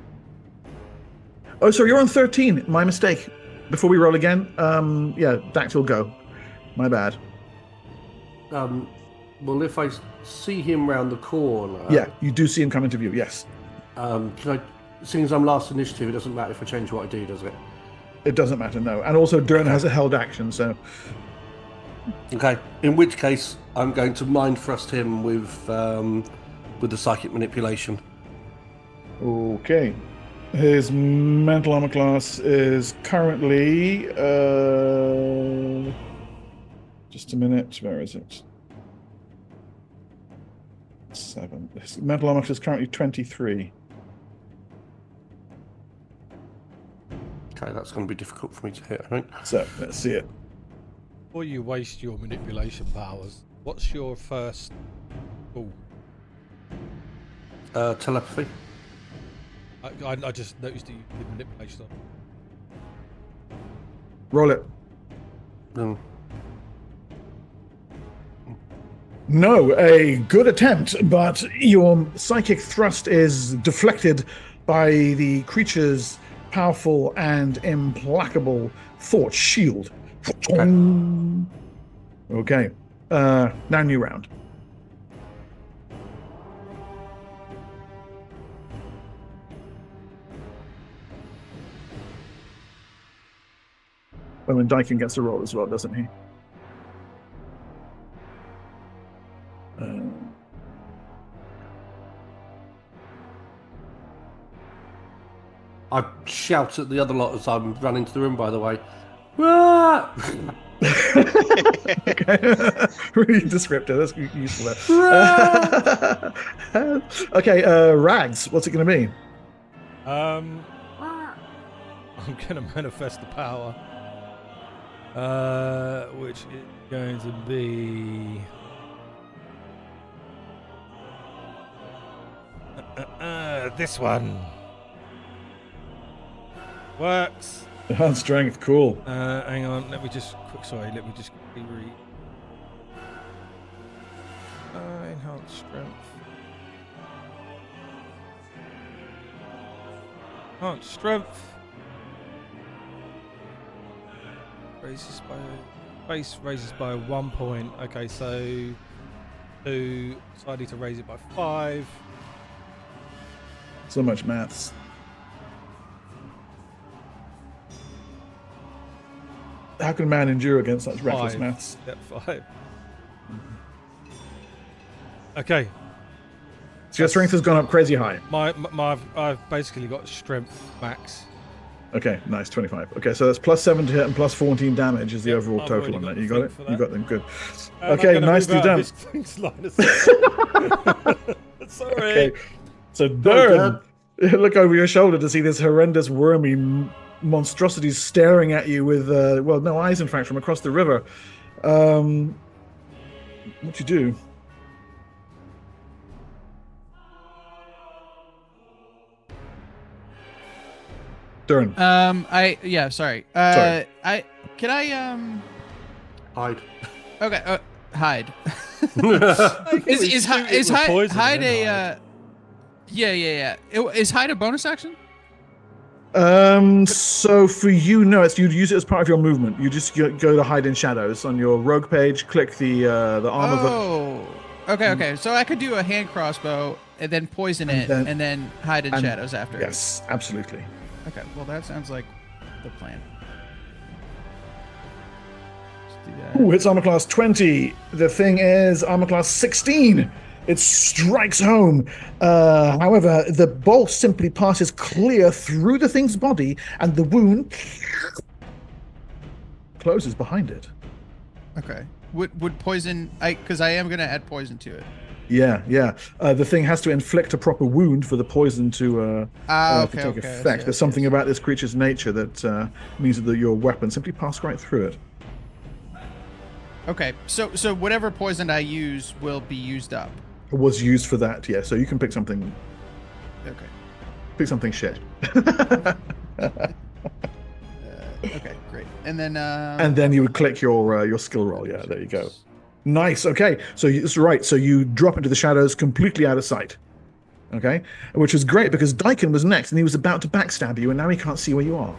Oh, sorry, you're on 13. My mistake. Before we roll again, yeah, Dactyl, go. My bad. Well, if I see him round the corner... Yeah, you do see him come into view, yes. Can I, seeing as I'm last initiative, it doesn't matter if I change what I do, does it? It doesn't matter, no. And also, Dern has a held action, so... Okay, in which case, I'm going to mind thrust him with the psychic manipulation. Okay. His mental armor class is currently... just a minute, where is it? 7. His mental armor is currently 23. Okay, that's going to be difficult for me to hit, I think. So, let's see it. Before you waste your manipulation powers, what's your first... Oh, Telepathy. I just noticed that you did manipulation. Roll it. No. No, a good attempt, but your psychic thrust is deflected by the creature's powerful and implacable thought shield. Okay. Now new round. Oh, and Dyken gets a roll as well, doesn't he? I shout at the other lot as I'm running to the room, by the way. Rah! Okay. Really descriptive. That's useful there. Okay, Rags, what's it going to be? I'm going to manifest the power, which is going to be... this one. Works. Enhanced strength, cool. Hang on, let me just quickly read. Enhanced strength. Enhanced strength. Raises by 1 point. Okay, so 2. So I need to raise it by 5. So much maths. How can man endure against such reckless 5. maths? Yep, 5. Okay. So your strength has gone up crazy high. I've basically got strength max. Okay, nice, 25. Okay, so that's plus 7 to hit and plus 14 damage is the overall I've total already on got that. You the got it? thing for You that. got them, good. I'm Okay, gonna nicely move out done. of this thing's line of sight. Sorry. Okay, so Dern, look over your shoulder to see this horrendous wormy monstrosity staring at you with, well, no eyes, in fact, from across the river. What you do? Dern. Sorry. Sorry. Hide. Okay, hide. Like, is we is, shoot hi- it is with hide, poison hide and a? hide. Yeah. Is hide a bonus action? So for you, no, you'd use it as part of your movement. You just go to hide in shadows on your rogue page. Click the armor. Oh, okay. So I could do a hand crossbow and then poison it, and then hide in shadows after. Yes, absolutely. Okay, well that sounds like the plan. Let's do that. Ooh, it's armor class 20. The thing is armor class 16. It strikes home. However, the bolt simply passes clear through the thing's body, and the wound closes behind it. Okay. Would poison? Because I am gonna add poison to it. Yeah. The thing has to inflict a proper wound for the poison to take effect. There's something about this creature's nature that means that your weapon simply passed right through it. Okay, so whatever poison I use will be used up. It was used for that, yeah. So you can pick something. Okay. Pick something shit. Okay, great. And then. And then you would click your skill roll. Yeah, there you go. Nice. Okay, so it's right. So you drop into the shadows, completely out of sight. Okay, which is great because Daikin was next, and he was about to backstab you, and now he can't see where you are.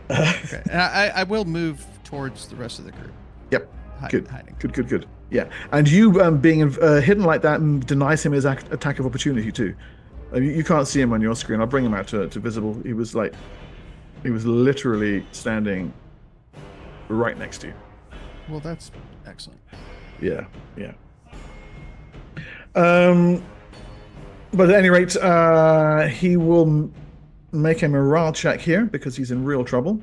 Okay, and I will move towards the rest of the group. Yep. Hiding. Good. Yeah, and you being hidden like that denies him his attack of opportunity too. You can't see him on your screen. I'll bring him out to visible. He was literally standing right next to you. Well, that's excellent. Yeah. But at any rate, he will make a morale check here because he's in real trouble.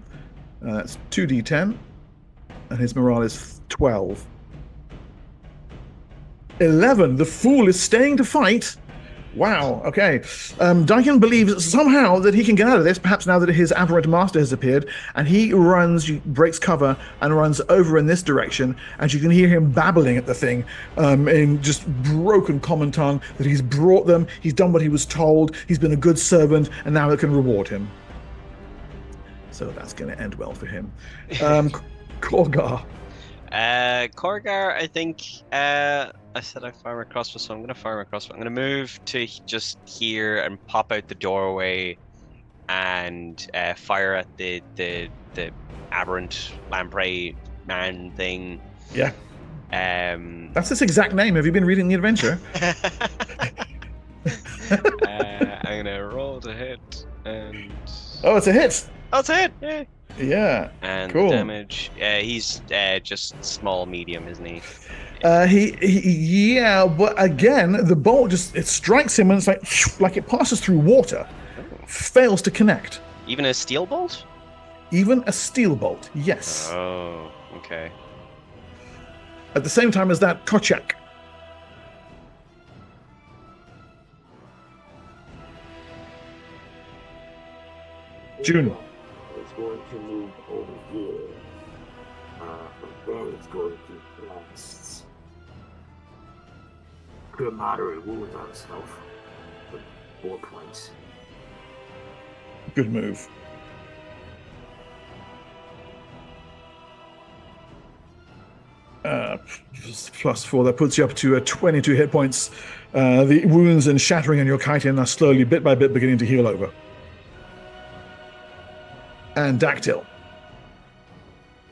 That's 2d10, and his morale is 12. 11. The fool is staying to fight. Wow. Okay. Daikin believes somehow that he can get out of this, perhaps now that his aberrant master has appeared, and he breaks cover and runs over in this direction, and you can hear him babbling at the thing in just broken common tongue that he's brought them, he's done what he was told, he's been a good servant, and now it can reward him. So that's going to end well for him. Korgar. Korgar, I think I said I fire my crossbow, so I'm going to fire my crossbow. I'm going to move to just here and pop out the doorway and fire at the aberrant lamprey man thing. Yeah. That's its exact name. Have you been reading the adventure? I'm going to roll to hit and... Oh, it's a hit! Oh, it's a hit! Yay! Yeah. And cool. damage. He's just small, medium, isn't he? Yeah, but again, the bolt it strikes him and it's like it passes through water, fails to connect. Even a steel bolt? Even a steel bolt, yes. Oh, okay. At the same time as that, Kochak. June. It's going to move over here. But then it's going to blast. Good moderate wounds on itself. With 4 points. Good move. +4, that puts you up to 22 hit points. The wounds and shattering on your chitin are slowly, bit by bit, beginning to heal over. And Dactyl.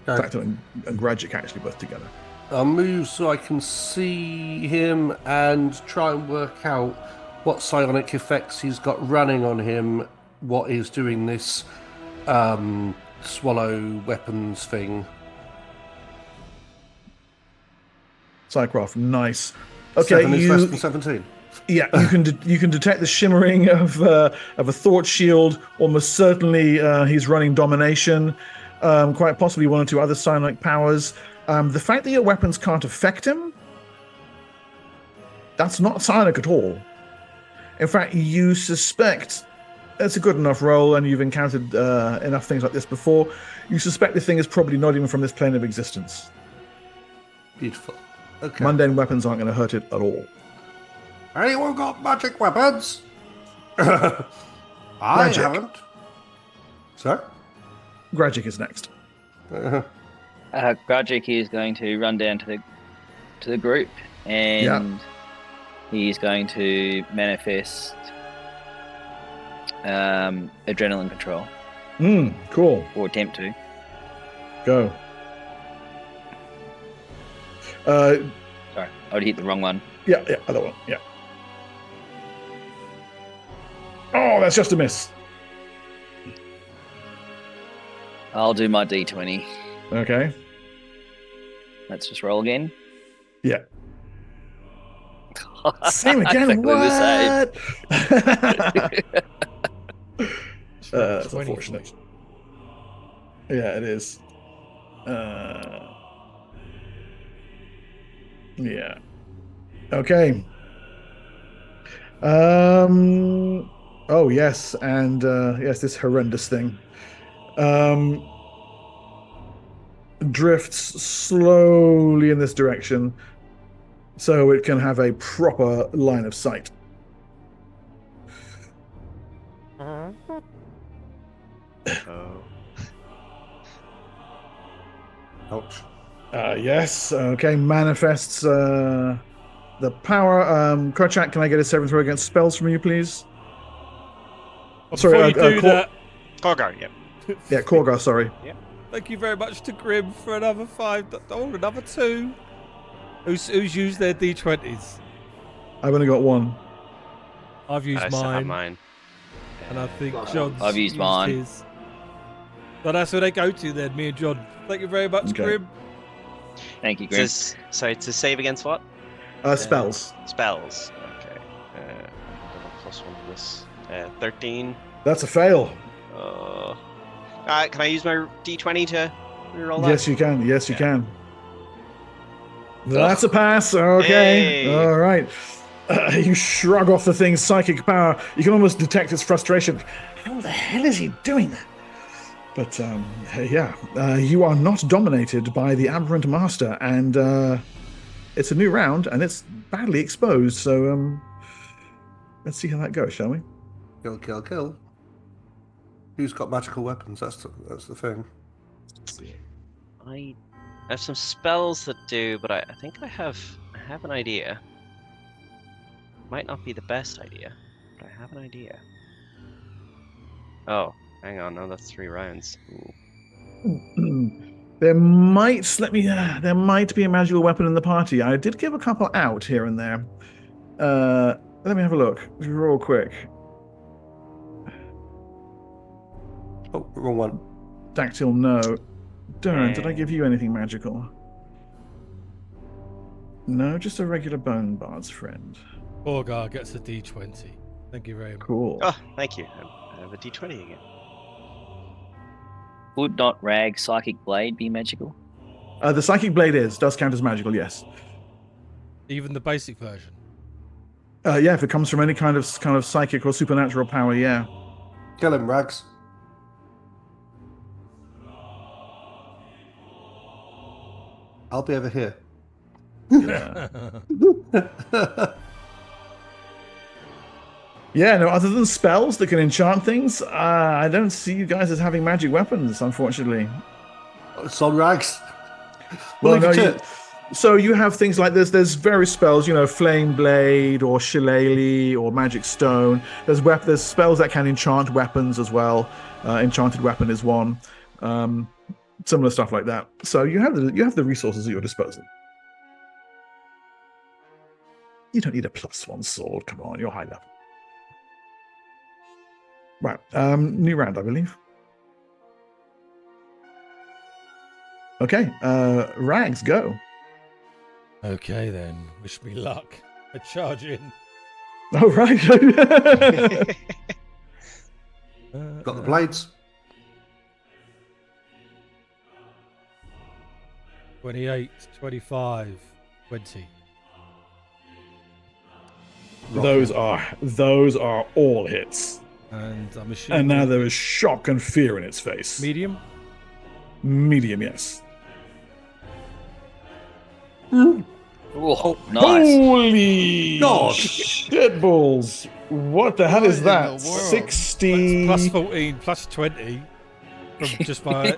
Dactyl and Gragic actually both together. I'll move so I can see him and try and work out what psionic effects he's got running on him, what is doing this swallow weapons thing. Psycroft, nice. Okay, 7 is less than 17. Yeah, you can detect the shimmering of a thought shield. Almost certainly, he's running domination. Quite possibly 1 or 2 other psionic powers. The fact that your weapons can't affect him, that's not psionic at all. In fact, you suspect it's a good enough roll, and you've encountered enough things like this before. You suspect the thing is probably not even from this plane of existence. Beautiful. Okay. Mundane weapons aren't going to hurt it at all. Anyone got magic weapons? I Magic. haven't. Sir? Gragic is next. Grudgick is going to run down to the group, and he is going to manifest adrenaline control, Cool. or attempt to. Go. Sorry, I would hit the wrong one. Yeah, other one. Yeah. Oh, that's just a miss. I'll do my D20. Okay. Let's just roll again. Yeah. Same again. Exactly the What? It's That's 20 unfortunate. Yeah, it is. Yeah. Okay. Oh yes, and yes, this horrendous thing. Drifts slowly in this direction, so it can have a proper line of sight. Oh. Ouch. Yes. Okay. Manifests the power. Krotchak, can I get a saving throw against spells from you, please? Before you do that, Korgar, yeah. Yeah, Korgar. Sorry. thank you very much to Grim for another 5. Oh, another 2. Who's used their D20s? I've only got one. I've used I still have mine, mine. and I think John's I've used mine. his. So that's where they go to then, me and John. Thank you very much, Okay. Grim. Thank you, Grim. So it's a save against what? Spells. Spells. Okay. Double +1 to this. 13. That's a fail. Can I use my D20 to reroll that? Yes, you can. Yes, you can. That's a pass. Okay. Hey. All right. You shrug off the thing's psychic power. You can almost detect its frustration. How the hell is he doing that? But you are not dominated by the Aberrant Master, and it's a new round, and it's badly exposed. So let's see how that goes, shall we? Kill, kill, kill. Who's got magical weapons? That's the thing. I have some spells that do, but I think I have an idea. Might not be the best idea, but I have an idea. Oh, hang on, no, that's 3 rounds. Ooh. There might be a magical weapon in the party. I did give a couple out here and there. Let me have a look real quick. Oh, wrong one. Dactyl, no. Darren, did I give you anything magical? No, just a regular bone bard's friend. Borgar gets a D20. Thank you very much. Cool. Oh, thank you. I have a D20 again. Would not Rag Psychic Blade be magical? The psychic blade does count as magical, yes. Even the basic version. Yeah, if it comes from any kind of psychic or supernatural power, yeah. Kill him, Rags. I'll be over here. Yeah. Yeah, no, other than spells that can enchant things, I don't see you guys as having magic weapons, unfortunately. It's on Rags. Well, no, so you have things like this. There's various spells, Flame Blade or Shillelagh or Magic Stone. There's spells that can enchant weapons as well. Enchanted Weapon is one. Similar stuff like that. So you have the resources at your disposal. You don't need a +1 sword. Come on, you're high level. Right. New round, I believe. Okay. Rags, go. Okay then. Wish me luck. I charge in. Oh, right. Got the blades. 28, 25, 20. Those are all hits. And I'm assuming. And now there is shock and fear in its face. Medium? Medium, yes. Oh, nice. Holy God. shit balls. What the hell is What that? in the world? 60. Plus 14, plus 20. From just my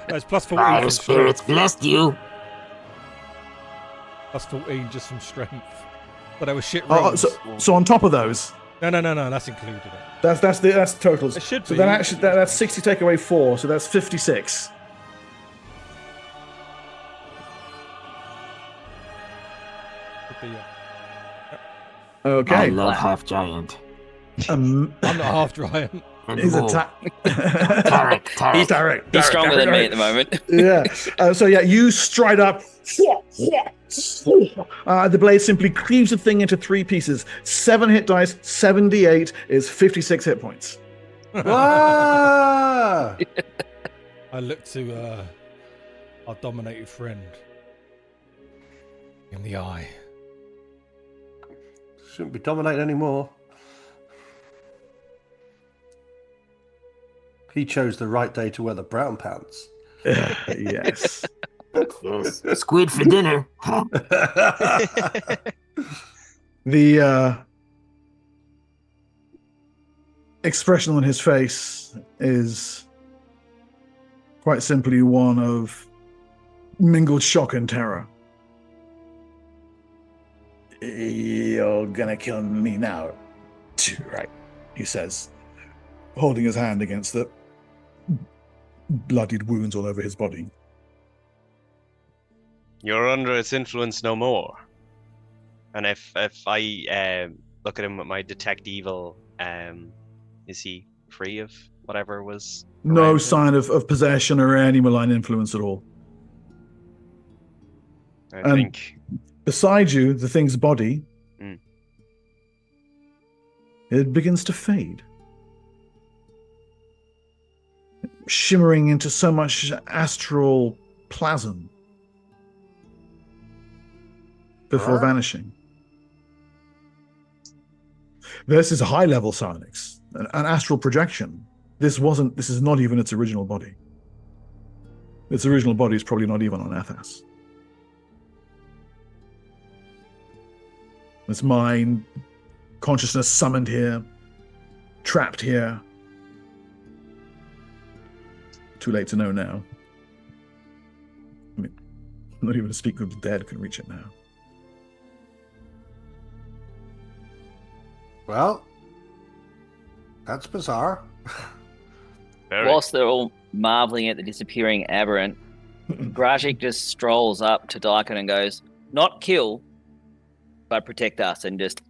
that's plus 14 Fire from spirits strength. blessed you. Plus 14 just from strength. But they were shit Oh, rolls. so on top of those, No, that's included. that's totals. It should So be. then actually that's 60 take away 4, so that's 56. Could be, I Okay. love half giant. I'm not half giant. And He's more. attack. Tarek. He's Tarek. He's stronger than me Tarek. at the moment. Yeah. So yeah, you stride up. The blade simply cleaves the thing into 3 pieces. 7 hit dice, 78 is 56 hit points. Ah! I look to our dominated friend in the eye. Shouldn't be dominating anymore. He chose the right day to wear the brown pants. Yes. Yes. Squid for dinner. The expression on his face is quite simply one of mingled shock and terror. You're gonna kill me now, too, right? He says, holding his hand against the bloodied wounds all over his body. You're under its influence no more. And if I look at him with my detect evil, is he free of whatever was? No around him? sign of possession or any malign influence at all. I And- think. Beside you, the thing's body, Mm. it begins to fade. Shimmering into so much astral plasm before vanishing. This is high-level psionics, an astral projection. This is not even its original body. Its original body is probably not even on Athas. It's mind, consciousness summoned here, trapped here. Too late to know now. I mean, not even a speak of the dead can reach it now. Well, that's bizarre. Very. Whilst they're all marveling at the disappearing aberrant, Grajik just strolls up to Daikon and goes, "Not kill, but protect us," and just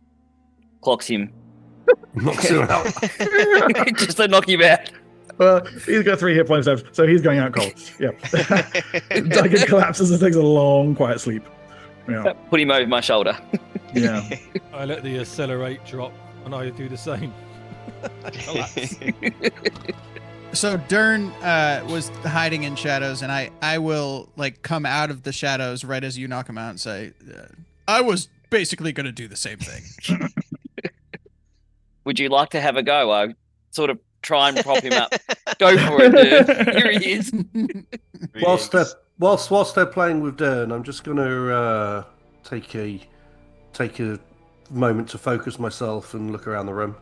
clocks him. Knocks him out. Just to knock him out. Well, he's got 3 hit points left, so he's going out cold. Yeah. Daikon collapses and takes a long, quiet sleep. Yeah. Put him over my shoulder. Yeah. I let the accelerate drop, and I do the same. Collapse. So Dern was hiding in shadows, and I will like come out of the shadows right as you knock him out and say, I was basically going to do the same thing. Would you like to have a go? I sort of try and prop him up. Go for it, dude. Here he is. Whilst they're playing with Dern, I'm just going to take a moment to focus myself and look around the room.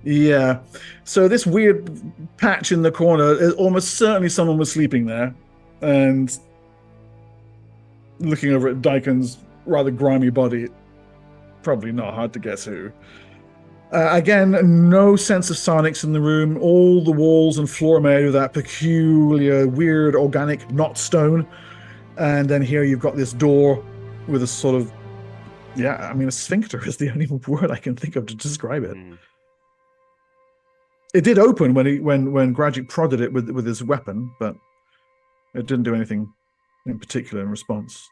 Yeah. So this weird patch in the corner, almost certainly someone was sleeping there. And looking over at Daikon's rather grimy body, probably not hard to guess who. Again, no sense of psionics in the room. All the walls and floor made of that peculiar, weird, organic knot stone. And then here you've got this door with a sort of, yeah, I mean, a sphincter is the only word I can think of to describe it. Mm. It did open when Grajik prodded it with his weapon, but it didn't do anything in particular in response.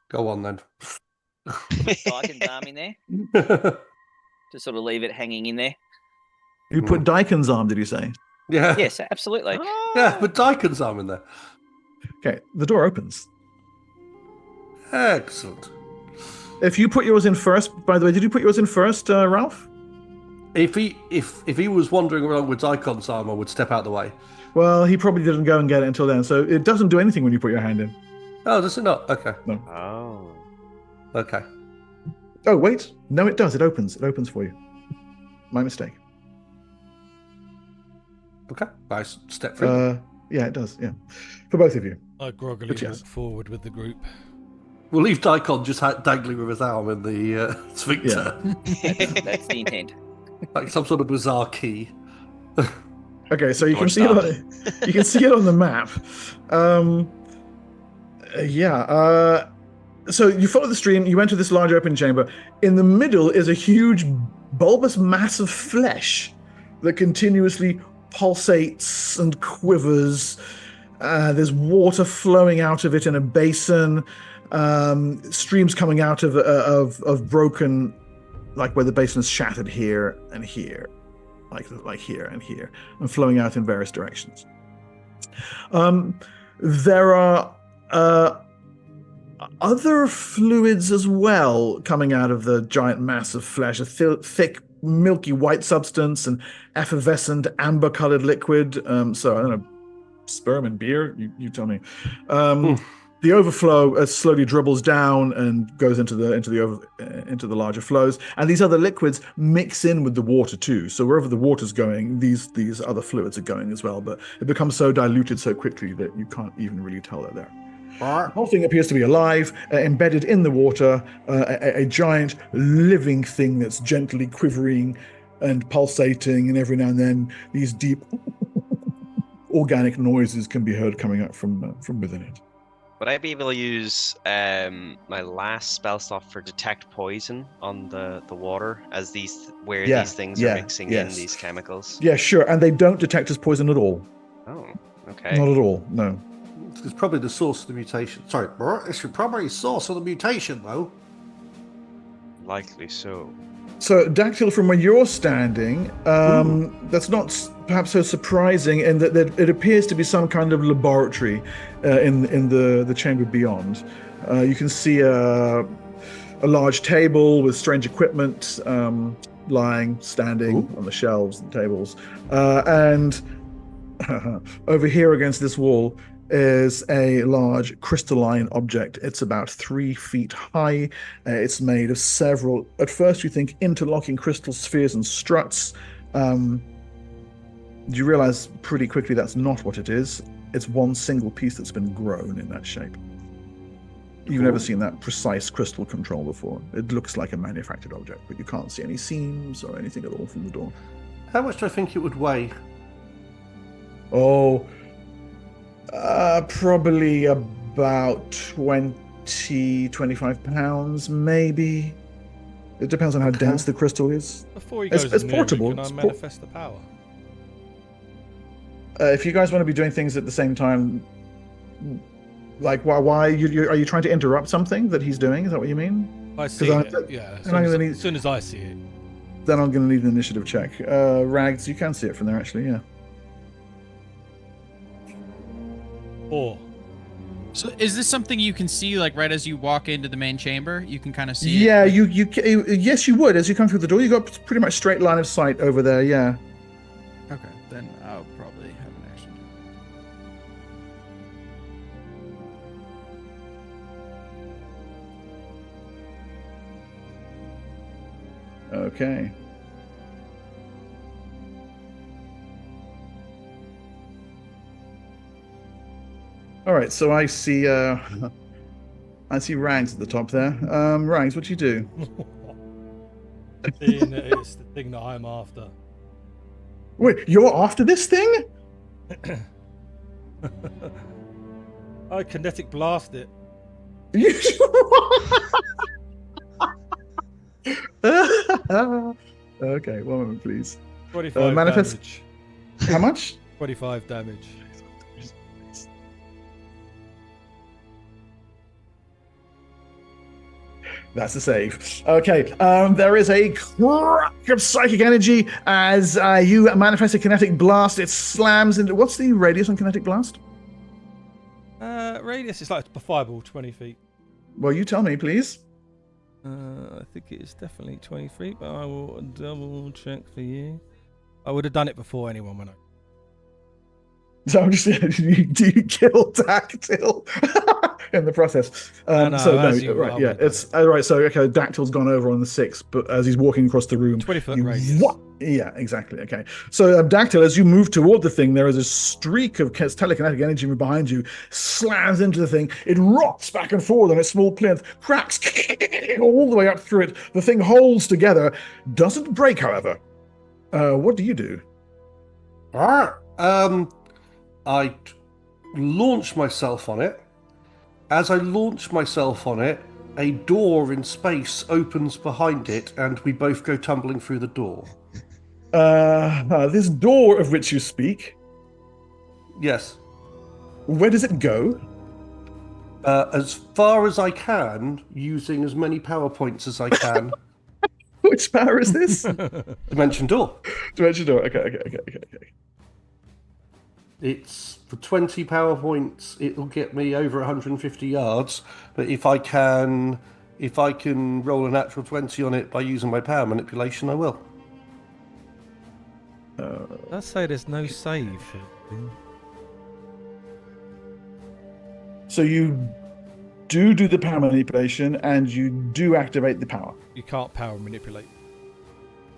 Go on then. Daikon's arm in there. To sort of leave it hanging in there. You put Daikon's arm, did you say? Yeah. Yes, absolutely. Yeah, but Daikon's arm in there. Okay, the door opens. Excellent. If you put yours in first, by the way, did you put yours in first, Ralph? If he was wandering around with Daikon's arm, I would step out the way. Well, he probably didn't go and get it until then, so it doesn't do anything when you put your hand in. Oh, does it not? Okay. Oh. Okay. Oh, wait. No, it does. It opens. It opens for you. My mistake. Okay, I step through. Yeah, it does. Yeah. For both of you. I groggily But yes. walk forward with the group. We'll leave Daikon just dangling with his arm in the sphincter, That's the intent. like some sort of bizarre key. Okay, so you can Door see it stop. you can see it on the map. So you follow the stream, you enter this large open chamber. In the middle is a huge bulbous mass of flesh that continuously pulsates and quivers. There's water flowing out of it in a basin. Streams coming out of broken, like where the basin is shattered here and here, like here and here, and flowing out in various directions. There are other fluids as well coming out of the giant mass of flesh, a thick, milky white substance, and effervescent amber-colored liquid. So I don't know, sperm and beer. You tell me. The overflow slowly dribbles down and goes into the larger flows, and these other liquids mix in with the water too. So wherever the water's going, these other fluids are going as well. But it becomes so diluted so quickly that you can't even really tell they're there. The whole thing appears to be alive, embedded in the water, a giant living thing that's gently quivering and pulsating, and every now and then these deep organic noises can be heard coming up from within it. Would I be able to use my last spell slot for detect poison on the water as these things are mixing in these chemicals? Yeah, sure. And they don't detect as poison at all. Oh, okay. Not at all. No. It's probably the source of the mutation. Sorry, it's probably the source of the mutation, though. Likely so. So, Dactyl, from where you're standing, that's not perhaps so surprising in that it appears to be some kind of laboratory in the chamber beyond. You can see a large table with strange equipment standing on the shelves and tables. And over here against this wall is a large crystalline object. It's about 3 feet high. It's made of several, at first you think, interlocking crystal spheres and struts. You realize pretty quickly that's not what it is. It's one single piece that's been grown in that shape. You've never seen that precise crystal control before. It looks like a manufactured object, but you can't see any seams or anything at all from the door. How much do I think it would weigh? Oh, probably about 25 pounds, maybe. It depends on how dense the crystal is. Before he goes It's near portable. me, can I manifest the power? If you guys want to be doing things at the same time, like why are you trying to interrupt something that he's doing? Is that what you mean? I see it, yeah. As soon as I see it. Then I'm going to need an initiative check. Rags, you can see it from there, actually, yeah. 4. So is this something you can see, like right as you walk into the main chamber? You can kind of see Yeah, it? yes, you would. As you come through the door, you got pretty much straight line of sight over there, yeah. Okay, then I'll probably have an action. Okay. All right, so I see Rags at the top there. Rags, what do you do? It's the thing that I'm after. Wait, you're after this thing? I kinetic blast it. Okay, 1 moment, please. 25 manifest- damage. How much? 25 damage. That's a save. Okay, there is a crack of psychic energy as you manifest a kinetic blast. It slams into... What's the radius on kinetic blast? Radius is like a fireball, 20 feet. Well, you tell me, please. I think it is definitely 20 feet, but I will double check for you. I would have done it before anyone went over. So I'm just do you kill Dactyl in the process? No, as you- right, I yeah, would've done it's right. So okay, Dactyl's gone over on the 6, but as he's walking across the room, 20-foot you radius. Yeah, exactly. Okay, so Dactyl, as you move toward the thing, there is a streak of telekinetic energy behind you, slams into the thing. It rocks back and forth on its small plinth, cracks all the way up through it. The thing holds together, doesn't break, however. What do you do? I launch myself on it. As I launch myself on it, a door in space opens behind it, and we both go tumbling through the door. This door of which you speak, Yes. where does it go? As far as I can, using as many power points as I can. Which power is this? Dimension door. Dimension door. Okay. It's for 20 power points. It'll get me over 150 yards. But if I can roll a natural 20 on it by using my power manipulation, I will. Let's say there's no save. So you do the power manipulation, and you do activate the power. You can't power manipulate.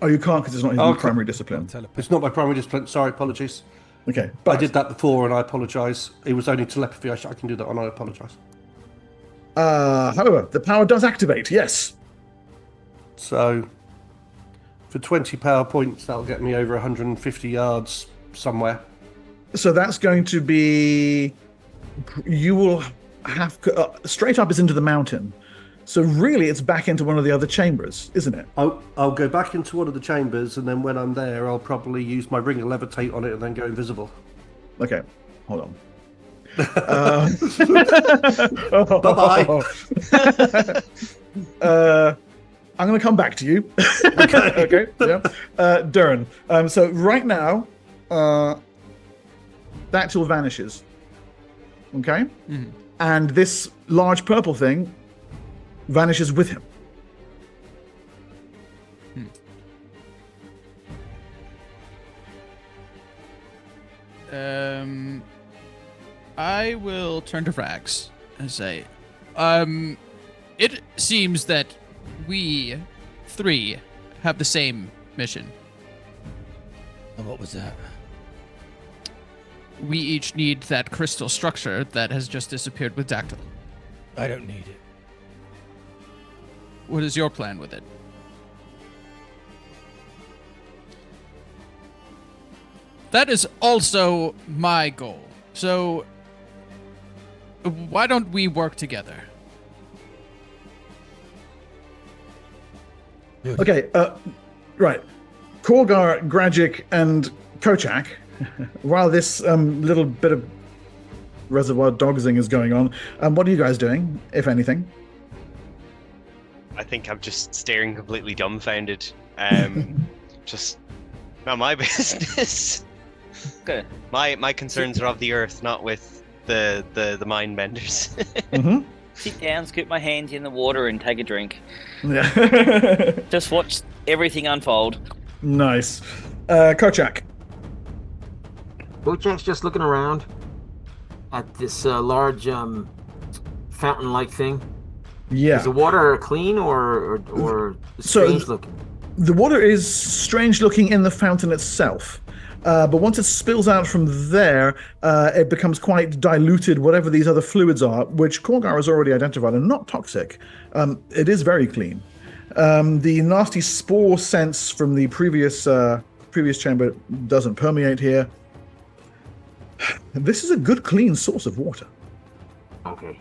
Oh, you can't because it's not his Okay. primary discipline. Telepathy. It's not my primary discipline. Sorry, apologies. Okay, I did that before, and I apologise. It was only telepathy. I can do that, and I apologise. However, the power does activate. Yes. So, for 20 power points, that'll get me over 150 yards somewhere. So that's going to be. You will have straight up is into the mountain. So really, it's back into one of the other chambers, isn't it? I'll go back into one of the chambers, and then when I'm there, I'll probably use my ring of levitate on it and then go invisible. Okay, hold on. Bye-bye. I'm going to come back to you. Okay. Yeah. Dern. So right now, Dactyl vanishes. Okay. Mhm. And this large purple thing vanishes with him. I will turn to Frax and say, it seems that we three have the same mission. And what was that? We each need that crystal structure that has just disappeared with Dactyl. I don't need it. What is your plan with it? That is also my goal. So, why don't we work together? Okay. Right. Korgar, Gragic, and Kochak. While this little bit of reservoir dogsing is going on, what are you guys doing, if anything? I think I'm just staring completely dumbfounded. Just not my business. Okay. My concerns are of the earth, not with the mind benders. Mm-hmm. Sit down, scoop my hands in the water, and take a drink. Yeah. Just watch everything unfold. Nice. Kochak. Bojack's just looking around at this large fountain-like thing. Yeah. Is the water clean or strange looking? The water is strange looking in the fountain itself. But once it spills out from there, it becomes quite diluted, whatever these other fluids are, which Korgar has already identified are not toxic. It is very clean. The nasty spore sense from the previous chamber doesn't permeate here. This is a good, clean source of water. Okay.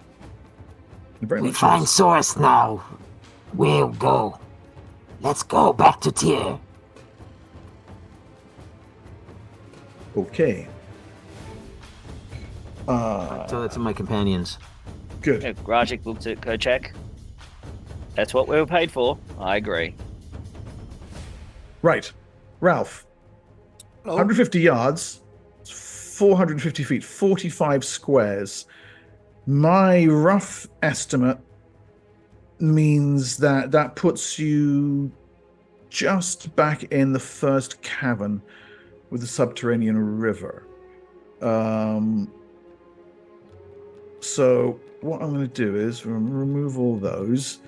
Very We much find is. source now. We'll go. Let's go back to Tyr. Okay. Tell that to my companions. Good. Yeah, Grajik looks at Kochak. That's what we were paid for. I agree. Right. Ralph. 150 yards, 450 feet, 45 squares. My rough estimate means that puts you just back in the first cavern with the subterranean river. So what I'm going to do is remove all those,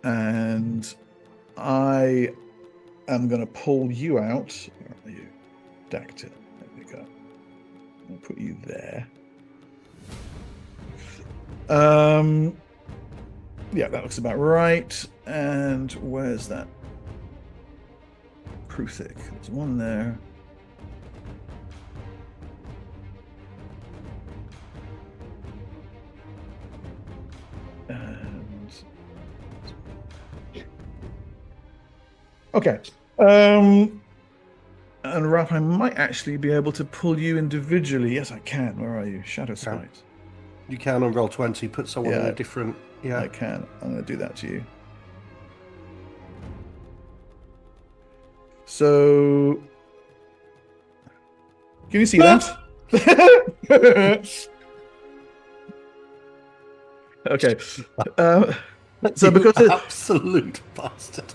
and I am going to pull you out. Where are you? Dactyl. There we go. I'll put you there. Yeah, that looks about right. And where's that? Kruthic. There's one there. And okay. And Raph, I might actually be able to pull you individually. Yes, I can. Where are you? Shadow Sight. You can on roll 20 put someone in Yeah. a different. Yeah. I can. I'm going to do that to you. So, can you see that? Okay. So You because it, absolute bastard.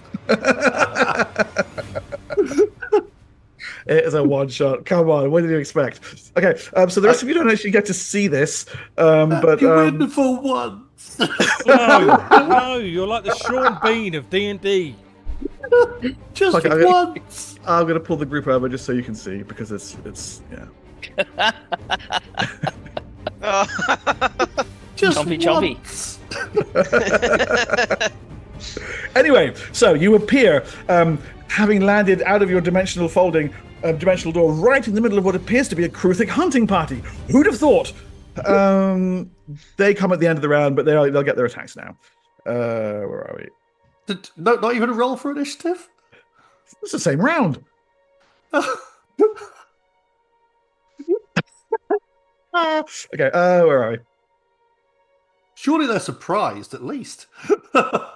it is a one shot. Come on, what did you expect? Okay. So the rest of you don't actually get to see this. But you win for once. No, you're like the Sean Bean of D&D. Just Okay, once. I'm gonna pull the group over just so you can see because it's yeah. Just Chompy, once. Anyway, so you appear, having landed out of your dimensional folding, dimensional door, right in the middle of what appears to be a Kruthic hunting party. Who'd have thought? They come at the end of the round, but they'll get their attacks now. Where are we? No, not even a roll for initiative? It's the same round. Okay, where are we? Surely they're surprised, at least.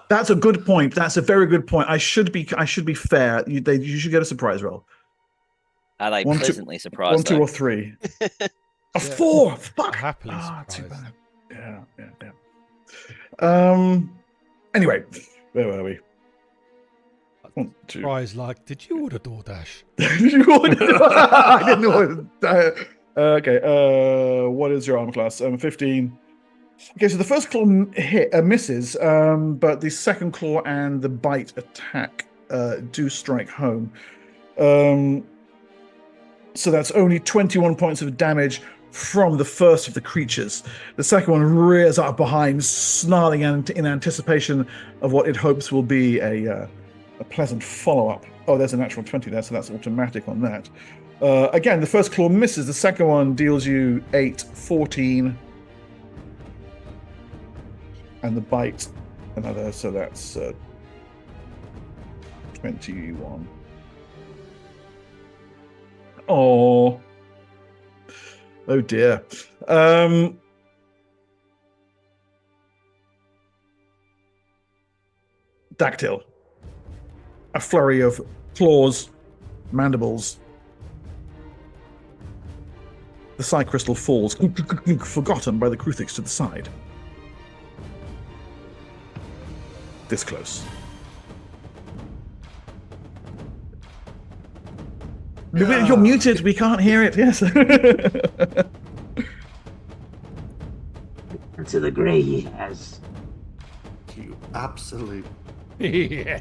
That's a good point. That's a very good point. I should be fair. You should get a surprise roll. Are they One, two- pleasantly 1, surprised? 2, though? or 3. A 4. Fuck. Happily Too surprised. bad. Yeah. Anyway, where were we? 1, 2. Surprised, like, did you order DoorDash? You ordered- I didn't order. Okay. What is your armor class? 15. Okay, so the first claw misses, but the second claw and the bite attack do strike home. So that's only 21 points of damage from the first of the creatures. The second one rears up behind, snarling in anticipation of what it hopes will be a pleasant follow-up. Oh, there's a natural 20 there, so that's automatic on that. Again, the first claw misses. The second one deals you 8, 14. And the bite, another, so that's 21. Oh dear. Dactyl. A flurry of claws, mandibles. The psi crystal falls, forgotten by the Kruthics to the side. This close. You're muted. We can't hear it. Yes. Into the grey he has. You absolute. Yeah.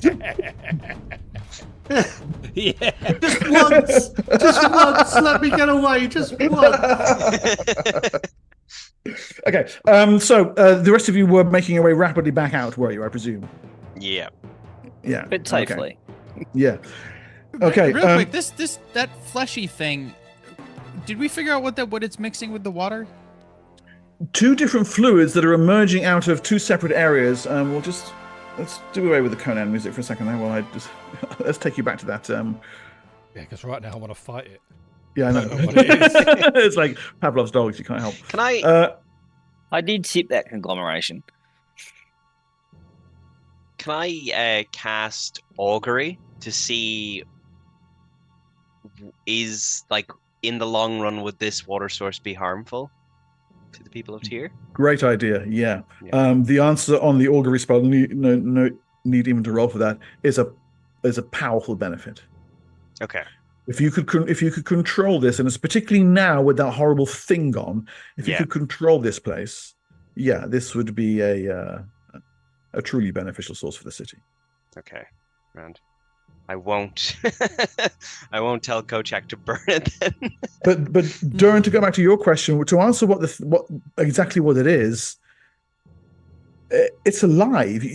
Yeah. Just once. Just once. Let me get away. Just once. Okay. So the rest of you were making your way rapidly back out, were you? I presume. Yeah. Yeah. But safely. Okay. Yeah. Okay. Real quick, that fleshy thing. Did we figure out what it's mixing with the water? 2 different fluids that are emerging out of 2 separate areas. Let's do away with the Conan music for a second. Then, let's take you back to that. Yeah, because right now I want to fight it. Yeah, I know. don't know what it is. It's like Pavlov's dogs. You can't help. Can I I did sip that conglomeration. cast augury to see is like in the long run would this water source be harmful to the people of Tyr? Great idea. Yeah. The answer on the augury spell, no need even to roll for that, is a powerful benefit. Okay. If you could control this, and it's particularly now with that horrible thing gone, if you Yeah. could control this place, yeah, this would be a truly beneficial source for the city. Okay, grand. I won't. I won't tell Kochak to burn it then. But Durin, to go back to your question, to answer what exactly what it is, it's alive.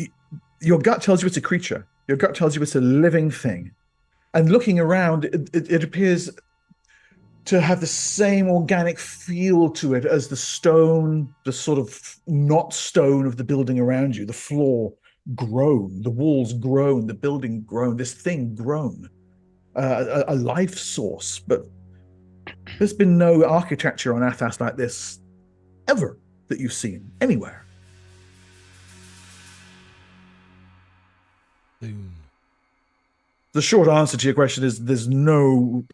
Your gut tells you it's a creature. Your gut tells you it's a living thing. And looking around, it appears to have the same organic feel to it as the stone, the sort of not stone of the building around you, the floor grown, the walls grown, the building grown, this thing grown, a life source. But there's been no architecture on Athas like this ever that you've seen anywhere. Boom. The short answer to your question is there's no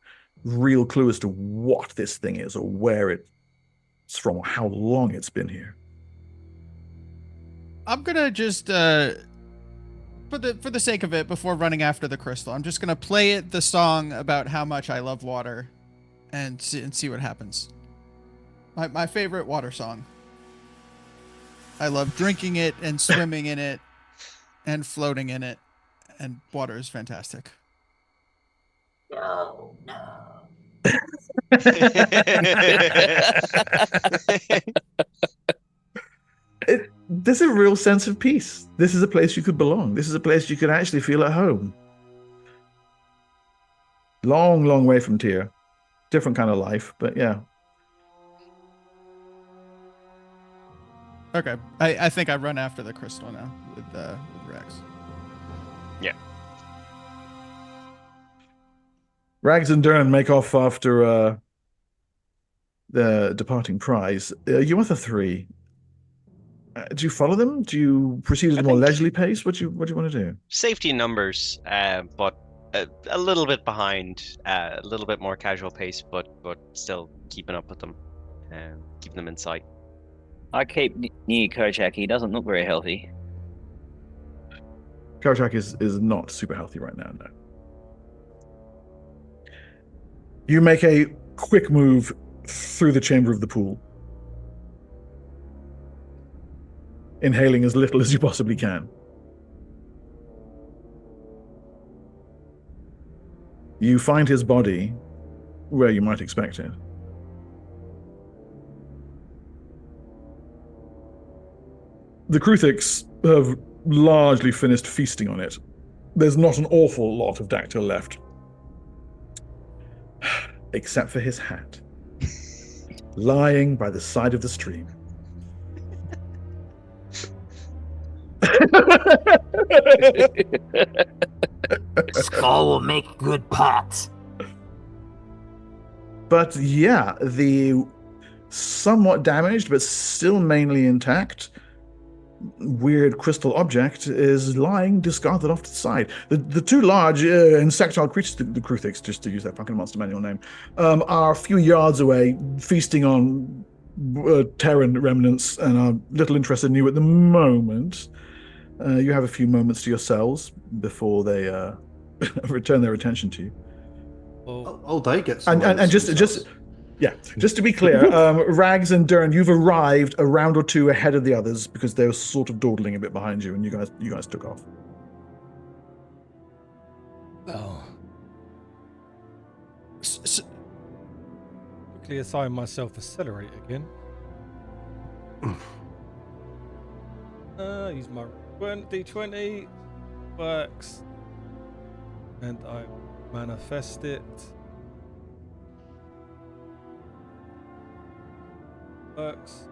real clue as to what this thing is or where it's from or how long it's been here. I'm gonna just for the sake of it, before running after the crystal, I'm just gonna play it the song about how much I love water, and see what happens. My favorite water song. I love drinking it and swimming in it, and floating in it, and water is fantastic. No. There's a real sense of peace. This is a place you could belong. This is a place you could actually feel at home. Long, long way from Tyr. Different kind of life, but yeah. Okay, I think I run after the crystal now with Rex. Yeah. Rags and Durin make off after the departing prize. You with the three. Do you follow them? Do you proceed at a more leisurely pace? What do you want to do? Safety in numbers, but a little bit behind, a little bit more casual pace, but still keeping up with them, keeping them in sight. I keep near Kochak. He doesn't look very healthy. Kochak is not super healthy right now, no. You make a quick move through the chamber of the pool, inhaling as little as you possibly can. You find his body where you might expect it. The Kruthiks have largely finished feasting on it. There's not an awful lot of dactyl left. Except for his hat. Lying by the side of the stream. Skull will make good pot. But yeah, the somewhat damaged but still mainly intact weird crystal object is lying discarded off to the side. The two large insectile creatures, the Kruthiks, just to use that fucking monster manual name, are a few yards away, feasting on Terran remnants and are little interested in you at the moment. You have a few moments to yourselves before they return their attention to you. Oh, they get some. And just to be clear, Rags and Durin, you've arrived a round or two ahead of the others because they were sort of dawdling a bit behind you, and you guys took off. Oh. Quickly assign myself accelerate again. Use my D20. Works. And I manifest it. Works.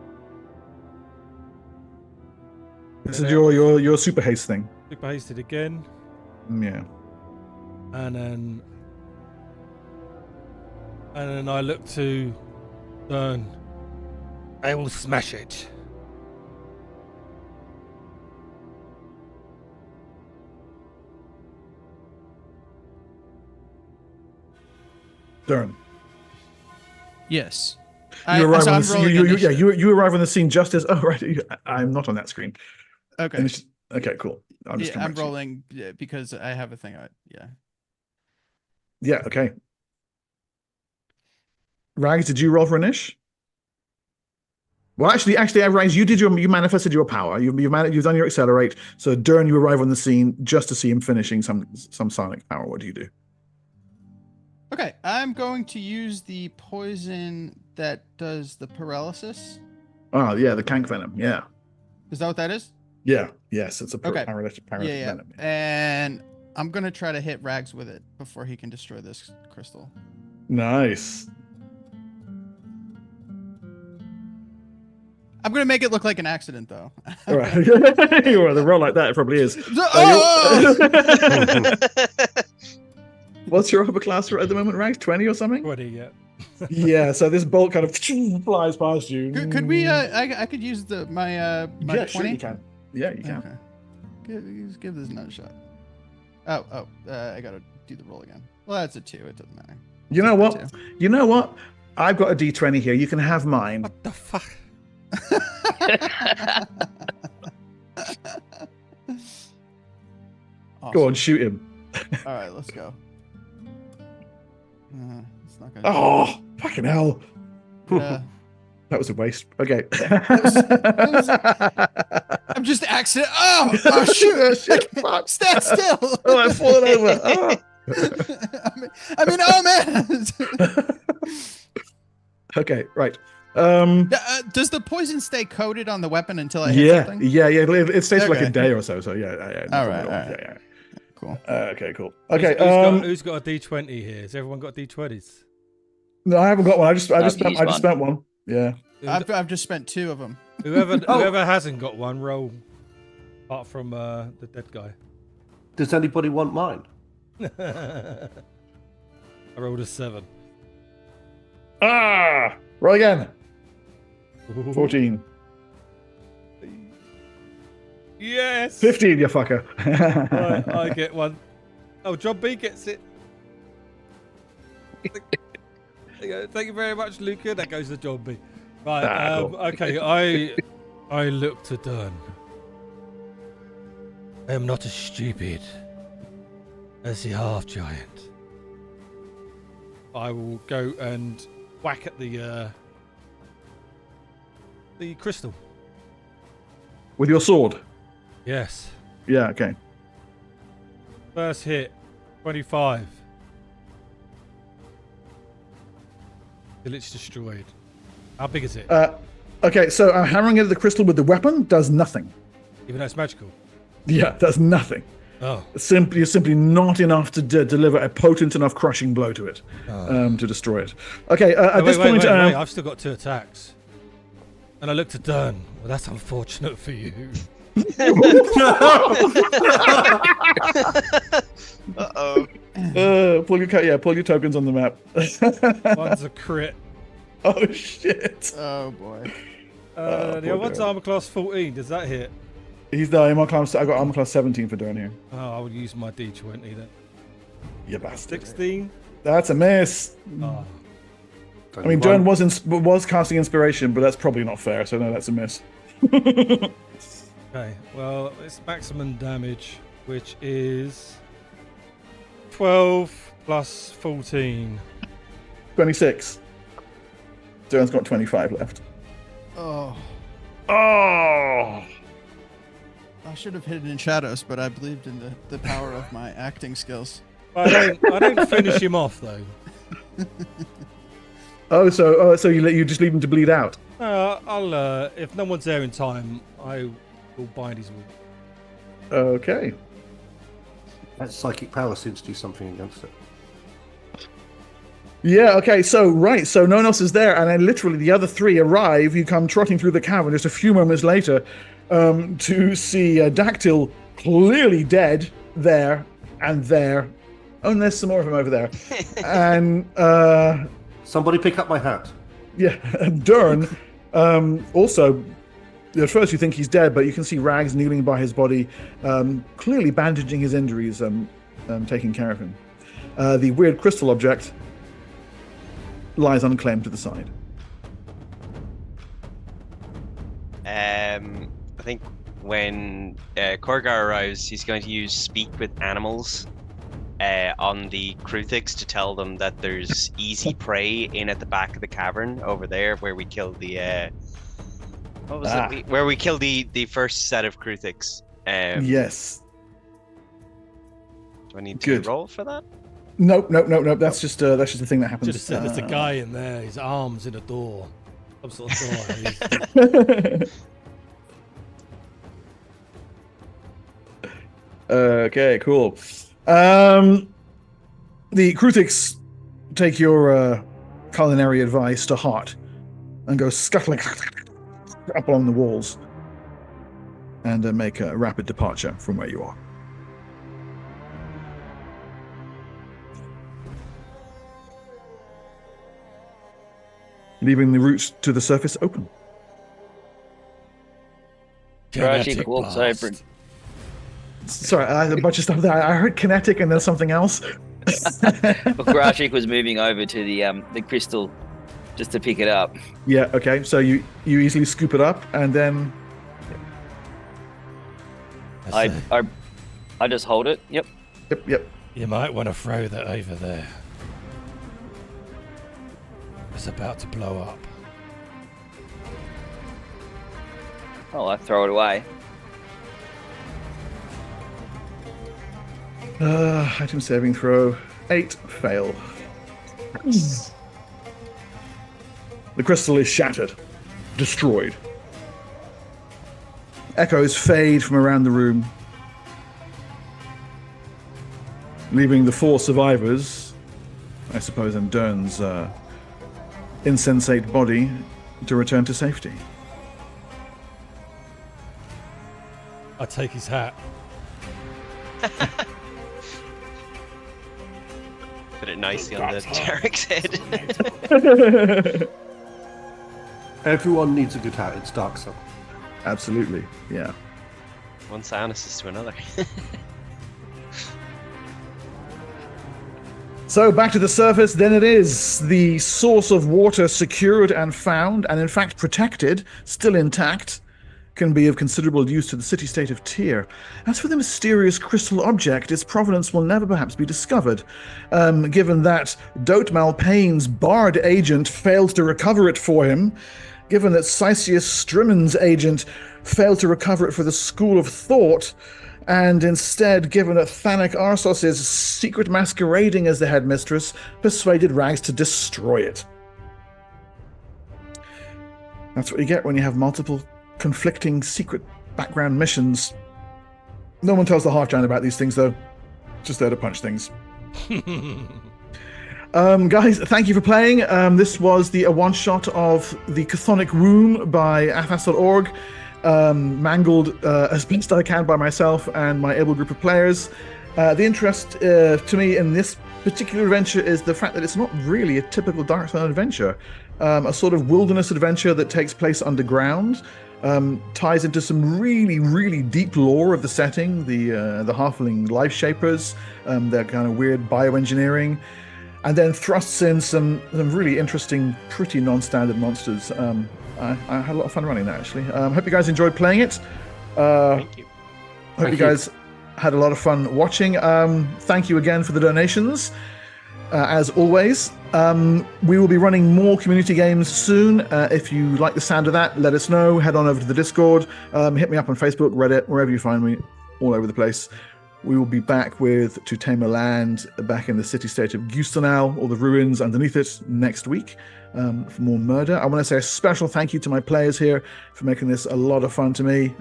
This is your super haste thing. Super hasted again. Yeah. And then I look to Dern. I will smash it. Durin. Yes. You arrive on I'm rolling you arrive on the scene just as I'm not on that screen. Okay. Okay, cool. I'm rolling because I have a thing. Yeah. Yeah, okay. Rags, did you roll for Anish? Well, actually, Rags, you manifested your power. You've done your accelerate. So, Dern, you arrive on the scene just to see him finishing some psionic power. What do you do? Okay, I'm going to use the poison that does the paralysis. Oh, yeah, the cank venom. Yeah. Is that what that is? Yeah. Yes, it's a Okay. paralytic Yeah. venom. And I'm going to try to hit Rags with it before he can destroy this crystal. Nice. I'm going to make it look like an accident, though. All right. Well, the roll like that, it probably is. What's your upper class at the moment, Rags? 20 or something? 20, yeah. Yeah, so this bolt kind of flies past you. Could we, I could use my yeah, 20? sure you can. Yeah, you can. Okay. Give this another shot. I got to do the roll again. Well, that's a 2. It doesn't matter. You know what? You know what? I've got a D20 here. You can have mine. What the fuck? Awesome. Go on, shoot him. All right, let's go. It's not gonna. Oh, fucking hell. Yeah. That was a waste. Okay. I'm just accident. Oh shoot! Shit, fuck. Stand still. Oh, I've fallen over. Oh. Oh man. Okay, right. Does the poison stay coated on the weapon until I hit something? Yeah. It stays for like a Okay. day or so. So yeah. All right. Yeah. Cool. Okay, cool. Okay. Who's got a D20 here? Has everyone got D20s? No, I haven't got one. I just I've spent one. Yeah. I've just spent 2 of them. Whoever hasn't got one, roll. Apart from the dead guy. Does anybody want mine? I rolled a 7. Roll again. 14. Yes. 15, you fucker. Right, I get one. Oh, John B gets it. Thank you very much, Luca. That goes to John B. Right. Cool. Okay. I look to Dunn. I am not as stupid as the half giant. I will go and whack at the crystal. With your sword? Yes. Yeah, okay. First hit, 25. Till it's destroyed. How big is it? Okay, so hammering at the crystal with the weapon does nothing. Even though it's magical. Yeah, does nothing. Oh. Simply not enough to deliver a potent enough crushing blow to it, to destroy it. Okay, at this point... Wait, I've still got 2 attacks. And I look to Dern. Well, that's unfortunate for you. Uh-oh. Pull your tokens on the map. One's a crit. Oh, shit. Oh boy. The other one's armor class 14. Does that hit? I got armor class 17 for Dern here. Oh, I would use my D20 then. You bastard. 16. That's a miss. Oh. I mean, Dern was casting inspiration, but that's probably not fair. So no, that's a miss. Okay. Well, it's maximum damage, which is 12 plus 14. 26. Dern's got 25 left. Oh. Oh. I should have hidden in shadows, but I believed in the power of my acting skills. I don't finish him off though. So you just leave him to bleed out. I'll if no one's there in time, I will bind his wound. Okay. That psychic power seems to do something against it. Yeah, okay, so no one else is there, and then literally the other 3 arrive. You come trotting through the cavern just a few moments later to see Dactyl clearly dead there and there. Oh, and there's some more of them over there. And Somebody pick up my hat. yeah, and Dern also, at first you think he's dead, but you can see Rags kneeling by his body, clearly bandaging his injuries, taking care of him. The weird crystal object lies unclaimed to the side. I think when Korgar arrives, he's going to use Speak with Animals on the Kruthix to tell them that there's easy prey in at the back of the cavern over there where we killed the what was it? Where we killed the first set of Kruthix. Yes. Do I need to roll for that? Nope. That's just the thing that happens. Should have said there's a guy in there. His arms in a door. Some sort of door. Okay, cool. The Kruthix take your culinary advice to heart and go scuttling up along the walls and make a rapid departure from where you are. Leaving the route to the surface open. Rajik walks over. Sorry, I had a bunch of stuff there. I heard kinetic and then something else. Grashik was moving over to the crystal just to pick it up. Yeah, okay. So you easily scoop it up and then I just hold it. Yep. Yep. You might want to throw that over there. It's about to blow up. Oh, I throw it away. Item saving throw. 8 fail. The crystal is shattered. Destroyed. Echoes fade from around the room, leaving the 4 survivors, I suppose, and Dern's insensate body to return to safety. I take his hat. Put it nicely on the Derek's head. Everyone needs a good hat. It's Dark Sun. Absolutely, yeah. One Sionis to another. So back to the surface, then it is. The source of water secured and found, and in fact protected, still intact, can be of considerable use to the city-state of Tyr. As for the mysterious crystal object, its provenance will never perhaps be discovered, given that Dotmal Payne's Bard agent failed to recover it for him, given that Sysius Strimmon's agent failed to recover it for the School of Thought, and instead, given that Thanak Arsos' secret masquerading as the headmistress, persuaded Rags to destroy it. That's what you get when you have multiple conflicting secret background missions. No one tells the Half-Giant about these things, though. Just there to punch things. Guys, thank you for playing. This was the one-shot of the Chthonic Room by athas.org. Mangled as best I can by myself and my able group of players. The interest to me in this particular adventure is the fact that it's not really a typical Dark Sun adventure. A sort of wilderness adventure that takes place underground, ties into some really, really deep lore of the setting, the halfling life shapers, their kind of weird bioengineering, and then thrusts in some really interesting, pretty non-standard monsters. I had a lot of fun running that, actually. Hope you guys enjoyed playing it. Thank you. Hope you guys had a lot of fun watching. Thank you again for the donations. As always, we will be running more community games soon. If you like the sound of that, let us know. Head on over to the Discord. Hit me up on Facebook, Reddit, wherever you find me, all over the place. We will be back with To Tame a Land, back in the city-state of Gustenau, or the ruins underneath it, next week. For more murder. I want to say a special thank you to my players here for making this a lot of fun to me.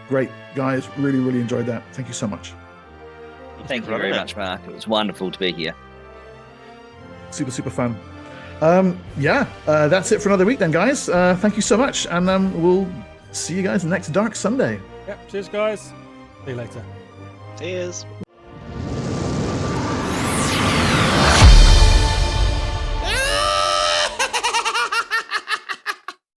Great, guys. Really, really enjoyed that. Thank you so much. Thank you very much, Mark. It was wonderful to be here. Super, super fun. That's it for another week then, guys. Thank you so much, and we'll see you guys next Dark Sunday. Yep, cheers, guys. See you later. Cheers.